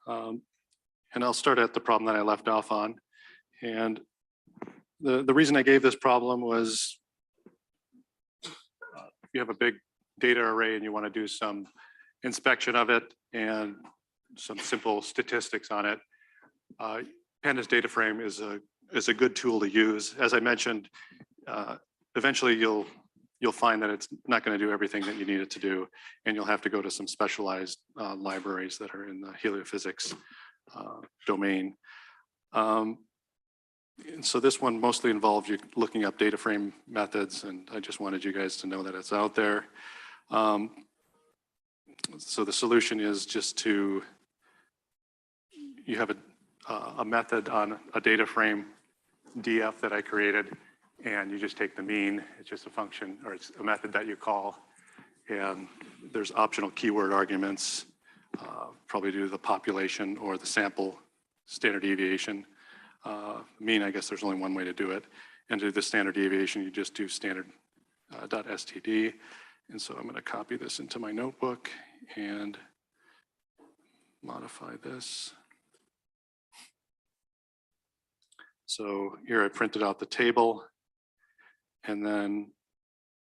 And I'll start at the problem that I left off on. And the reason I gave this problem was you have a big data array and you want to do some inspection of it and some simple statistics on it. Pandas data frame is a good tool to use. As I mentioned, eventually you'll find that it's not going to do everything that you need it to do, and you'll have to go to some specialized libraries that are in the heliophysics domain. And so this one mostly involved you looking up data frame methods, and I just wanted you guys to know that it's out there. So the solution is just to, you have a method on a data frame DF that I created, and you just take the mean. It's just a function, or it's a method that you call, and there's optional keyword arguments, probably do the population or the sample standard deviation. Mean, I guess there's only one way to do it. And to do the standard deviation, you just do standard .std. And so I'm going to copy this into my notebook and modify this. So here I printed out the table, and then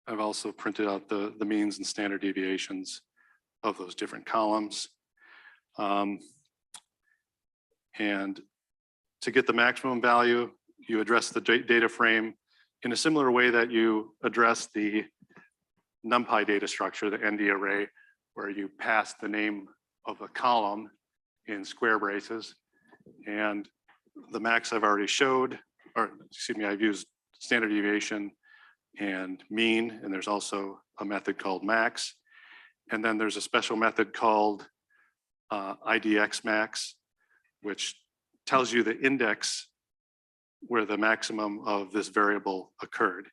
I've also printed out the means and standard deviations of those different columns. And to get the maximum value, you address the data frame in a similar way that you address the NumPy data structure, the ND array, where you pass the name of a column in square braces. And the max I've already showed, or excuse me, I've used standard deviation and mean, and there's also a method called max. And then there's a special method called IDX max, which tells you the index where the maximum of this variable occurred.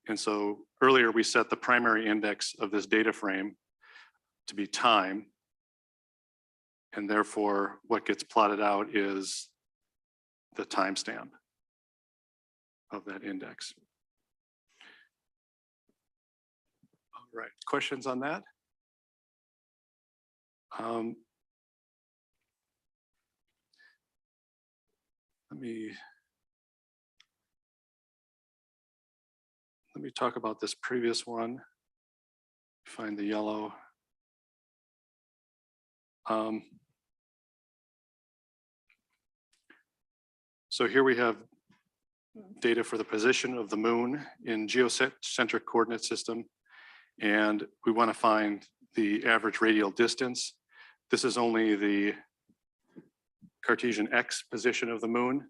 And so earlier we set the primary index of this data frame to be time. And therefore what gets plotted out is the timestamp of that index. All right, questions on that? Let me talk about this previous one. Find the yellow. So here we have data for the position of the moon in geocentric coordinate system, and we want to find the average radial distance. This is only the Cartesian X position of the moon,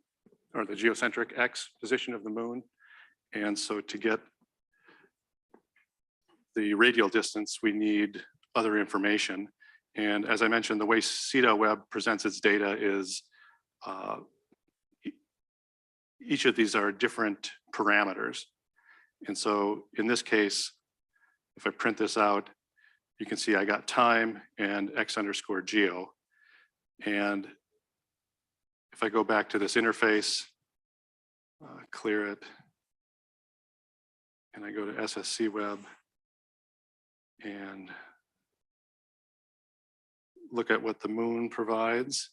or the geocentric X position of the moon. And so to get the radial distance, we need other information. And as I mentioned, the way CETA-Web presents its data is each of these are different parameters. And so in this case, if I print this out, you can see I got time and X_geo. And if I go back to this interface, clear it, and I go to SSC Web and look at what the moon provides,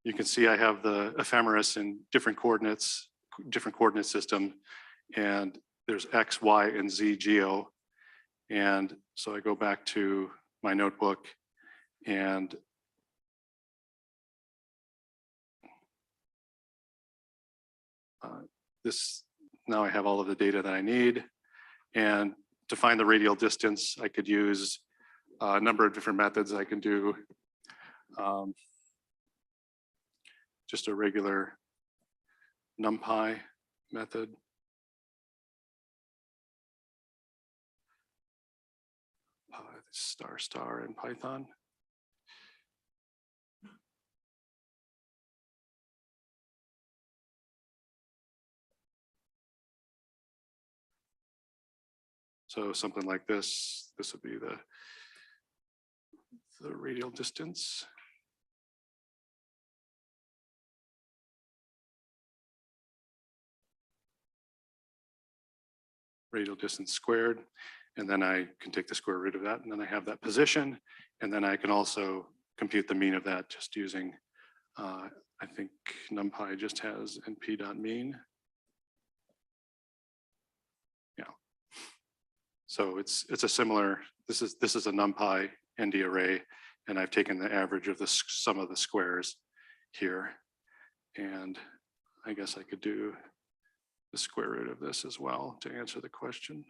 you can see I have the ephemeris in different coordinate system, and there's X, Y, and Z geo. And so I go back to my notebook, and now I have all of the data that I need. And to find the radial distance, I could use a number of different methods. I can do just a regular NumPy method. Star in Python. So something like this would be the radial distance. radial distance squared. And then I can take the square root of that, and then I have that position. And then I can also compute the mean of that just using, I think NumPy just has np.mean. Yeah. So it's a similar, this is a NumPy ND array, and I've taken the average of the sum of the squares here. And I guess I could do the square root of this as well to answer the question.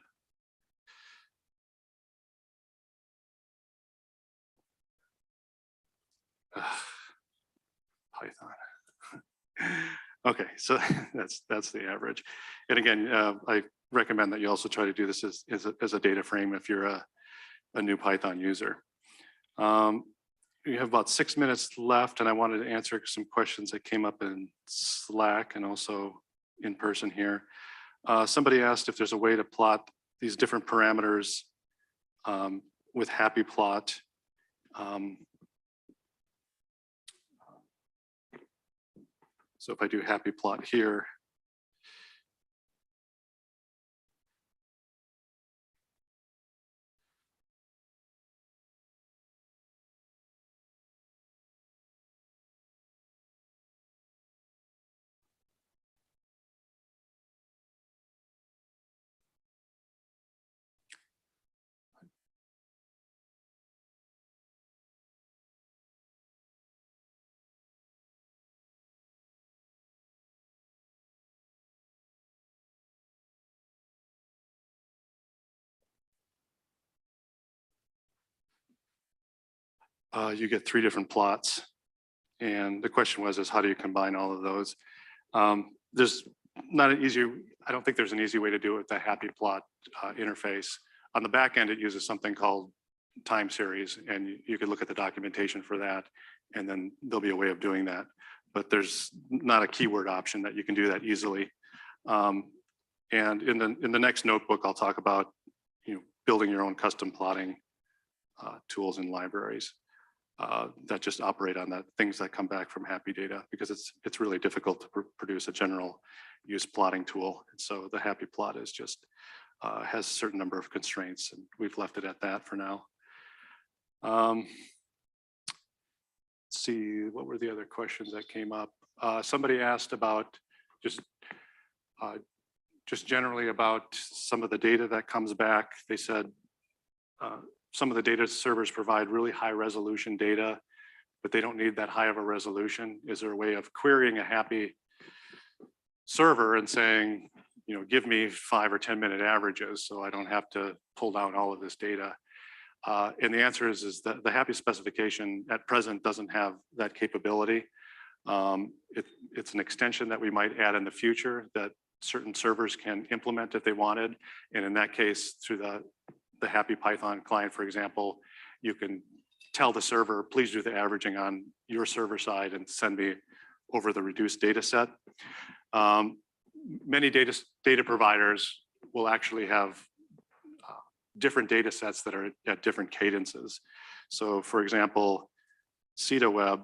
Python. Okay, so that's the average. And again, I recommend that you also try to do this as a data frame if you're a new Python user. We have about 6 minutes left, and I wanted to answer some questions that came up in Slack and also in person here. Somebody asked if there's a way to plot these different parameters with HAPI plot. So if I do HAPI plot here, you get 3 different plots. And the question was, how do you combine all of those? There's not an easy, I don't think there's an easy way to do it with the HAPI plot interface. On the back end, it uses something called time series, and you could look at the documentation for that, and then there'll be a way of doing that. But there's not a keyword option that you can do that easily. And in the next notebook, I'll talk about building your own custom plotting tools and libraries that just operate on that things that come back from HAPI data, because it's really difficult to produce a general use plotting tool. And so the HAPI plot is just has a certain number of constraints, and we've left it at that for now. Let's see, what were the other questions that came up? Somebody asked about just generally about some of the data that comes back. They said some of the data servers provide really high resolution data, but they don't need that high of a resolution. Is there a way of querying a HAPI server and saying, give me 5 or 10 minute averages so I don't have to pull down all of this data? And the answer is that the HAPI specification at present doesn't have that capability. It's an extension that we might add in the future that certain servers can implement if they wanted. And in that case, through the HAPI Python client, for example, you can tell the server, please do the averaging on your server side and send me over the reduced data set. Many data providers will actually have different data sets that are at different cadences. So for example, CETA-Web,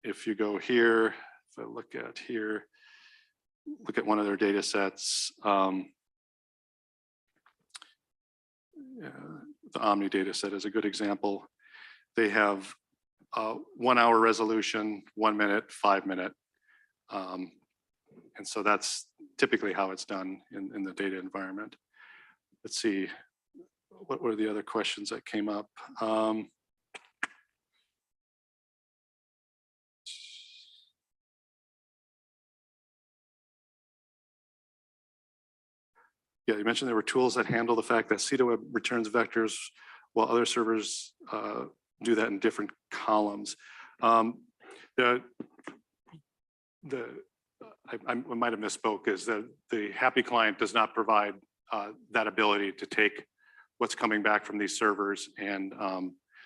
if you go here, if I look at here, look at one of their data sets, the Omni data set is a good example. They have 1 hour resolution, 1 minute, 5 minute. And so that's typically how it's done in the data environment. Let's see, what were the other questions that came up? Yeah, you mentioned there were tools that handle the fact that CETA-Web returns vectors while other servers do that in different columns. I might have misspoke, is that the HAPI client does not provide that ability to take what's coming back from these servers and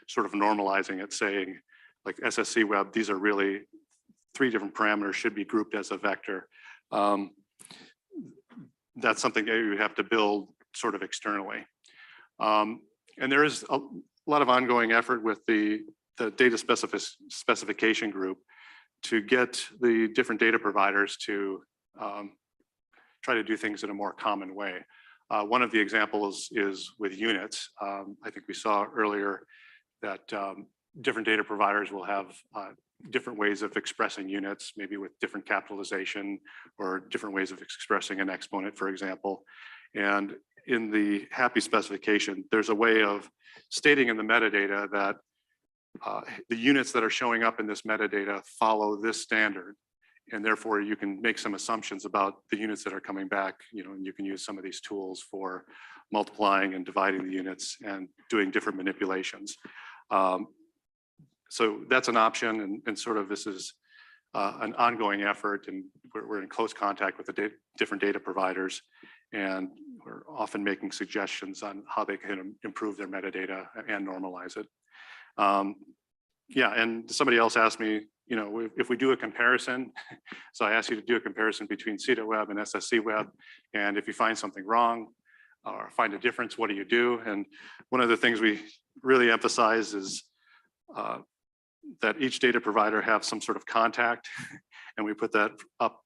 sort of normalizing it, saying like SSC web, these are really 3 different parameters should be grouped as a vector. That's something that you have to build sort of externally. And there is a lot of ongoing effort with the data specification group to get the different data providers to try to do things in a more common way. One of the examples is with units. I think we saw earlier that different data providers will have different ways of expressing units, maybe with different capitalization or different ways of expressing an exponent, for example. And in the HAPI specification, there's a way of stating in the metadata that the units that are showing up in this metadata follow this standard. And therefore you can make some assumptions about the units that are coming back, and you can use some of these tools for multiplying and dividing the units and doing different manipulations. So that's an option, and sort of this is an ongoing effort, and we're in close contact with the different data providers, and we're often making suggestions on how they can improve their metadata and normalize it. Yeah, and somebody else asked me, if we do a comparison, so I asked you to do a comparison between CETA web and SSC web, and if you find something wrong or find a difference, what do you do? And one of the things we really emphasize is that each data provider have some sort of contact, and we put that up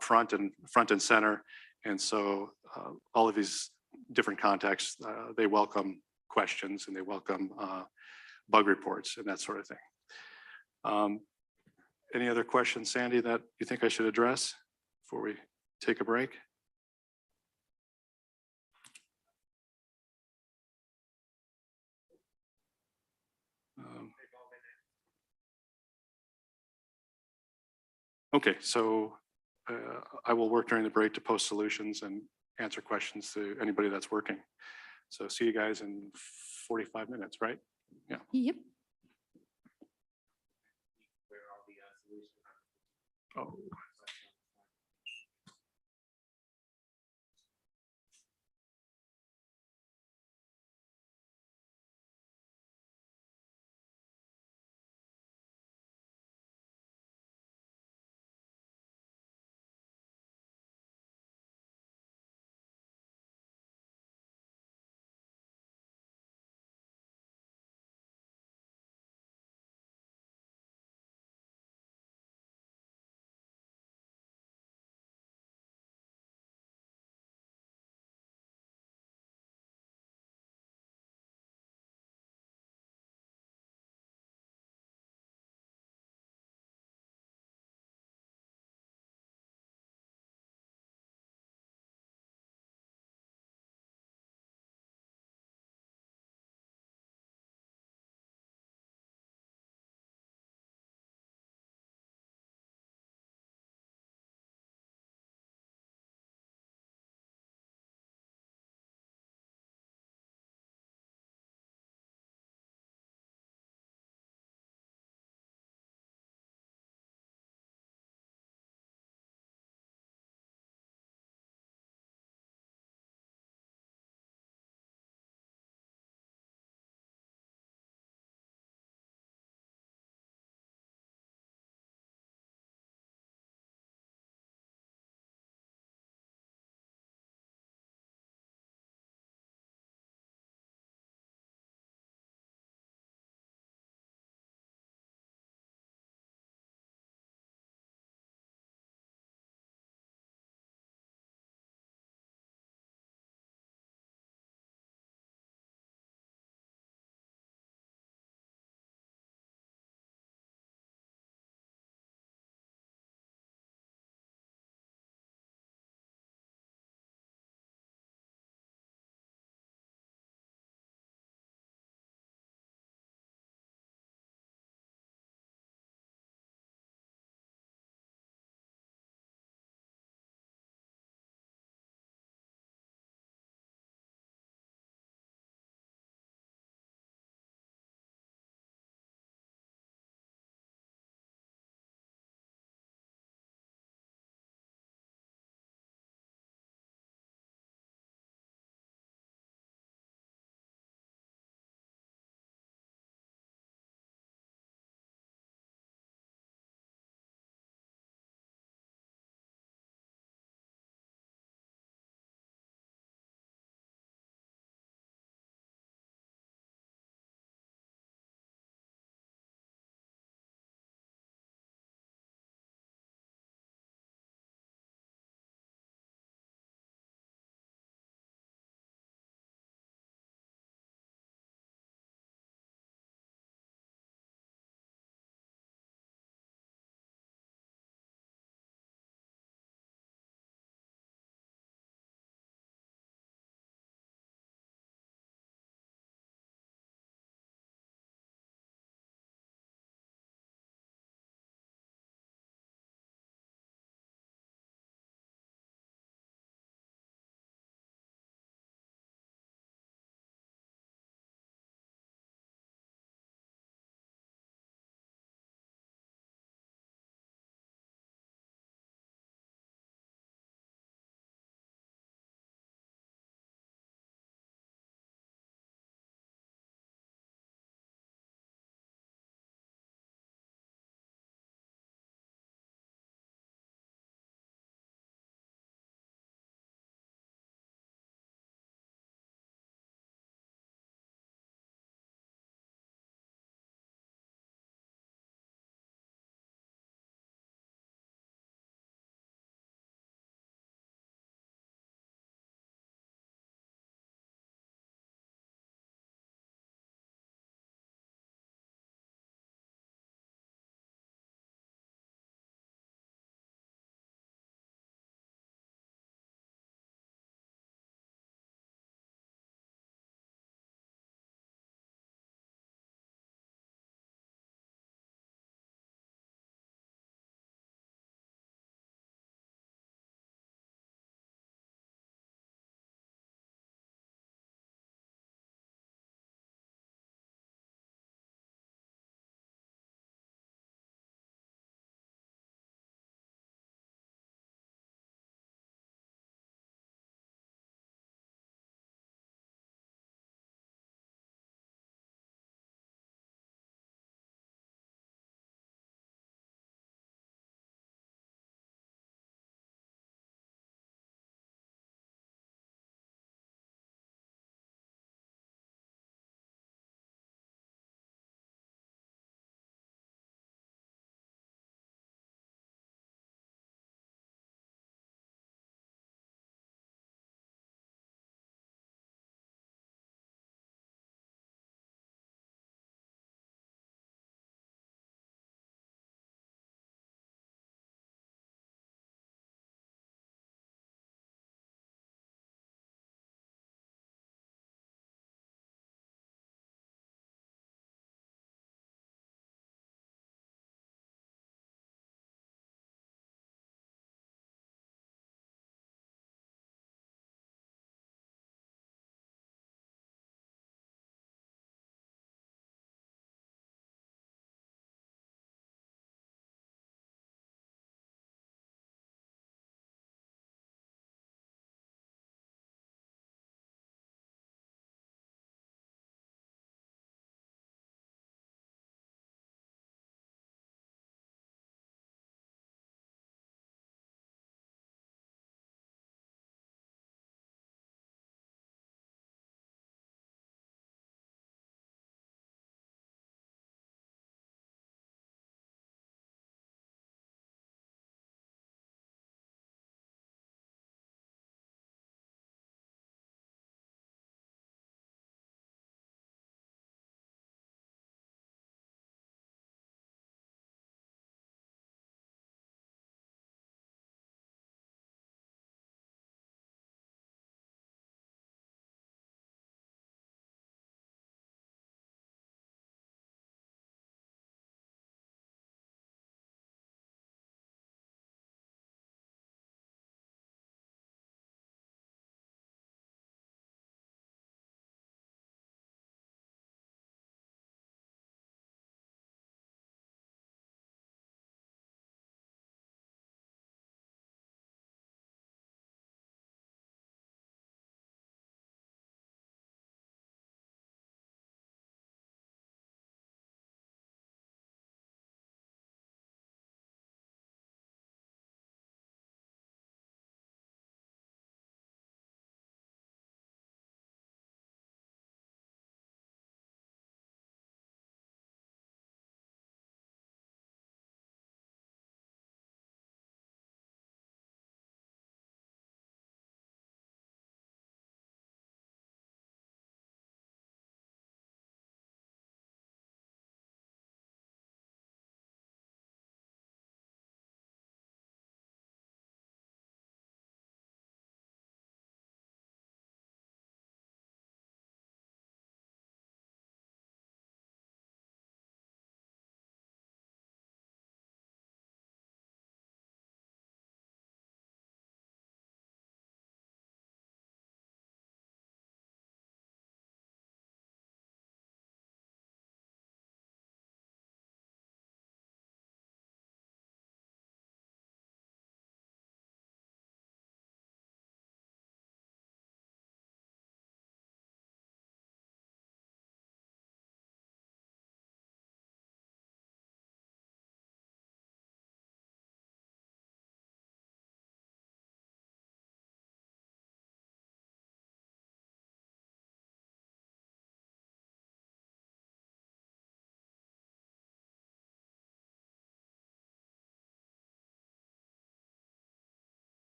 front and center. And so all of these different contacts, they welcome questions and they welcome bug reports and that sort of thing. Any other questions, Sandy, that you think I should address before we take a break? Okay, so I will work during the break to post solutions and answer questions to anybody that's working. So see you guys in 45 minutes, right? Yeah. Yep. Where all the solutions are. Oh.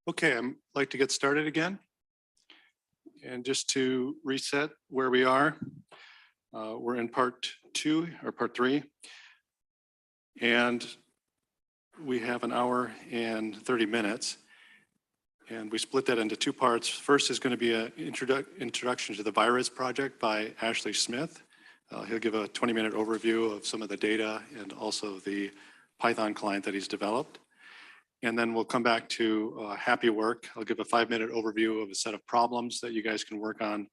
Okay, I'd like to get started again. And just to reset where we are, we're in part 2 or part 3. And we have an hour and 30 minutes. And we split that into 2 parts. First is going to be an introduction to the virus project by Ashley Smith. He'll give a 20-minute overview of some of the data and also the Python client that he's developed. And then we'll come back to HAPI work. I'll give a 5-minute overview of a set of problems that you guys can work on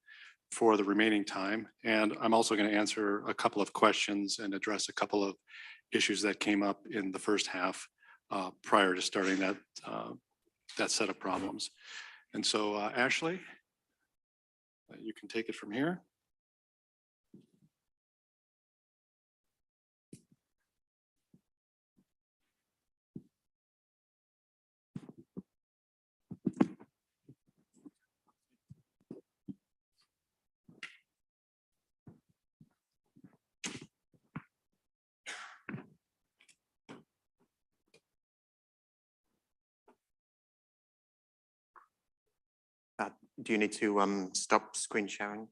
for the remaining time. And I'm also going to answer a couple of questions and address a couple of issues that came up in the first half prior to starting that set of problems. And so Ashley, you can take it from here. Do you need to stop screen sharing?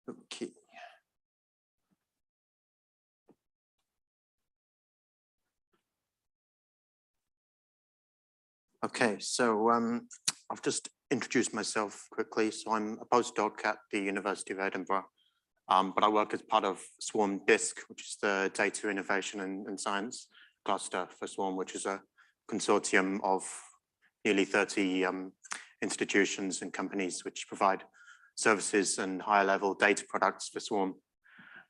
Okay. Okay, so I've just introduced myself quickly. So I'm a postdoc at the University of Edinburgh, but I work as part of Swarm DISC, which is the Data Innovation and Science cluster for Swarm, which is a consortium of nearly 30 institutions and companies which provide services and higher level data products for Swarm.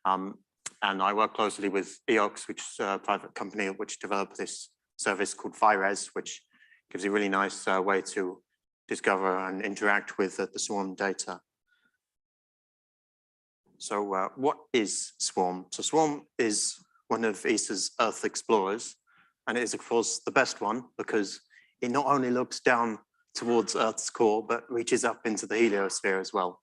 And I work closely with EOX, which is a private company which developed this service called Pfss, which gives a really nice way to discover and interact with the Swarm data. So what is Swarm? So Swarm is one of ESA's Earth explorers, and it is of course the best one because it not only looks down towards Earth's core, but reaches up into the Heliosphere as well.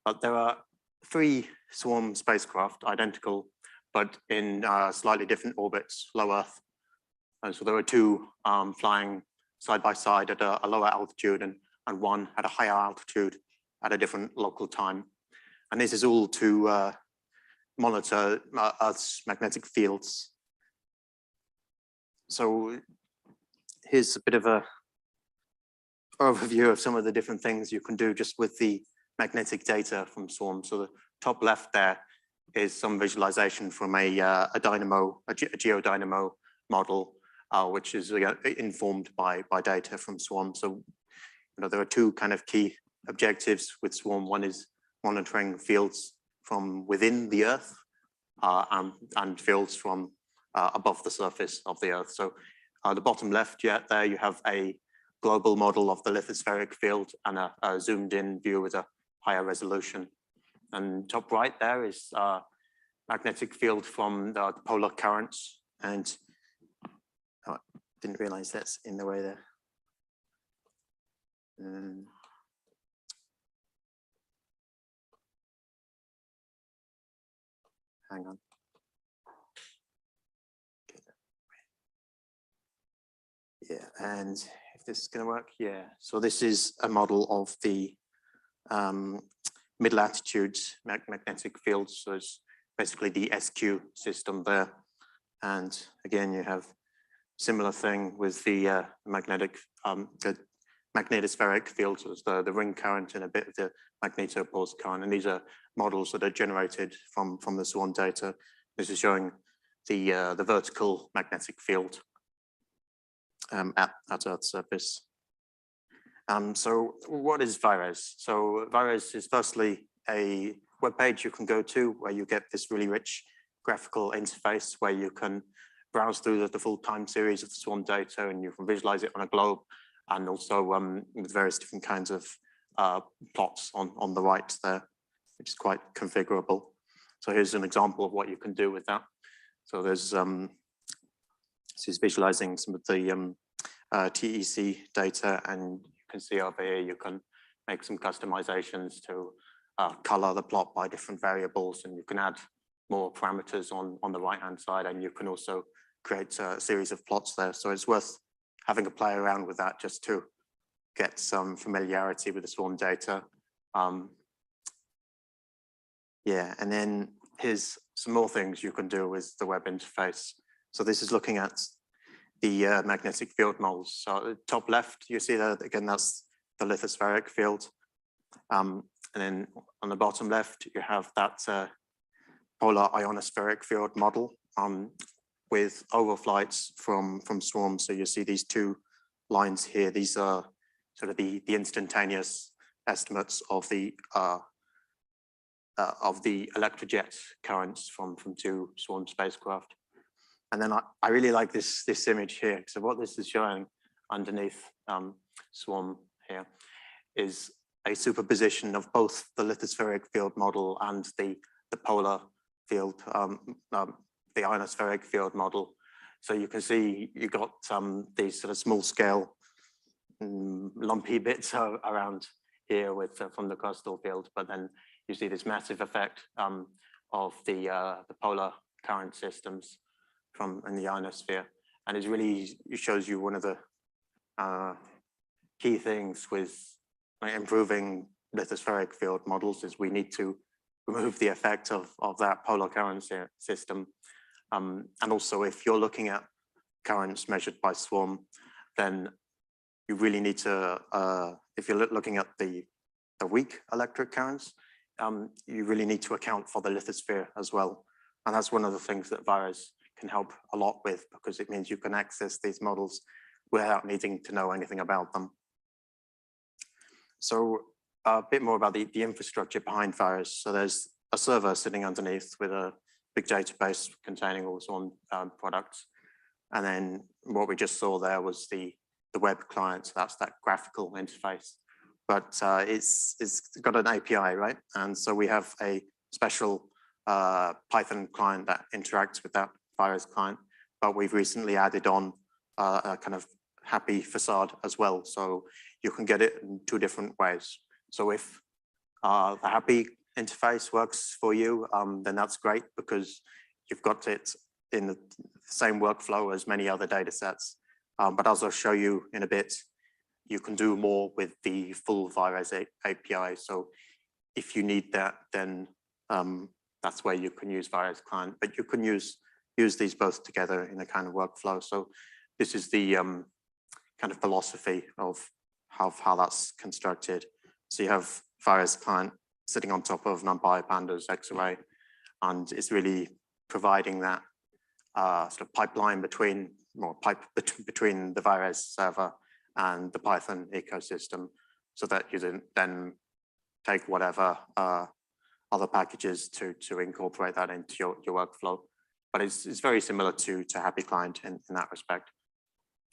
But there are 3 Swarm spacecraft, identical, but in slightly different orbits, low Earth. And so there are 2 flying side by side at a lower altitude and 1 at a higher altitude at a different local time. And this is all to monitor Earth's magnetic fields. So here's a bit of a overview of some of the different things you can do just with the magnetic data from Swarm. So the top left there is some visualization from a dynamo, a geodynamo model, which is informed by data from Swarm. So there are 2 kind of key objectives with Swarm. One is monitoring fields from within the Earth and fields from above the surface of the Earth. So the bottom left there you have a global model of the lithospheric field and a zoomed in view with a higher resolution. And top right there is magnetic field from the polar currents. And I didn't realize that's in the way there. Hang on. Yeah, and if this is going to work, yeah. So this is a model of the mid-latitude magnetic fields. So it's basically the SQ system there. And again, you have similar thing with the magnetospheric fields, so the ring current and a bit of the magnetopause current. And these are models that are generated from the Swarm data. This is showing the vertical magnetic field at Earth's surface. So what is Pfss? So Pfss is firstly a web page you can go to where you get this really rich graphical interface where you can browse through the full time series of the Swarm data, and you can visualize it on a globe, and also with various different kinds of plots on the right there, which is quite configurable. So here's an example of what you can do with that. So there's this is visualizing some of the TEC data, and you can see over here you can make some customizations to color the plot by different variables, and you can add more parameters on the right hand side, and you can also create a series of plots there. So it's worth having a play around with that just to get some familiarity with the Swarm data. Yeah, and then here's some more things you can do with the web interface. So this is looking at the magnetic field models. So at the top left, you see that again, that's the lithospheric field. And then on the bottom left, you have that polar ionospheric field model with overflights from Swarm. So you see these 2 lines here. These are sort of the instantaneous estimates of the of the electrojet currents from two swarm spacecraft. And then I really like this image here. So what this is showing underneath swarm here is a superposition of both the lithospheric field model and the polar field, the ionospheric field model. So you can see you got these sort of small scale lumpy bits around here with from the crustal field, but then you see this massive effect of the polar current systems in the ionosphere, and it shows you one of the key things with improving lithospheric field models is we need to remove the effect of that polar current system. And also, if you're looking at currents measured by swarm, then you really need to, if you're looking at the weak electric currents, you really need to account for the lithosphere as well. And that's one of the things that Virus can help a lot with, because it means you can access these models without needing to know anything about them. So a bit more about the infrastructure behind Virus. So there's a server sitting underneath with a big database containing all swarm products. And then what we just saw there was the web client. So that's that graphical interface. But it's got an API, right? And so we have a special Python client that interacts with that Virus client. But we've recently added on a kind of HAPI facade as well. So you can get it in two different ways. So if the HAPI interface works for you, then that's great, because you've got it in the same workflow as many other data sets. But as I'll show you in a bit, you can do more with the full Virus API. So if you need that, then that's where you can use Virus client. But you can use these both together in a kind of workflow. So this is the kind of philosophy of how that's constructed. So you have Virus client sitting on top of NumPy, Pandas, X-Array, and it's really providing that sort of pipeline between the Virus server and the Python ecosystem, so that you then take whatever other packages to incorporate that into your workflow. But it's very similar to HAPI client in that respect.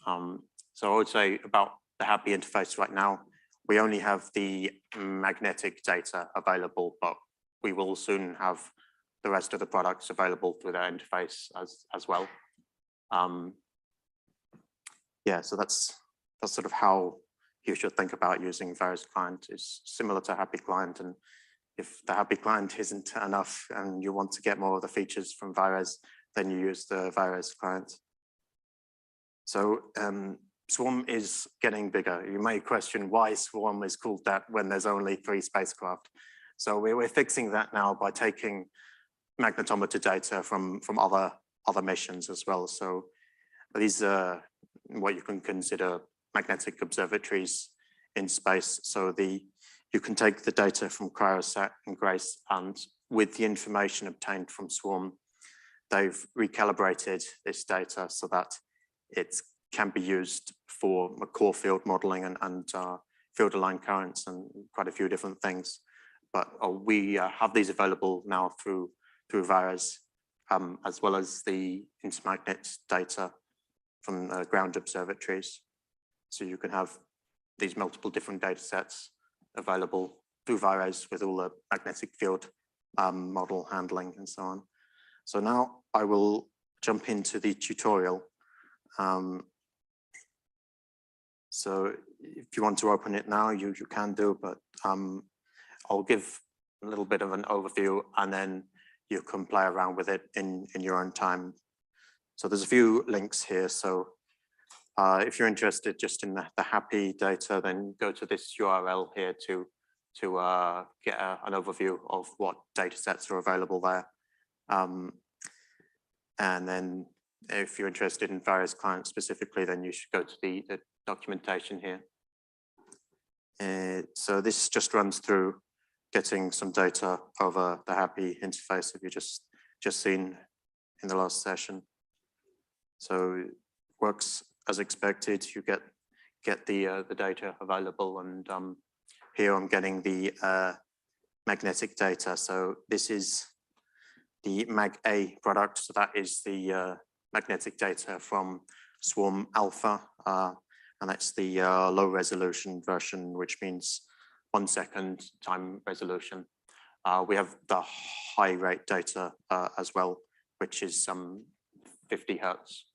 So I would say about the HAPI interface right now, we only have the magnetic data available, but we will soon have the rest of the products available through that interface as well. Yeah, so that's sort of how you should think about using Virus client. Is similar to HAPI client, and if the HAPI client isn't enough and you want to get more of the features from Virus, then you use the Virus client. So Swarm is getting bigger. You may question why Swarm is called that when there's only 3 spacecraft. So we're fixing that now by taking magnetometer data from other missions as well. So these are what you can consider magnetic observatories in space. So you can take the data from Cryosat and GRACE, and with the information obtained from Swarm, they've recalibrated this data so that it can be used for core field modeling and field aligned currents and quite a few different things. But we have these available now through Virus, as well as the intermagnet data from ground observatories. So you can have these multiple different data sets available through Virus with all the magnetic field model handling and so on. So now I will jump into the tutorial. So if you want to open it now, you can do, but I'll give a little bit of an overview and then you can play around with it in your own time. So there's a few links here. So if you're interested just in the HAPI data, then go to this URL here to get an overview of what data sets are available there. And then if you're interested in Virus clients specifically, then you should go to the documentation here. So this just runs through getting some data over the HAPI interface that you just seen in the last session. So it works as expected. You get the data available, and here I'm getting the magnetic data. So this is the MAG-A product. So that is the magnetic data from Swarm Alpha. And that's the low resolution version, which means 1 second time resolution. We have the high rate data as well, which is 50 hertz.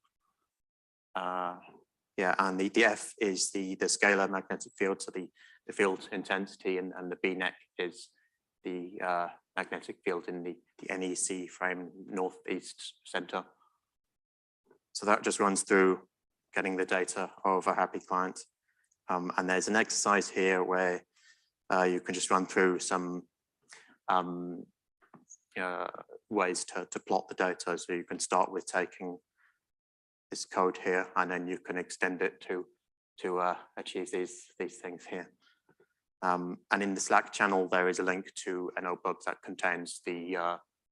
Yeah, and the F is the scalar magnetic field, so the field intensity, and the B-neck is the magnetic field in the NEC frame, northeast center. So that just runs through getting the data of a HAPI client. And there's an exercise here where you can just run through some ways to plot the data. So you can start with taking this code here, and then you can extend it to achieve these things here. And in the Slack channel, there is a link to a notebook that contains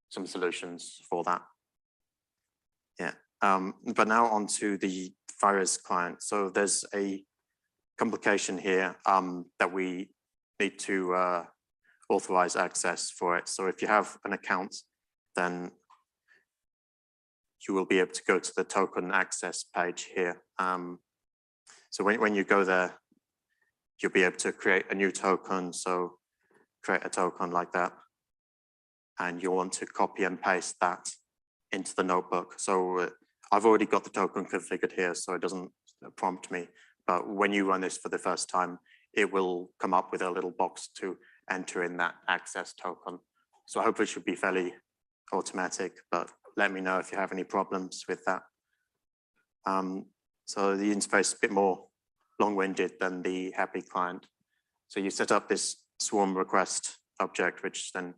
some solutions for that. Yeah, but now on to the Pfss client. So there's a complication here that we need to authorize access for it. So if you have an account, then you will be able to go to the token access page here. So when you go there, you'll be able to create a new token. So create a token like that. And you'll want to copy and paste that into the notebook. So I've already got the token configured here, so it doesn't prompt me. But when you run this for the first time, it will come up with a little box to enter in that access token. So I hope it should be fairly automatic, but let me know if you have any problems with that. So the interface is a bit more long-winded than the HAPI client. So you set up this swarm request object, which then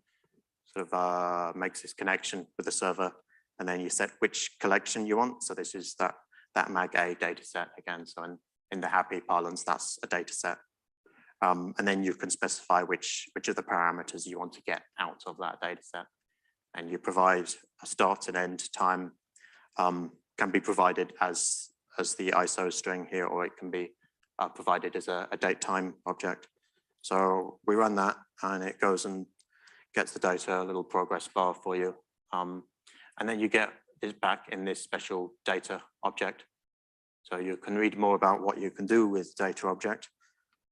sort of makes this connection with the server, and then you set which collection you want. So this is that MAG-A data set again. So in the HAPI parlance, that's a data set. And then you can specify which of the parameters you want to get out of that data set. And you provide a start and end time, can be provided as the ISO string here, or it can be provided as a date time object. So we run that, and it goes and gets the data, a little progress bar for you. And then you get this back in this special data object. So you can read more about what you can do with data object.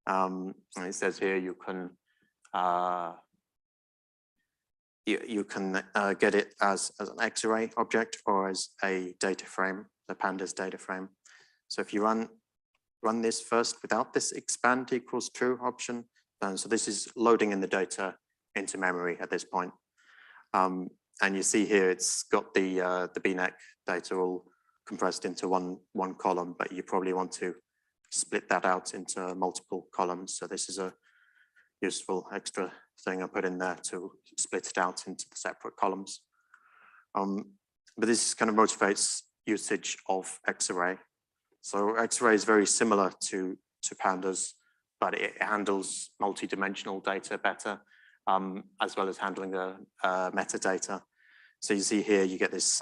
And it says here you can get it as an X-array object or as a data frame, the Pandas data frame. So if you run this first without this expand equals true option, so this is loading in the data into memory at this point. And you see here it's got the B-neck data all compressed into one column, but you probably want to split that out into multiple columns. So this is a useful extra thing I put in there to split it out into the separate columns. But this kind of motivates usage of X-array. So X-array is very similar to Pandas, but it handles multi-dimensional data better, as well as handling the metadata. So you see here, you get this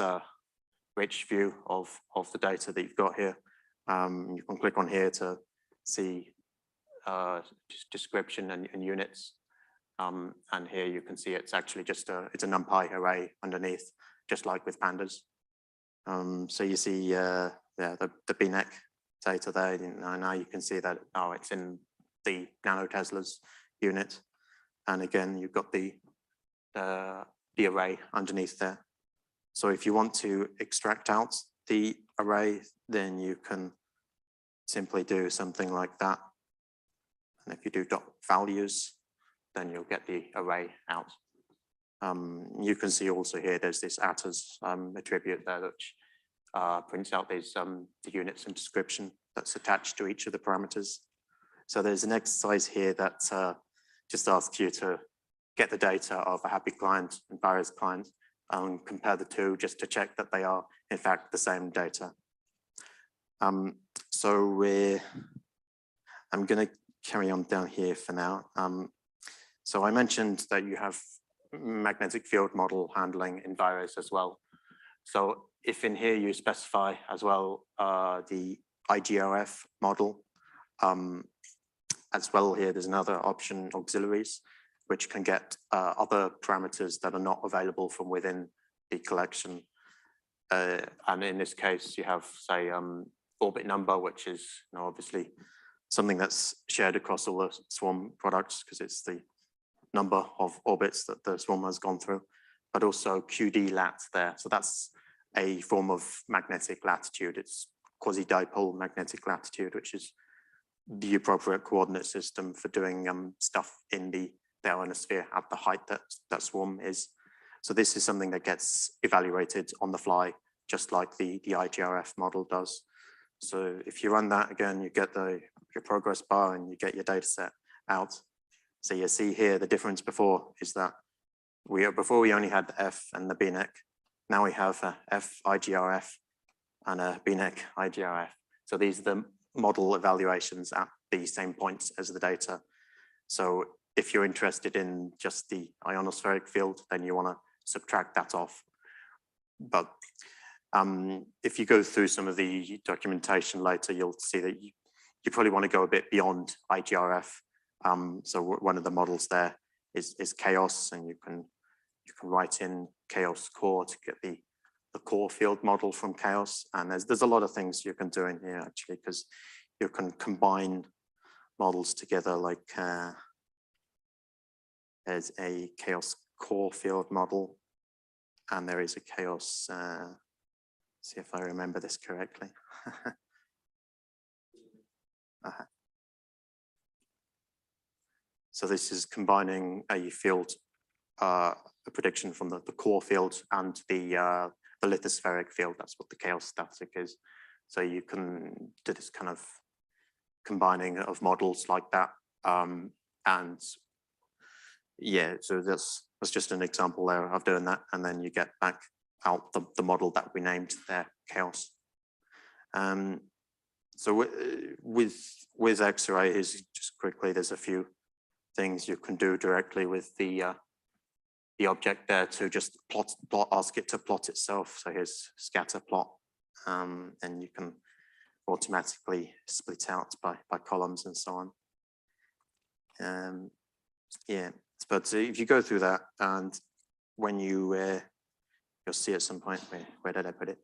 rich view of the data that you've got here. You can click on here to see just description and units. And here you can see it's actually just it's a NumPy array underneath, just like with Pandas. So you see the B-neck data there. Now you can see that, oh, it's in the nanoteslas unit. And again, you've got the array underneath there. So if you want to extract out the array, then you can simply do something like that. And if you do dot values, then you'll get the array out. You can see also here, there's this attrs attribute there, which prints out these the units and description that's attached to each of the parameters. So there's an exercise here that just asks you to get the data of a HAPI client and Pfss client and compare the two just to check that they are in fact the same data. So I'm going to carry on down here for now. So I mentioned that you have magnetic field model handling in Pfss as well. So if in here you specify as well the IGRF model, as well here there's another option, auxiliaries. which can get other parameters that are not available from within the collection. And in this case, you have, say, orbit number, which is obviously something that's shared across all the swarm products because it's the number of orbits that the swarm has gone through, but also QD lat there. So that's a form of magnetic latitude. It's quasi-dipole magnetic latitude, which is the appropriate coordinate system for doing stuff in the ionosphere at the height that that swarm is. So this is something that gets evaluated on the fly, just like the IGRF model does. So if you run that again, you get your progress bar and you get your data set out. So you see here the difference before is that before we only had the F and the BNEC. Now we have a F IGRF and a BNEC IGRF. So these are the model evaluations at the same points as the data. So if you're interested in just the ionospheric field, then you want to subtract that off. But if you go through some of the documentation later, you'll see that you probably want to go a bit beyond IGRF. So one of the models there is chaos, and you can write in chaos core to get the core field model from chaos. And there's a lot of things you can do in here actually, because you can combine models together, like there's a chaos core field model, and there is a chaos, see if I remember this correctly. So this is combining a field, a prediction from the core field and the lithospheric field. That's what the chaos static is. So you can do this kind of combining of models like that. And yeah, so that's just an example there of doing that. And then you get back out the model that we named there, chaos. So with X-ray is just quickly, there's a few things you can do directly with the object there to just ask it to plot itself. So here's scatter plot, and you can automatically split out by columns and so on. Yeah, but if you go through that, and when you'll see at some point, where did I put it?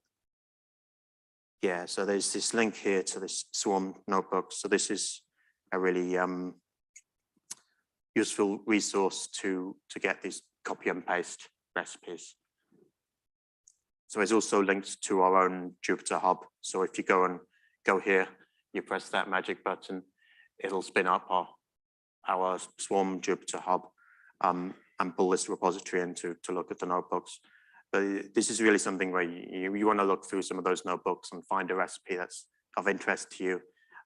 Yeah, so there's this link here to this Swarm notebook. So this is a really useful resource to get these copy and paste recipes. So it's also linked to our own Jupyter Hub. So if you go here, you press that magic button, it'll spin up our Swarm Jupyter Hub and pull this repository in to look at the notebooks. But this is really something where you want to look through some of those notebooks and find a recipe that's of interest to you,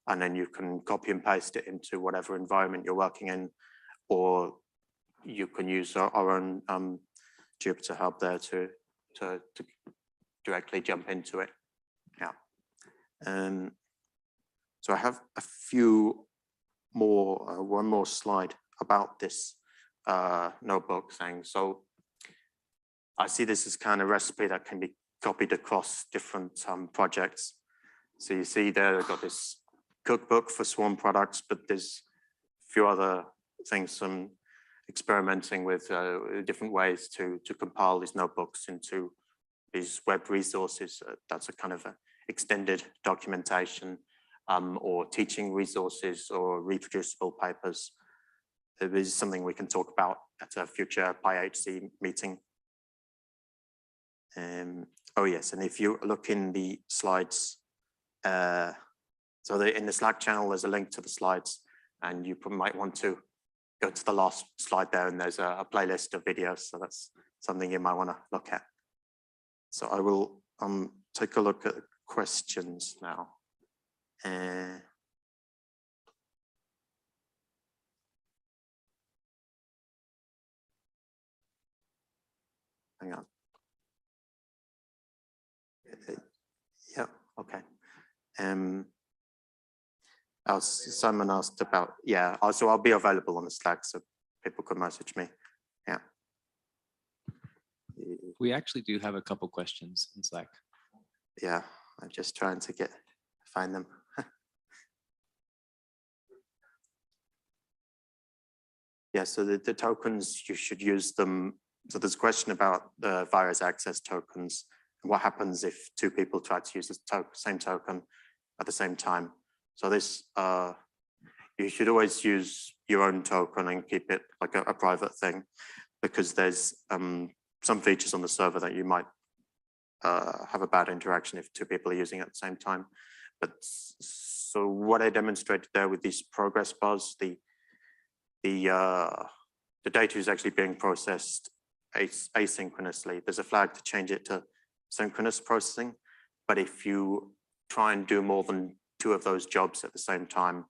and then you can copy and paste it into whatever environment you're working in, or you can use our own Jupyter Hub there to directly jump into it. Yeah. So I have a few more, one more slide about this notebook thing. So I see this as kind of recipe that can be copied across different projects. So you see there, I've got this cookbook for Swarm products, but there's a few other things, some experimenting with different ways to compile these notebooks into these web resources. That's a kind of a extended documentation or teaching resources or reproducible papers. It is something we can talk about at a future PyHC meeting. Oh yes, and if you look in the slides, so in the Slack channel, there's a link to the slides, and you might want to go to the last slide there, and there's a playlist of videos. So that's something you might want to look at. So I will take a look at questions now. Hang on. Yeah, okay. Simon asked about, yeah, so I'll be available on the Slack so people can message me. Yeah. We actually do have a couple questions in Slack. Yeah, I'm just trying to find them. Yeah, so the tokens, you should use them. So there's a question about the virus access tokens. And what happens if two people try to use the same token at the same time? So this, you should always use your own token and keep it like a private thing, because there's some features on the server that you might have a bad interaction if two people are using it at the same time. But so what I demonstrated there with these progress bars, the data is actually being processed asynchronously. There's a flag to change it to synchronous processing. But if you try and do more than 2 of those jobs at the same time,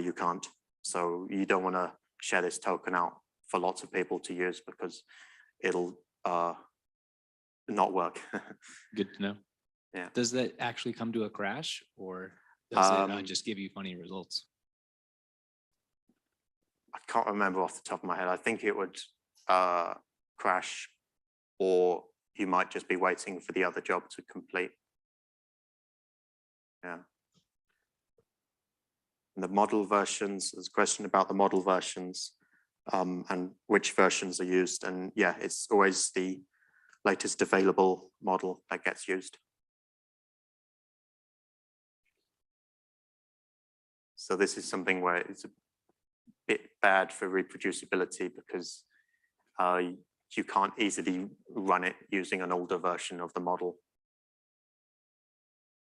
you can't. So you don't want to share this token out for lots of people to use, because it'll not work. Good to know. Yeah. Does that actually come to a crash, or does it just give you funny results? I can't remember off the top of my head. I think it would crash, or you might just be waiting for the other job to complete. Yeah. And the model versions, there's a question about the model versions and which versions are used. And yeah, it's always the latest available model that gets used. So this is something where it's a bit bad for reproducibility, because you can't easily run it using an older version of the model.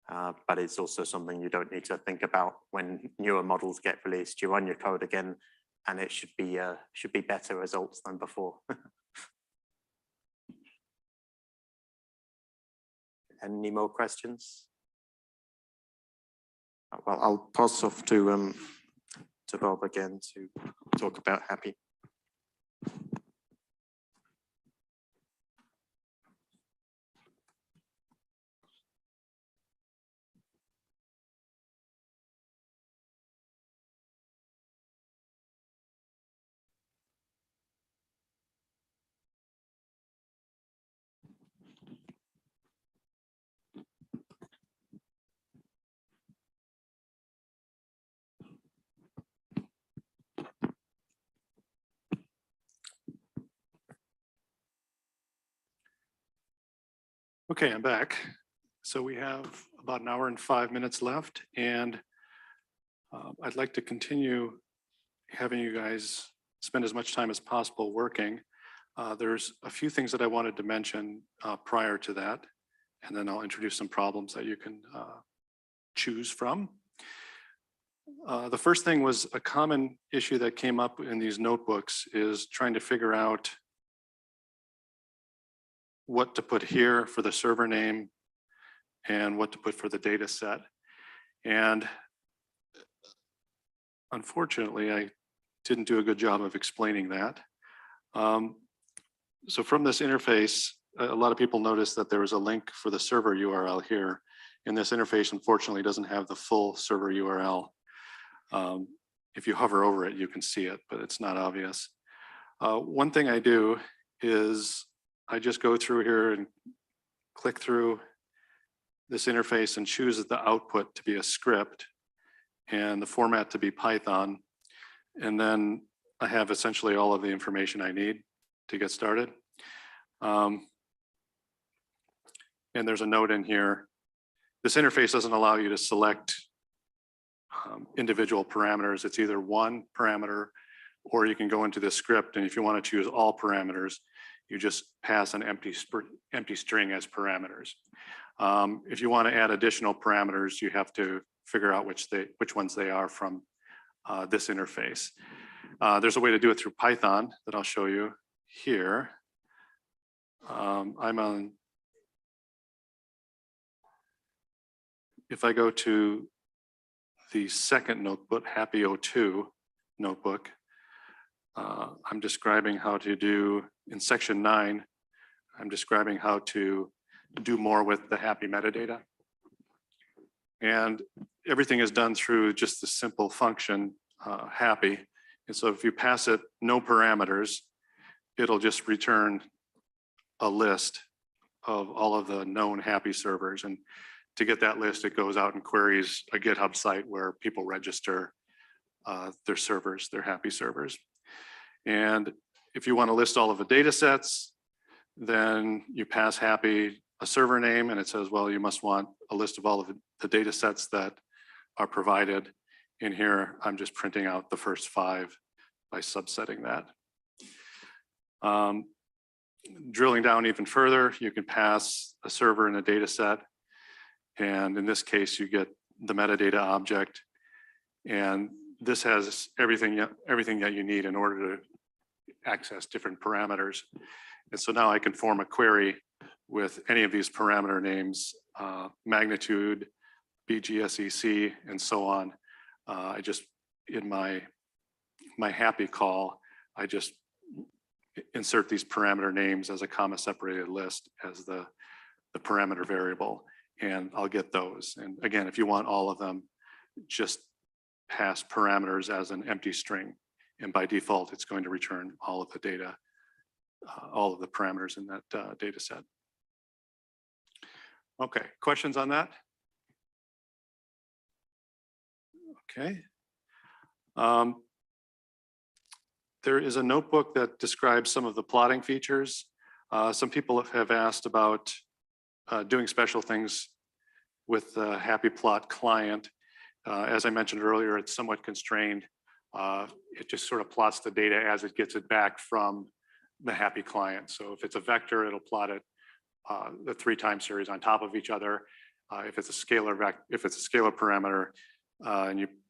But it's also something you don't need to think about when newer models get released. You run your code again, and it should be better results than before. Any more questions? Well, I'll pass off to Bob again to talk about HAPI. Okay, I'm back. So we have about an hour and 5 minutes left, and I'd like to continue having you guys spend as much time as possible working. There's a few things that I wanted to mention prior to that, and then I'll introduce some problems that you can choose from. The first thing was a common issue that came up in these notebooks is trying to figure out what to put here for the server name and what to put for the data set. And unfortunately, I didn't do a good job of explaining that. So from this interface, a lot of people noticed that there was a link for the server URL here. And this interface, unfortunately, doesn't have the full server URL. If you hover over it, you can see it, but it's not obvious. One thing I do is I just go through here and click through this interface and choose the output to be a script and the format to be Python. And then I have essentially all of the information I need to get started. And there's a note in here. This interface doesn't allow you to select individual parameters. It's either one parameter, or you can go into the script, and if you want to choose all parameters, you just pass an empty string as parameters. If you want to add additional parameters, you have to figure out which ones they are from this interface. There's a way to do it through Python that I'll show you here. If I go to the second notebook, HAPI-02 notebook, I'm describing how to do, in section 9, I'm describing how to do more with the HAPI metadata. And everything is done through just the simple function HAPI. And so if you pass it no parameters, it'll just return a list of all of the known HAPI servers. And to get that list, it goes out and queries a GitHub site where people register their servers, their HAPI servers. And if you want to list all of the data sets, then you pass HAPI a server name, and it says, well, you must want a list of all of the data sets that are provided. In here, I'm just printing out the first 5 by subsetting that. Drilling down even further, you can pass a server and a data set. And in this case, you get the metadata object. And this has everything that you need in order to access different parameters. And so now I can form a query with any of these parameter names, magnitude, BGSEC, and so on. I just, in my HAPI call, I just insert these parameter names as a comma separated list as the parameter variable, and I'll get those. And again, if you want all of them, just pass parameters as an empty string. And by default, it's going to return all of the data, all of the parameters in that data set. Okay, questions on that? Okay. There is a notebook that describes some of the plotting features. Some people have asked about doing special things with the HAPI plot client. As I mentioned earlier, it's somewhat constrained. It just sort of plots the data as it gets it back from the HAPI client. So if it's a vector, it'll plot it the 3 time series on top of each other. If it's a scalar parameter,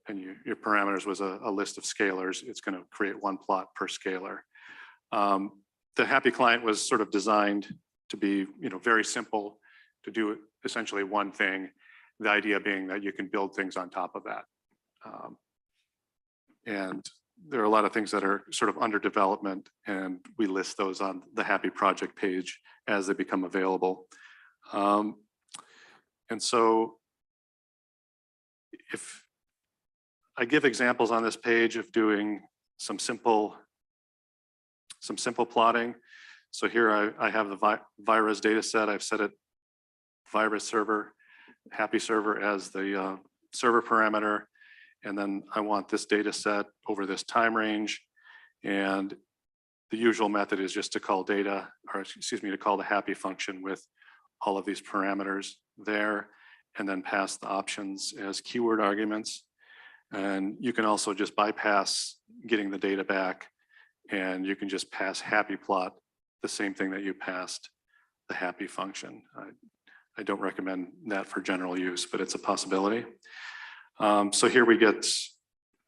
and your parameters was a list of scalars, it's going to create 1 plot per scalar. The HAPI client was sort of designed to be, very simple, to do essentially one thing. The idea being that you can build things on top of that. And there are a lot of things that are sort of under development, and we list those on the HAPI project page as they become available. And so if I give examples on this page of doing some simple plotting. So here I have the virus data set. I've set it virus server, HAPI server as the server parameter. And then I want this data set over this time range. And the usual method is just to call data, or excuse me, to call the HAPI function with all of these parameters there, and then pass the options as keyword arguments. And you can also just bypass getting the data back, and you can just pass HAPI plot, the same thing that you passed the HAPI function. I don't recommend that for general use, but it's a possibility. So here we get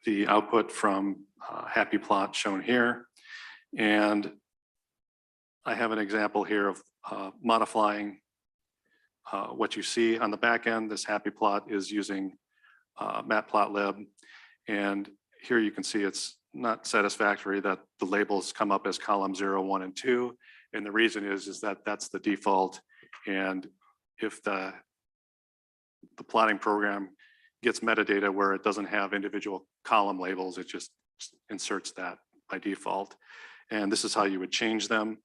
the output from HAPI plot shown here. And I have an example here of modifying what you see on the back end. This HAPI plot is using matplotlib. And here you can see it's not satisfactory that the labels come up as column 0, 1, and 2. And the reason is that that's the default. And if the plotting program gets metadata where it doesn't have individual column labels, it just inserts that by default. And this is how you would change them.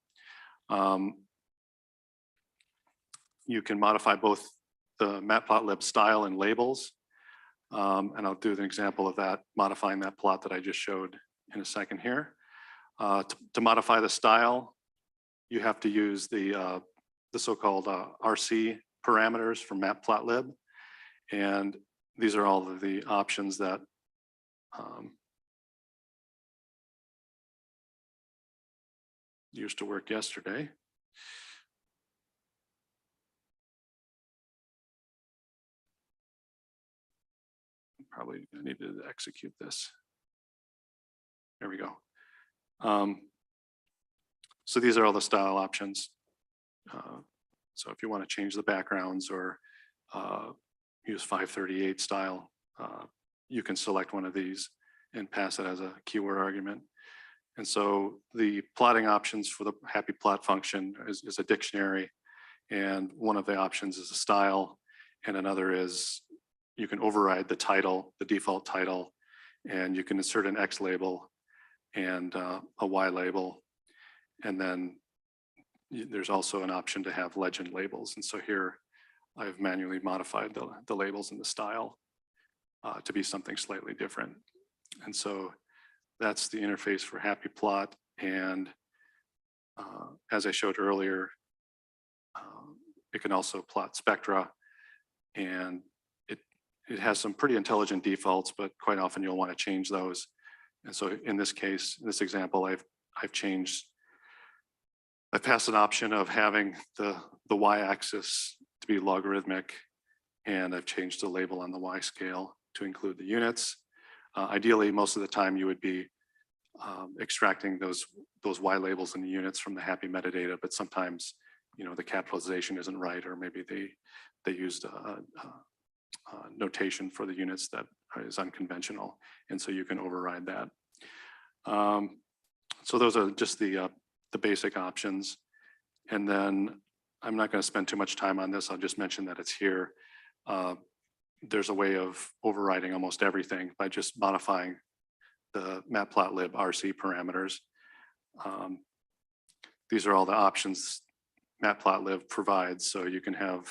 You can modify both the matplotlib style and labels. And I'll do an example of that, modifying that plot that I just showed in a second here. To modify the style, you have to use the so-called RC parameters from matplotlib. And these are all of the options that used to work yesterday. Probably need to execute this. There we go. So these are all the style options. So if you want to change the backgrounds or use 538 style, you can select one of these and pass it as a keyword argument. And so the plotting options for the HAPI plot function is a dictionary. And one of the options is a style, and another is you can override the title, the default title, and you can insert an X label and a Y label. And then there's also an option to have legend labels. And so here I've manually modified the labels and the style to be something slightly different. And so that's the interface for HAPI plot. And as I showed earlier, it can also plot spectra, and it has some pretty intelligent defaults, but quite often you'll want to change those. And so in this case, in this example, I've passed an option of having the y-axis to be logarithmic, and I've changed the label on the y scale to include the units. Ideally, most of the time you would be extracting those y labels and the units from the HAPI metadata, but sometimes, you know, the capitalization isn't right, or maybe they used notation for the units that is unconventional, and so you can override that. So those are just the basic options. And then I'm not going to spend too much time on this. I'll just mention that it's here. There's a way of overriding almost everything by just modifying the matplotlib RC parameters. These are all the options matplotlib provides. So you can have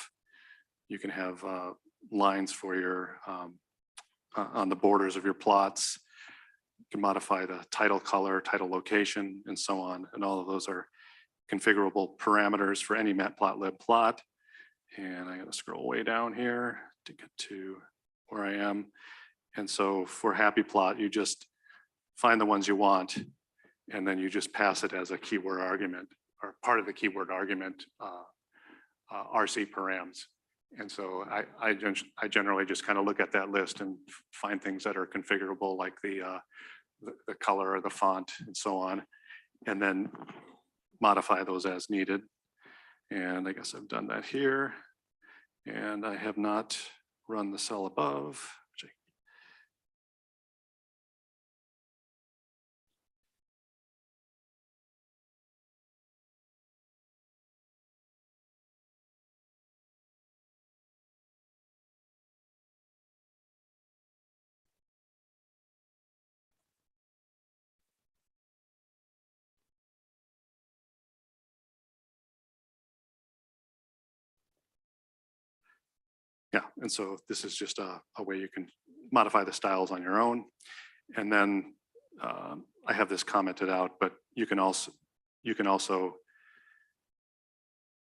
lines for your on the borders of your plots. You can modify the title color, title location, and so on. And all of those are configurable parameters for any matplotlib plot. And I gotta scroll way down here to get to where I am. And so for HAPI plot, you just find the ones you want, and then you just pass it as a keyword argument, or part of the keyword argument, RC params. And so I generally just kind of look at that list and find things that are configurable, like the color or the font and so on, and then modify those as needed. And I guess I've done that here. And I have not run the cell above. Yeah, and so this is just a way you can modify the styles on your own. And then I have this commented out, but you can also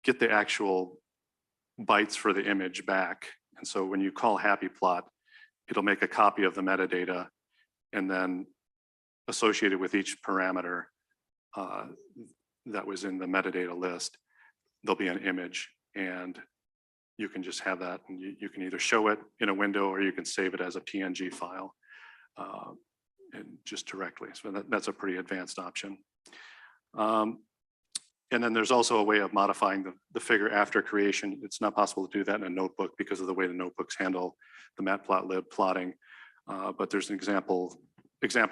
get the actual bytes for the image back. And so when you call HAPI plot, it'll make a copy of the metadata, and then associated with each parameter that was in the metadata list, there'll be an image, and you can just have that, and you can either show it in a window or you can save it as a PNG file and just directly. So that's a pretty advanced option. And then there's also a way of modifying the figure after creation. It's not possible to do that in a notebook because of the way the notebooks handle the matplotlib plotting. But there's examples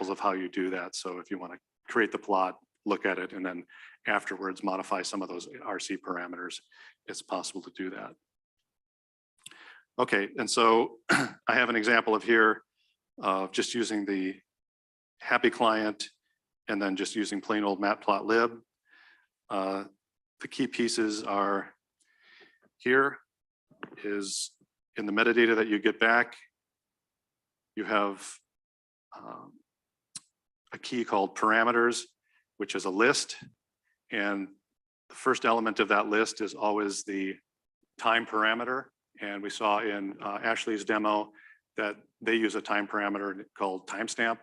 of how you do that. So if you want to create the plot, look at it, and then afterwards modify some of those RC parameters, it's possible to do that. Okay, and so I have an example of here of just using the HAPI client and then just using plain old matplotlib. The key pieces are here is in the metadata that you get back, you have a key called parameters, which is a list. And the first element of that list is always the time parameter. And we saw in Ashley's demo that they use a time parameter called timestamp.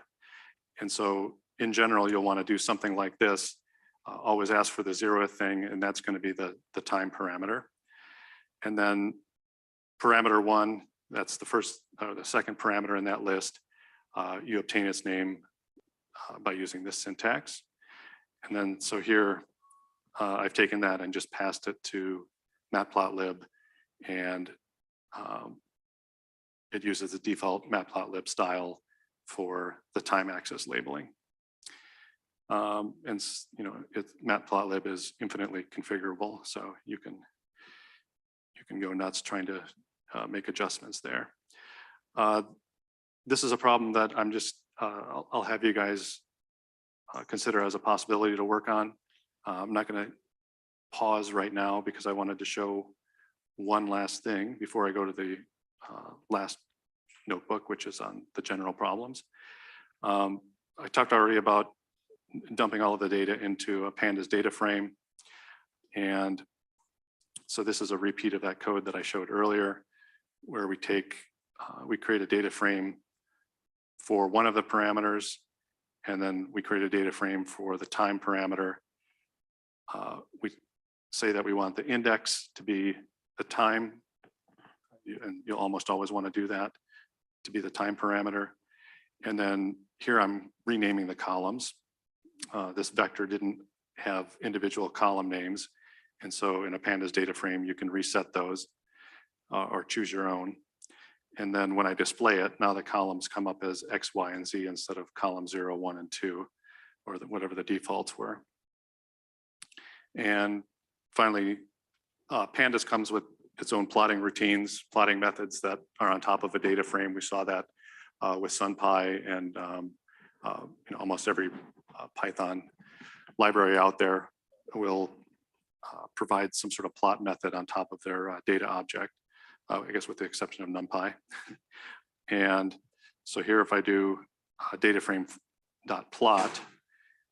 And so in general, you'll want to do something like this. Always ask for the 0th thing, and that's going to be the time parameter. And then parameter 1, that's the first or the second parameter in that list. You obtain its name by using this syntax. And then so here, I've taken that and just passed it to matplotlib, and it uses the default matplotlib style for the time axis labeling. And you know, matplotlib is infinitely configurable, so you can go nuts trying to make adjustments there. This is a problem that I'm just I'll have you guys consider as a possibility to work on. I'm not going to pause right now because I wanted to show one last thing before I go to the last notebook, which is on the general problems. I talked already about dumping all of the data into a Pandas data frame. And so this is a repeat of that code that I showed earlier, where we take, we create a data frame for one of the parameters, and then we create a data frame for the time parameter. We say that we want the index to be the time, and you'll almost always want to do that, to be the time parameter. And then here I'm renaming the columns. This vector didn't have individual column names. And so in a Pandas data frame, you can reset those or choose your own. And then when I display it, now the columns come up as X, Y, and Z instead of column 0, 1, and 2, or whatever the defaults were. And finally, Pandas comes with its own plotting routines, plotting methods that are on top of a data frame. We saw that with SunPy and almost every Python library out there will provide some sort of plot method on top of their data object, I guess with the exception of NumPy. And so here, if I do data frame.plot,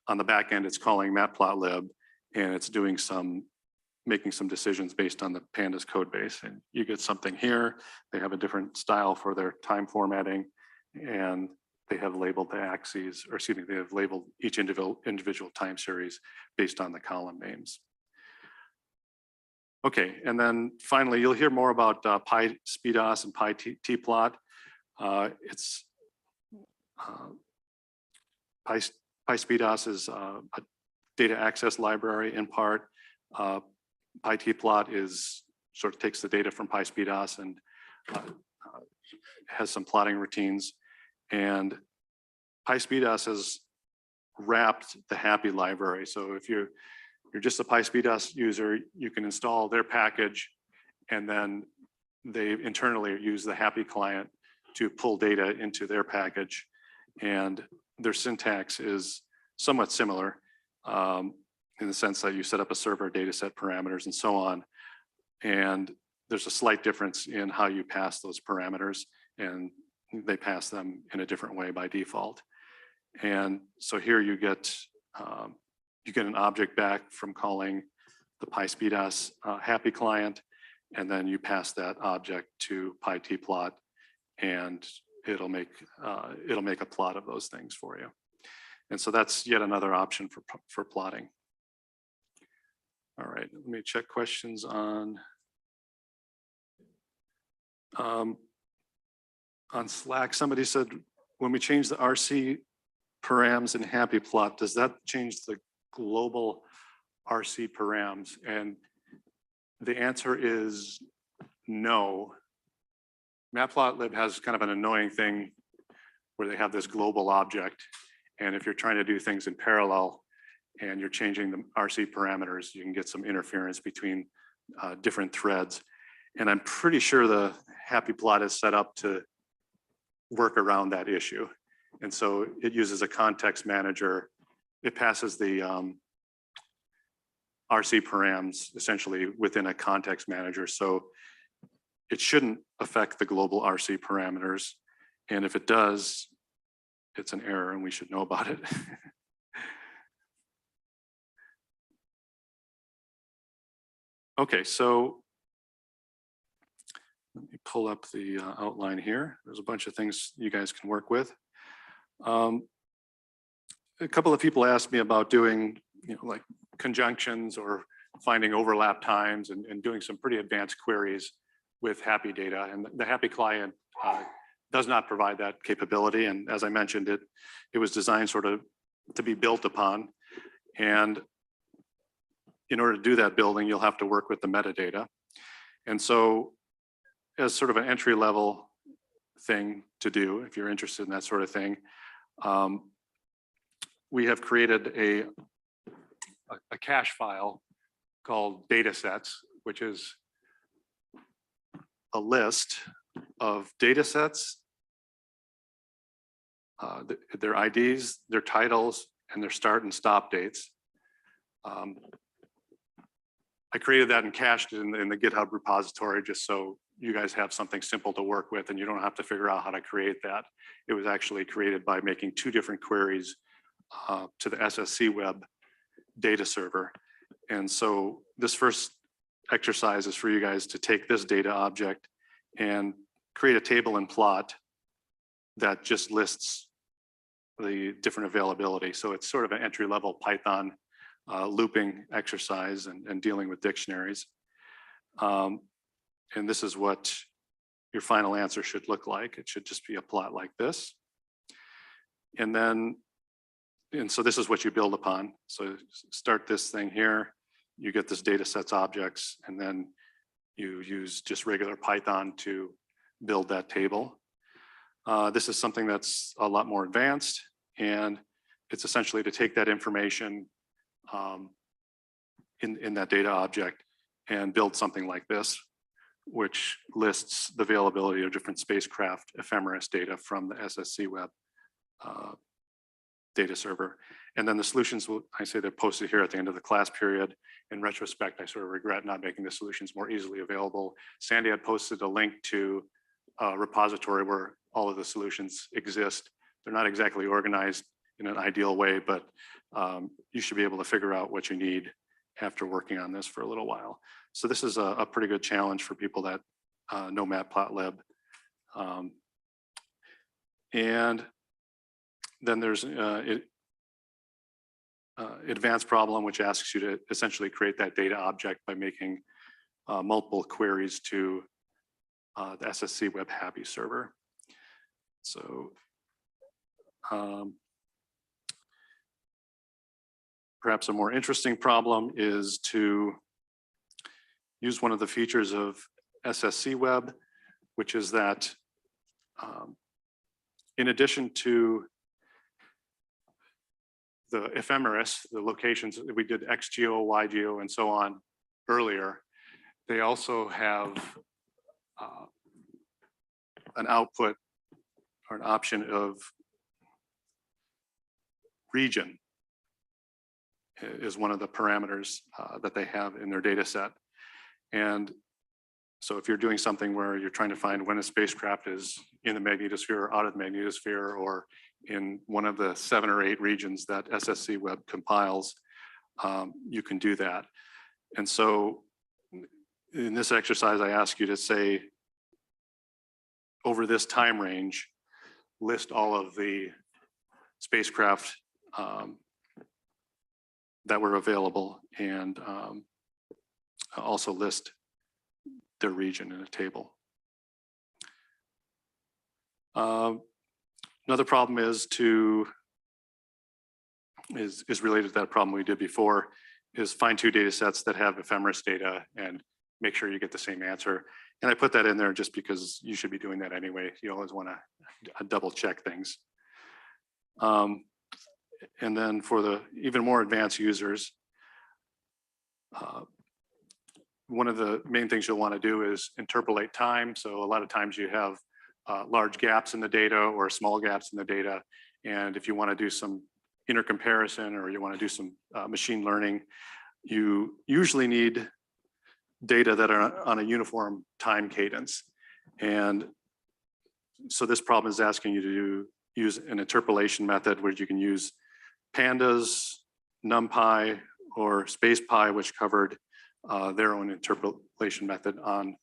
on the back end, it's calling matplotlib, and it's doing making some decisions based on the Pandas code base. And you get something here. They have a different style for their time formatting, and they have labeled the axes, or excuse me, they have labeled each individual time series based on the column names. Okay, and then finally, you'll hear more about PySpeedos and PyTplot. PySpeedos is a data access library in part. PyTplot is sort of takes the data from PySpeedos and has some plotting routines. And PySpeedos has wrapped the HAPI library. So if you're just a PySpeedos user, you can install their package, and then they internally use the HAPI client to pull data into their package. And their syntax is somewhat similar in the sense that you set up a server, data set parameters, and so on. And there's a slight difference in how you pass those parameters, and they pass them in a different way by default. And so here you get an object back from calling the PySpeedos HAPI client, and then you pass that object to PyTplot, and it'll make a plot of those things for you. And so that's yet another option for plotting. All right, let me check questions on Slack. Somebody said, when we change the RC params in HAPI plot, does that change the global RC params? And the answer is no. Matplotlib has kind of an annoying thing where they have this global object. And if you're trying to do things in parallel and you're changing the RC parameters, you can get some interference between different threads. And I'm pretty sure the HAPI plot is set up to work around that issue. And so it uses a context manager. It passes the RC params essentially within a context manager. So it shouldn't affect the global RC parameters. And if it does, it's an error and we should know about it. Okay, so let me pull up the outline here. There's a bunch of things you guys can work with. A couple of people asked me about doing, like conjunctions or finding overlap times and doing some pretty advanced queries with HAPI data. And the HAPI client does not provide that capability. And as I mentioned, it was designed sort of to be built upon. And in order to do that building, you'll have to work with the metadata. And so as sort of an entry level thing to do, if you're interested in that sort of thing, we have created a cache file called datasets, which is a list of datasets, their IDs, their titles, and their start and stop dates. I created that and cached it in the GitHub repository just so you guys have something simple to work with and you don't have to figure out how to create that. It was actually created by making 2 different queries to the SSC web data server. And so this first exercise is for you guys to take this data object and create a table and plot that just lists the different availability. So it's sort of an entry-level Python looping exercise and dealing with dictionaries. And this is what your final answer should look like. It should just be a plot like this. And so this is what you build upon. So start this thing here, you get this data sets objects, and then you use just regular Python to build that table. This is something that's a lot more advanced, and it's essentially to take that information in that data object and build something like this, which lists the availability of different spacecraft ephemeris data from the SSC web data server. And then the solutions, I say they're posted here at the end of the class period. In retrospect, I sort of regret not making the solutions more easily available. Sandy had posted a link to a repository where all of the solutions exist. They're not exactly organized in an ideal way, but you should be able to figure out what you need after working on this for a little while. So this is a pretty good challenge for people that know Matplotlib. And then there's advanced problem, which asks you to essentially create that data object by making multiple queries to the SSC web HAPI server. So perhaps a more interesting problem is to use one of the features of SSC web, which is that in addition to the ephemeris, the locations that we did XGeo, YGeo, and so on earlier, they also have an output or an option of region is one of the parameters that they have in their data set. And so if you're doing something where you're trying to find when a spacecraft is in the magnetosphere or out of the magnetosphere or in one of the 7 or 8 regions that SSC web compiles, you can do that. And so in this exercise, I ask you to say, over this time range, list all of the spacecraft that were available and also list their region in a table. Another problem is related to that problem we did before, is find 2 data sets that have ephemeris data and make sure you get the same answer. And I put that in there just because you should be doing that anyway. You always want to double check things. And then for the even more advanced users, one of the main things you'll want to do is interpolate time. So a lot of times you have large gaps in the data or small gaps in the data. And if you want to do some intercomparison or you want to do some machine learning, you usually need data that are on a uniform time cadence. And so this problem is asking you to use an interpolation method where you can use Pandas, NumPy, or SpacePy, which covered their own interpolation method on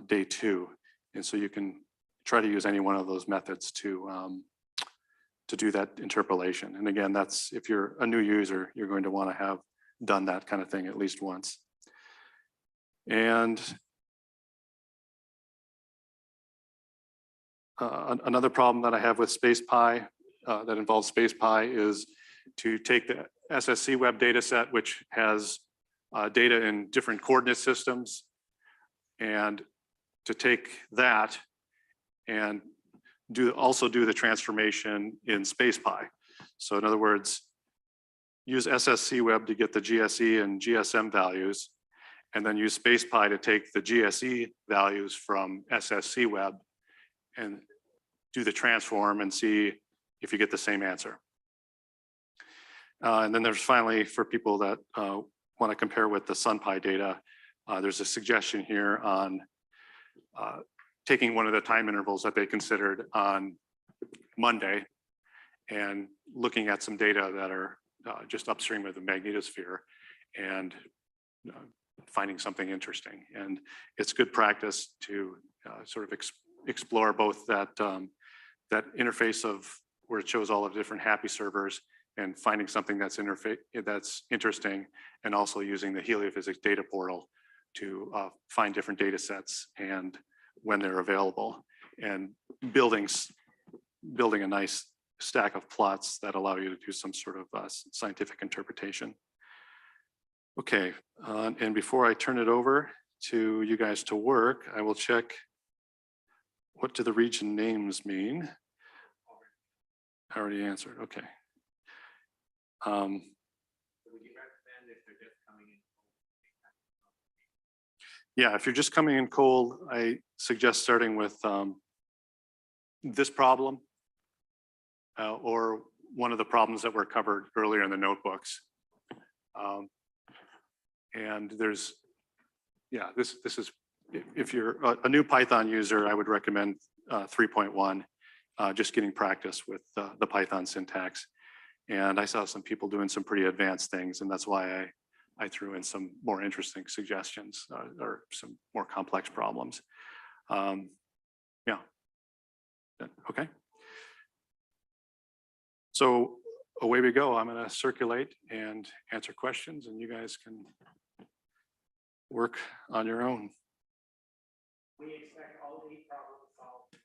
day 2. And so you can try to use any one of those methods to do that interpolation. And again, that's if you're a new user, you're going to want to have done that kind of thing at least once. And another problem that I have with SpacePy that involves SpacePy is to take the SSC web data set, which has data in different coordinate systems, and to take that and also do the transformation in SpacePy. So in other words, use SSC web to get the GSE and GSM values, and then use SpacePy to take the GSE values from SSC web and do the transform and see if you get the same answer. And then there's finally, for people that want to compare with the SunPy data, there's a suggestion here on taking one of the time intervals that they considered on Monday and looking at some data that are just upstream of the magnetosphere and finding something interesting. And it's good practice to sort of explore both that, that interface of where it shows all of the different HAPI servers and finding something that's interesting, and also using the heliophysics data portal to find different data sets and when they're available, and building a nice stack of plots that allow you to do some sort of scientific interpretation. Okay, and before I turn it over to you guys to work, I will check what do the region names mean. I already answered, okay. So would you recommend if they're just coming in? Yeah, if you're just coming in cold, I suggest starting with this problem or one of the problems that were covered earlier in the notebooks. And there's, yeah, this is, if you're a new Python user, I would recommend 3.1, just getting practice with the Python syntax. And I saw some people doing some pretty advanced things, and that's why I threw in some more interesting suggestions or some more complex problems. Yeah, okay. So away we go. I'm gonna circulate and answer questions, and you guys can work on your own. We expect all 8 problems solved.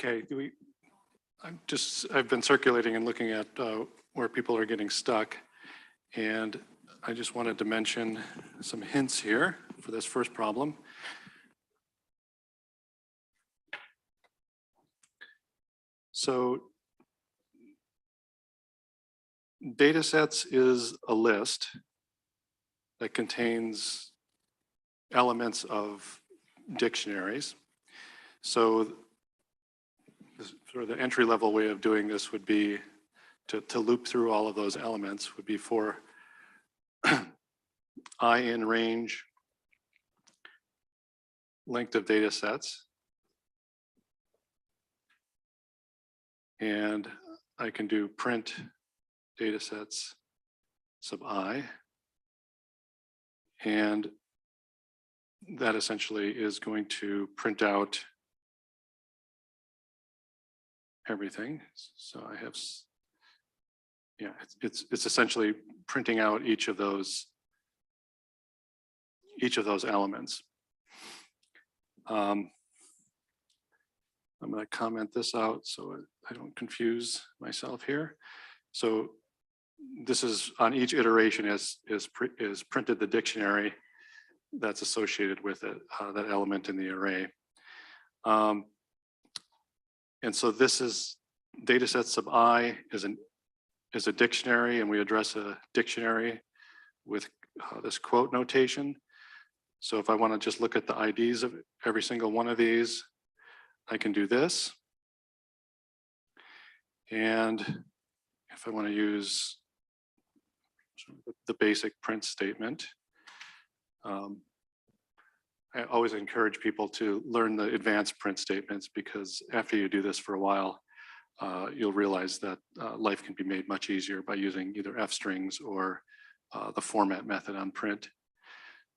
Okay, I've been circulating and looking at where people are getting stuck. And I just wanted to mention some hints here for this first problem. So data sets is a list that contains elements of dictionaries. So sort of the entry level way of doing this would be to loop through all of those elements would be for I in range length of data sets. And I can do print data sets sub I. And that essentially is going to print out everything. So I have, yeah, it's essentially printing out each of those elements. I'm going to comment this out so I don't confuse myself here. So this is on each iteration is printed the dictionary that's associated with it, that element in the array. And so this is dataset sub I is a dictionary, and we address a dictionary with this quote notation. So if I want to just look at the IDs of every single one of these, I can do this. And if I want to use the basic print statement, I always encourage people to learn the advanced print statements, because after you do this for a while, you'll realize that life can be made much easier by using either F strings or the format method on print.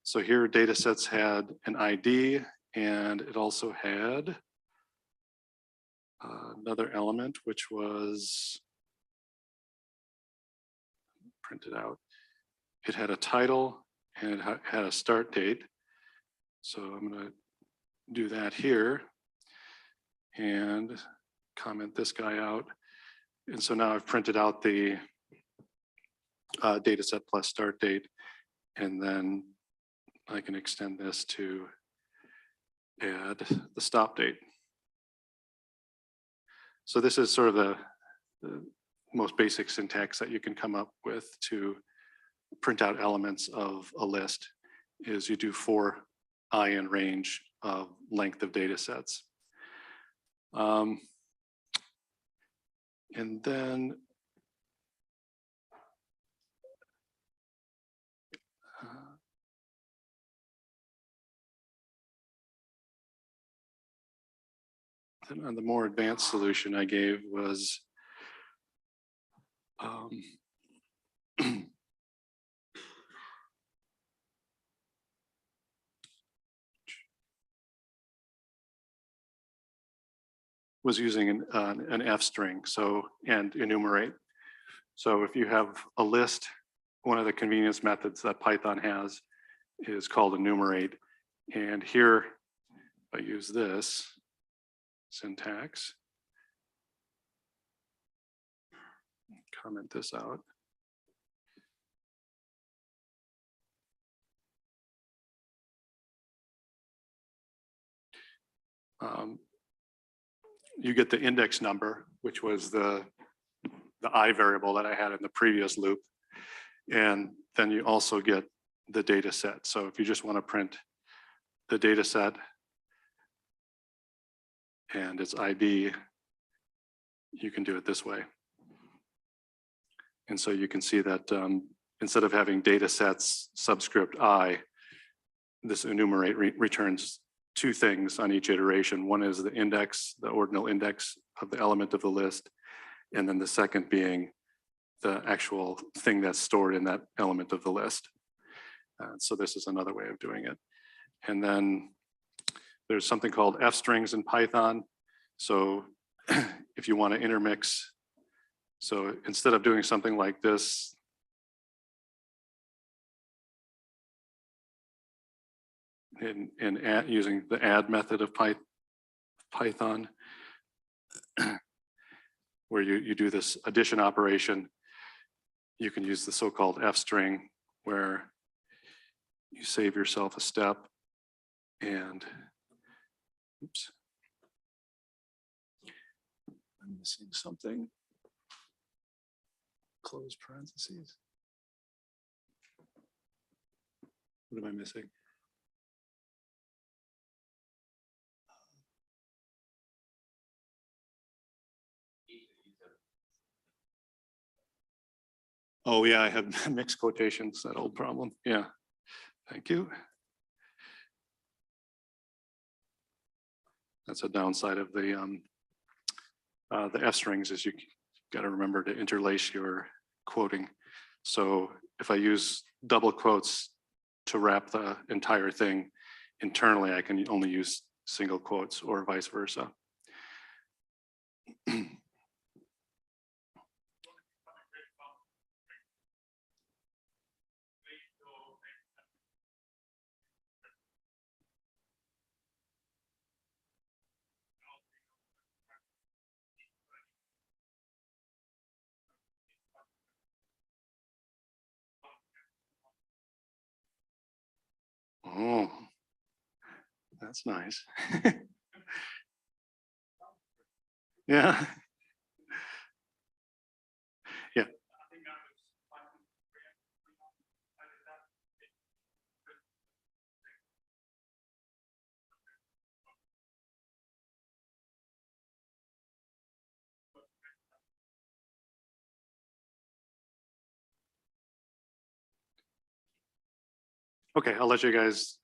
So here data sets had an ID, and it also had another element, which was printed out. It had a title and it had a start date. So I'm going to do that here and comment this guy out. And so now I've printed out the data set plus start date, and then I can extend this to add the stop date. So this is sort of the most basic syntax that you can come up with to print out elements of a list, is you do for I in range of length of data sets. And then the more advanced solution I gave was was using an F string, and enumerate. So if you have a list, one of the convenience methods that Python has is called enumerate. And here I use this syntax. Comment this out. You get the index number, which was the I variable that I had in the previous loop. And then you also get the data set. So if you just want to print the data set and its ID, you can do it this way. And so you can see that instead of having data sets subscript I, this enumerate returns two things on each iteration. One is the index, the ordinal index of the element of the list, and then the second being the actual thing that's stored in that element of the list. So this is another way of doing it. And then there's something called F strings in Python. So if you want to intermix, so instead of doing something like this, using the add method of Python, where you do this addition operation. You can use the so-called F string where you save yourself a step and, oops, I'm missing something. Close parentheses. What am I missing? Oh yeah, I have mixed quotations, that old problem. Yeah, thank you. That's a downside of the F strings is you got to remember to interlace your quoting. So if I use double quotes to wrap the entire thing internally, I can only use single quotes or vice versa. Oh, that's nice. Yeah. Yeah. Okay, I'll let you guys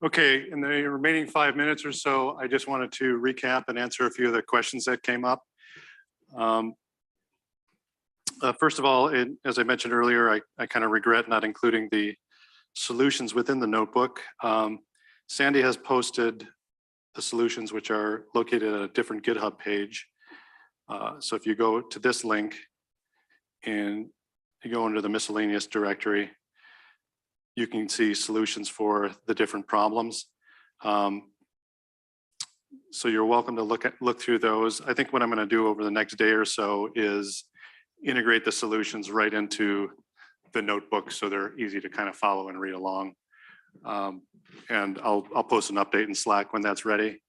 Okay, in the remaining 5 minutes or so, I just wanted to recap and answer a few of the questions that came up. First of all, as I mentioned earlier, I kind of regret not including the solutions within the notebook. Sandy has posted the solutions which are located at a different GitHub page. So if you go to this link and you go under the miscellaneous directory, you can see solutions for the different problems. So you're welcome to look through those. I think what I'm going to do over the next day or so is integrate the solutions right into the notebook so they're easy to kind of follow and read along. And I'll post an update in Slack when that's ready.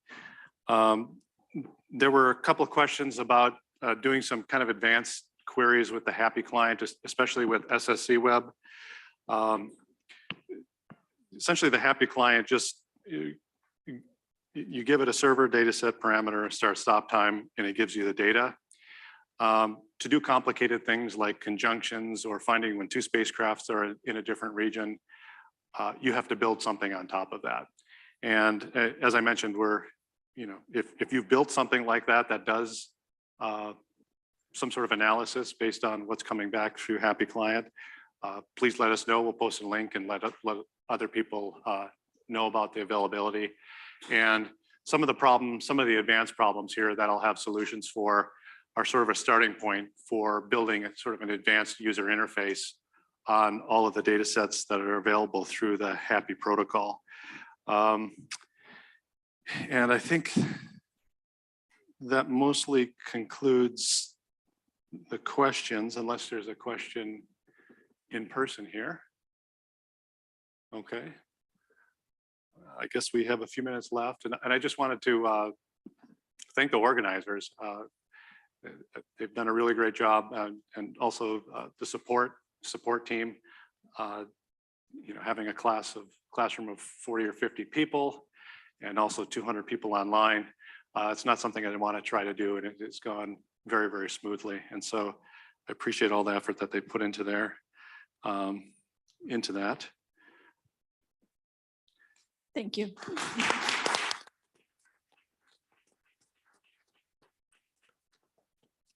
There were a couple of questions about doing some kind of advanced queries with the HAPI client, especially with SSC Web. Essentially, the HAPI client just, you give it a server data set parameter, start stop time, and it gives you the data. To do complicated things like conjunctions or finding when two spacecrafts are in a different region, you have to build something on top of that. And as I mentioned, if you've built something like that that does some sort of analysis based on what's coming back through HAPI client, please let us know. We'll post a link and let other people know about the availability. And some of the problems, some of the advanced problems here that I'll have solutions for are sort of a starting point for building a sort of an advanced user interface on all of the data sets that are available through the HAPI protocol. And I think that mostly concludes the questions, unless there's a question in person here. Okay. I guess we have a few minutes left, and I just wanted to thank the organizers. They've done a really great job, and also the support team. Having a classroom of 40 or 50 people, and also 200 people online. It's not something I want to try to do, and it's gone very, very smoothly. And so I appreciate all the effort that they put into there, into that. Thank you.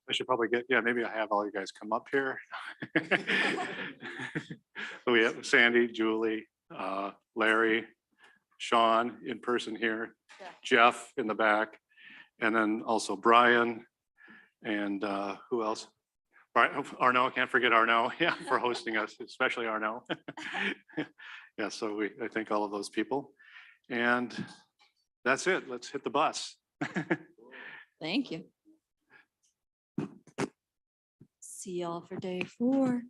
I should probably maybe I have all you guys come up here. We have Sandy, Julie, Larry, Sean in person here, Yeah. Jeff in the back, and then also Brian, and who else? Arnaud, I can't forget Arnaud, yeah, for hosting us, especially Arnaud. Yeah, so I thank all of those people. And that's it, let's hit the bus. Thank you. See y'all for day 4.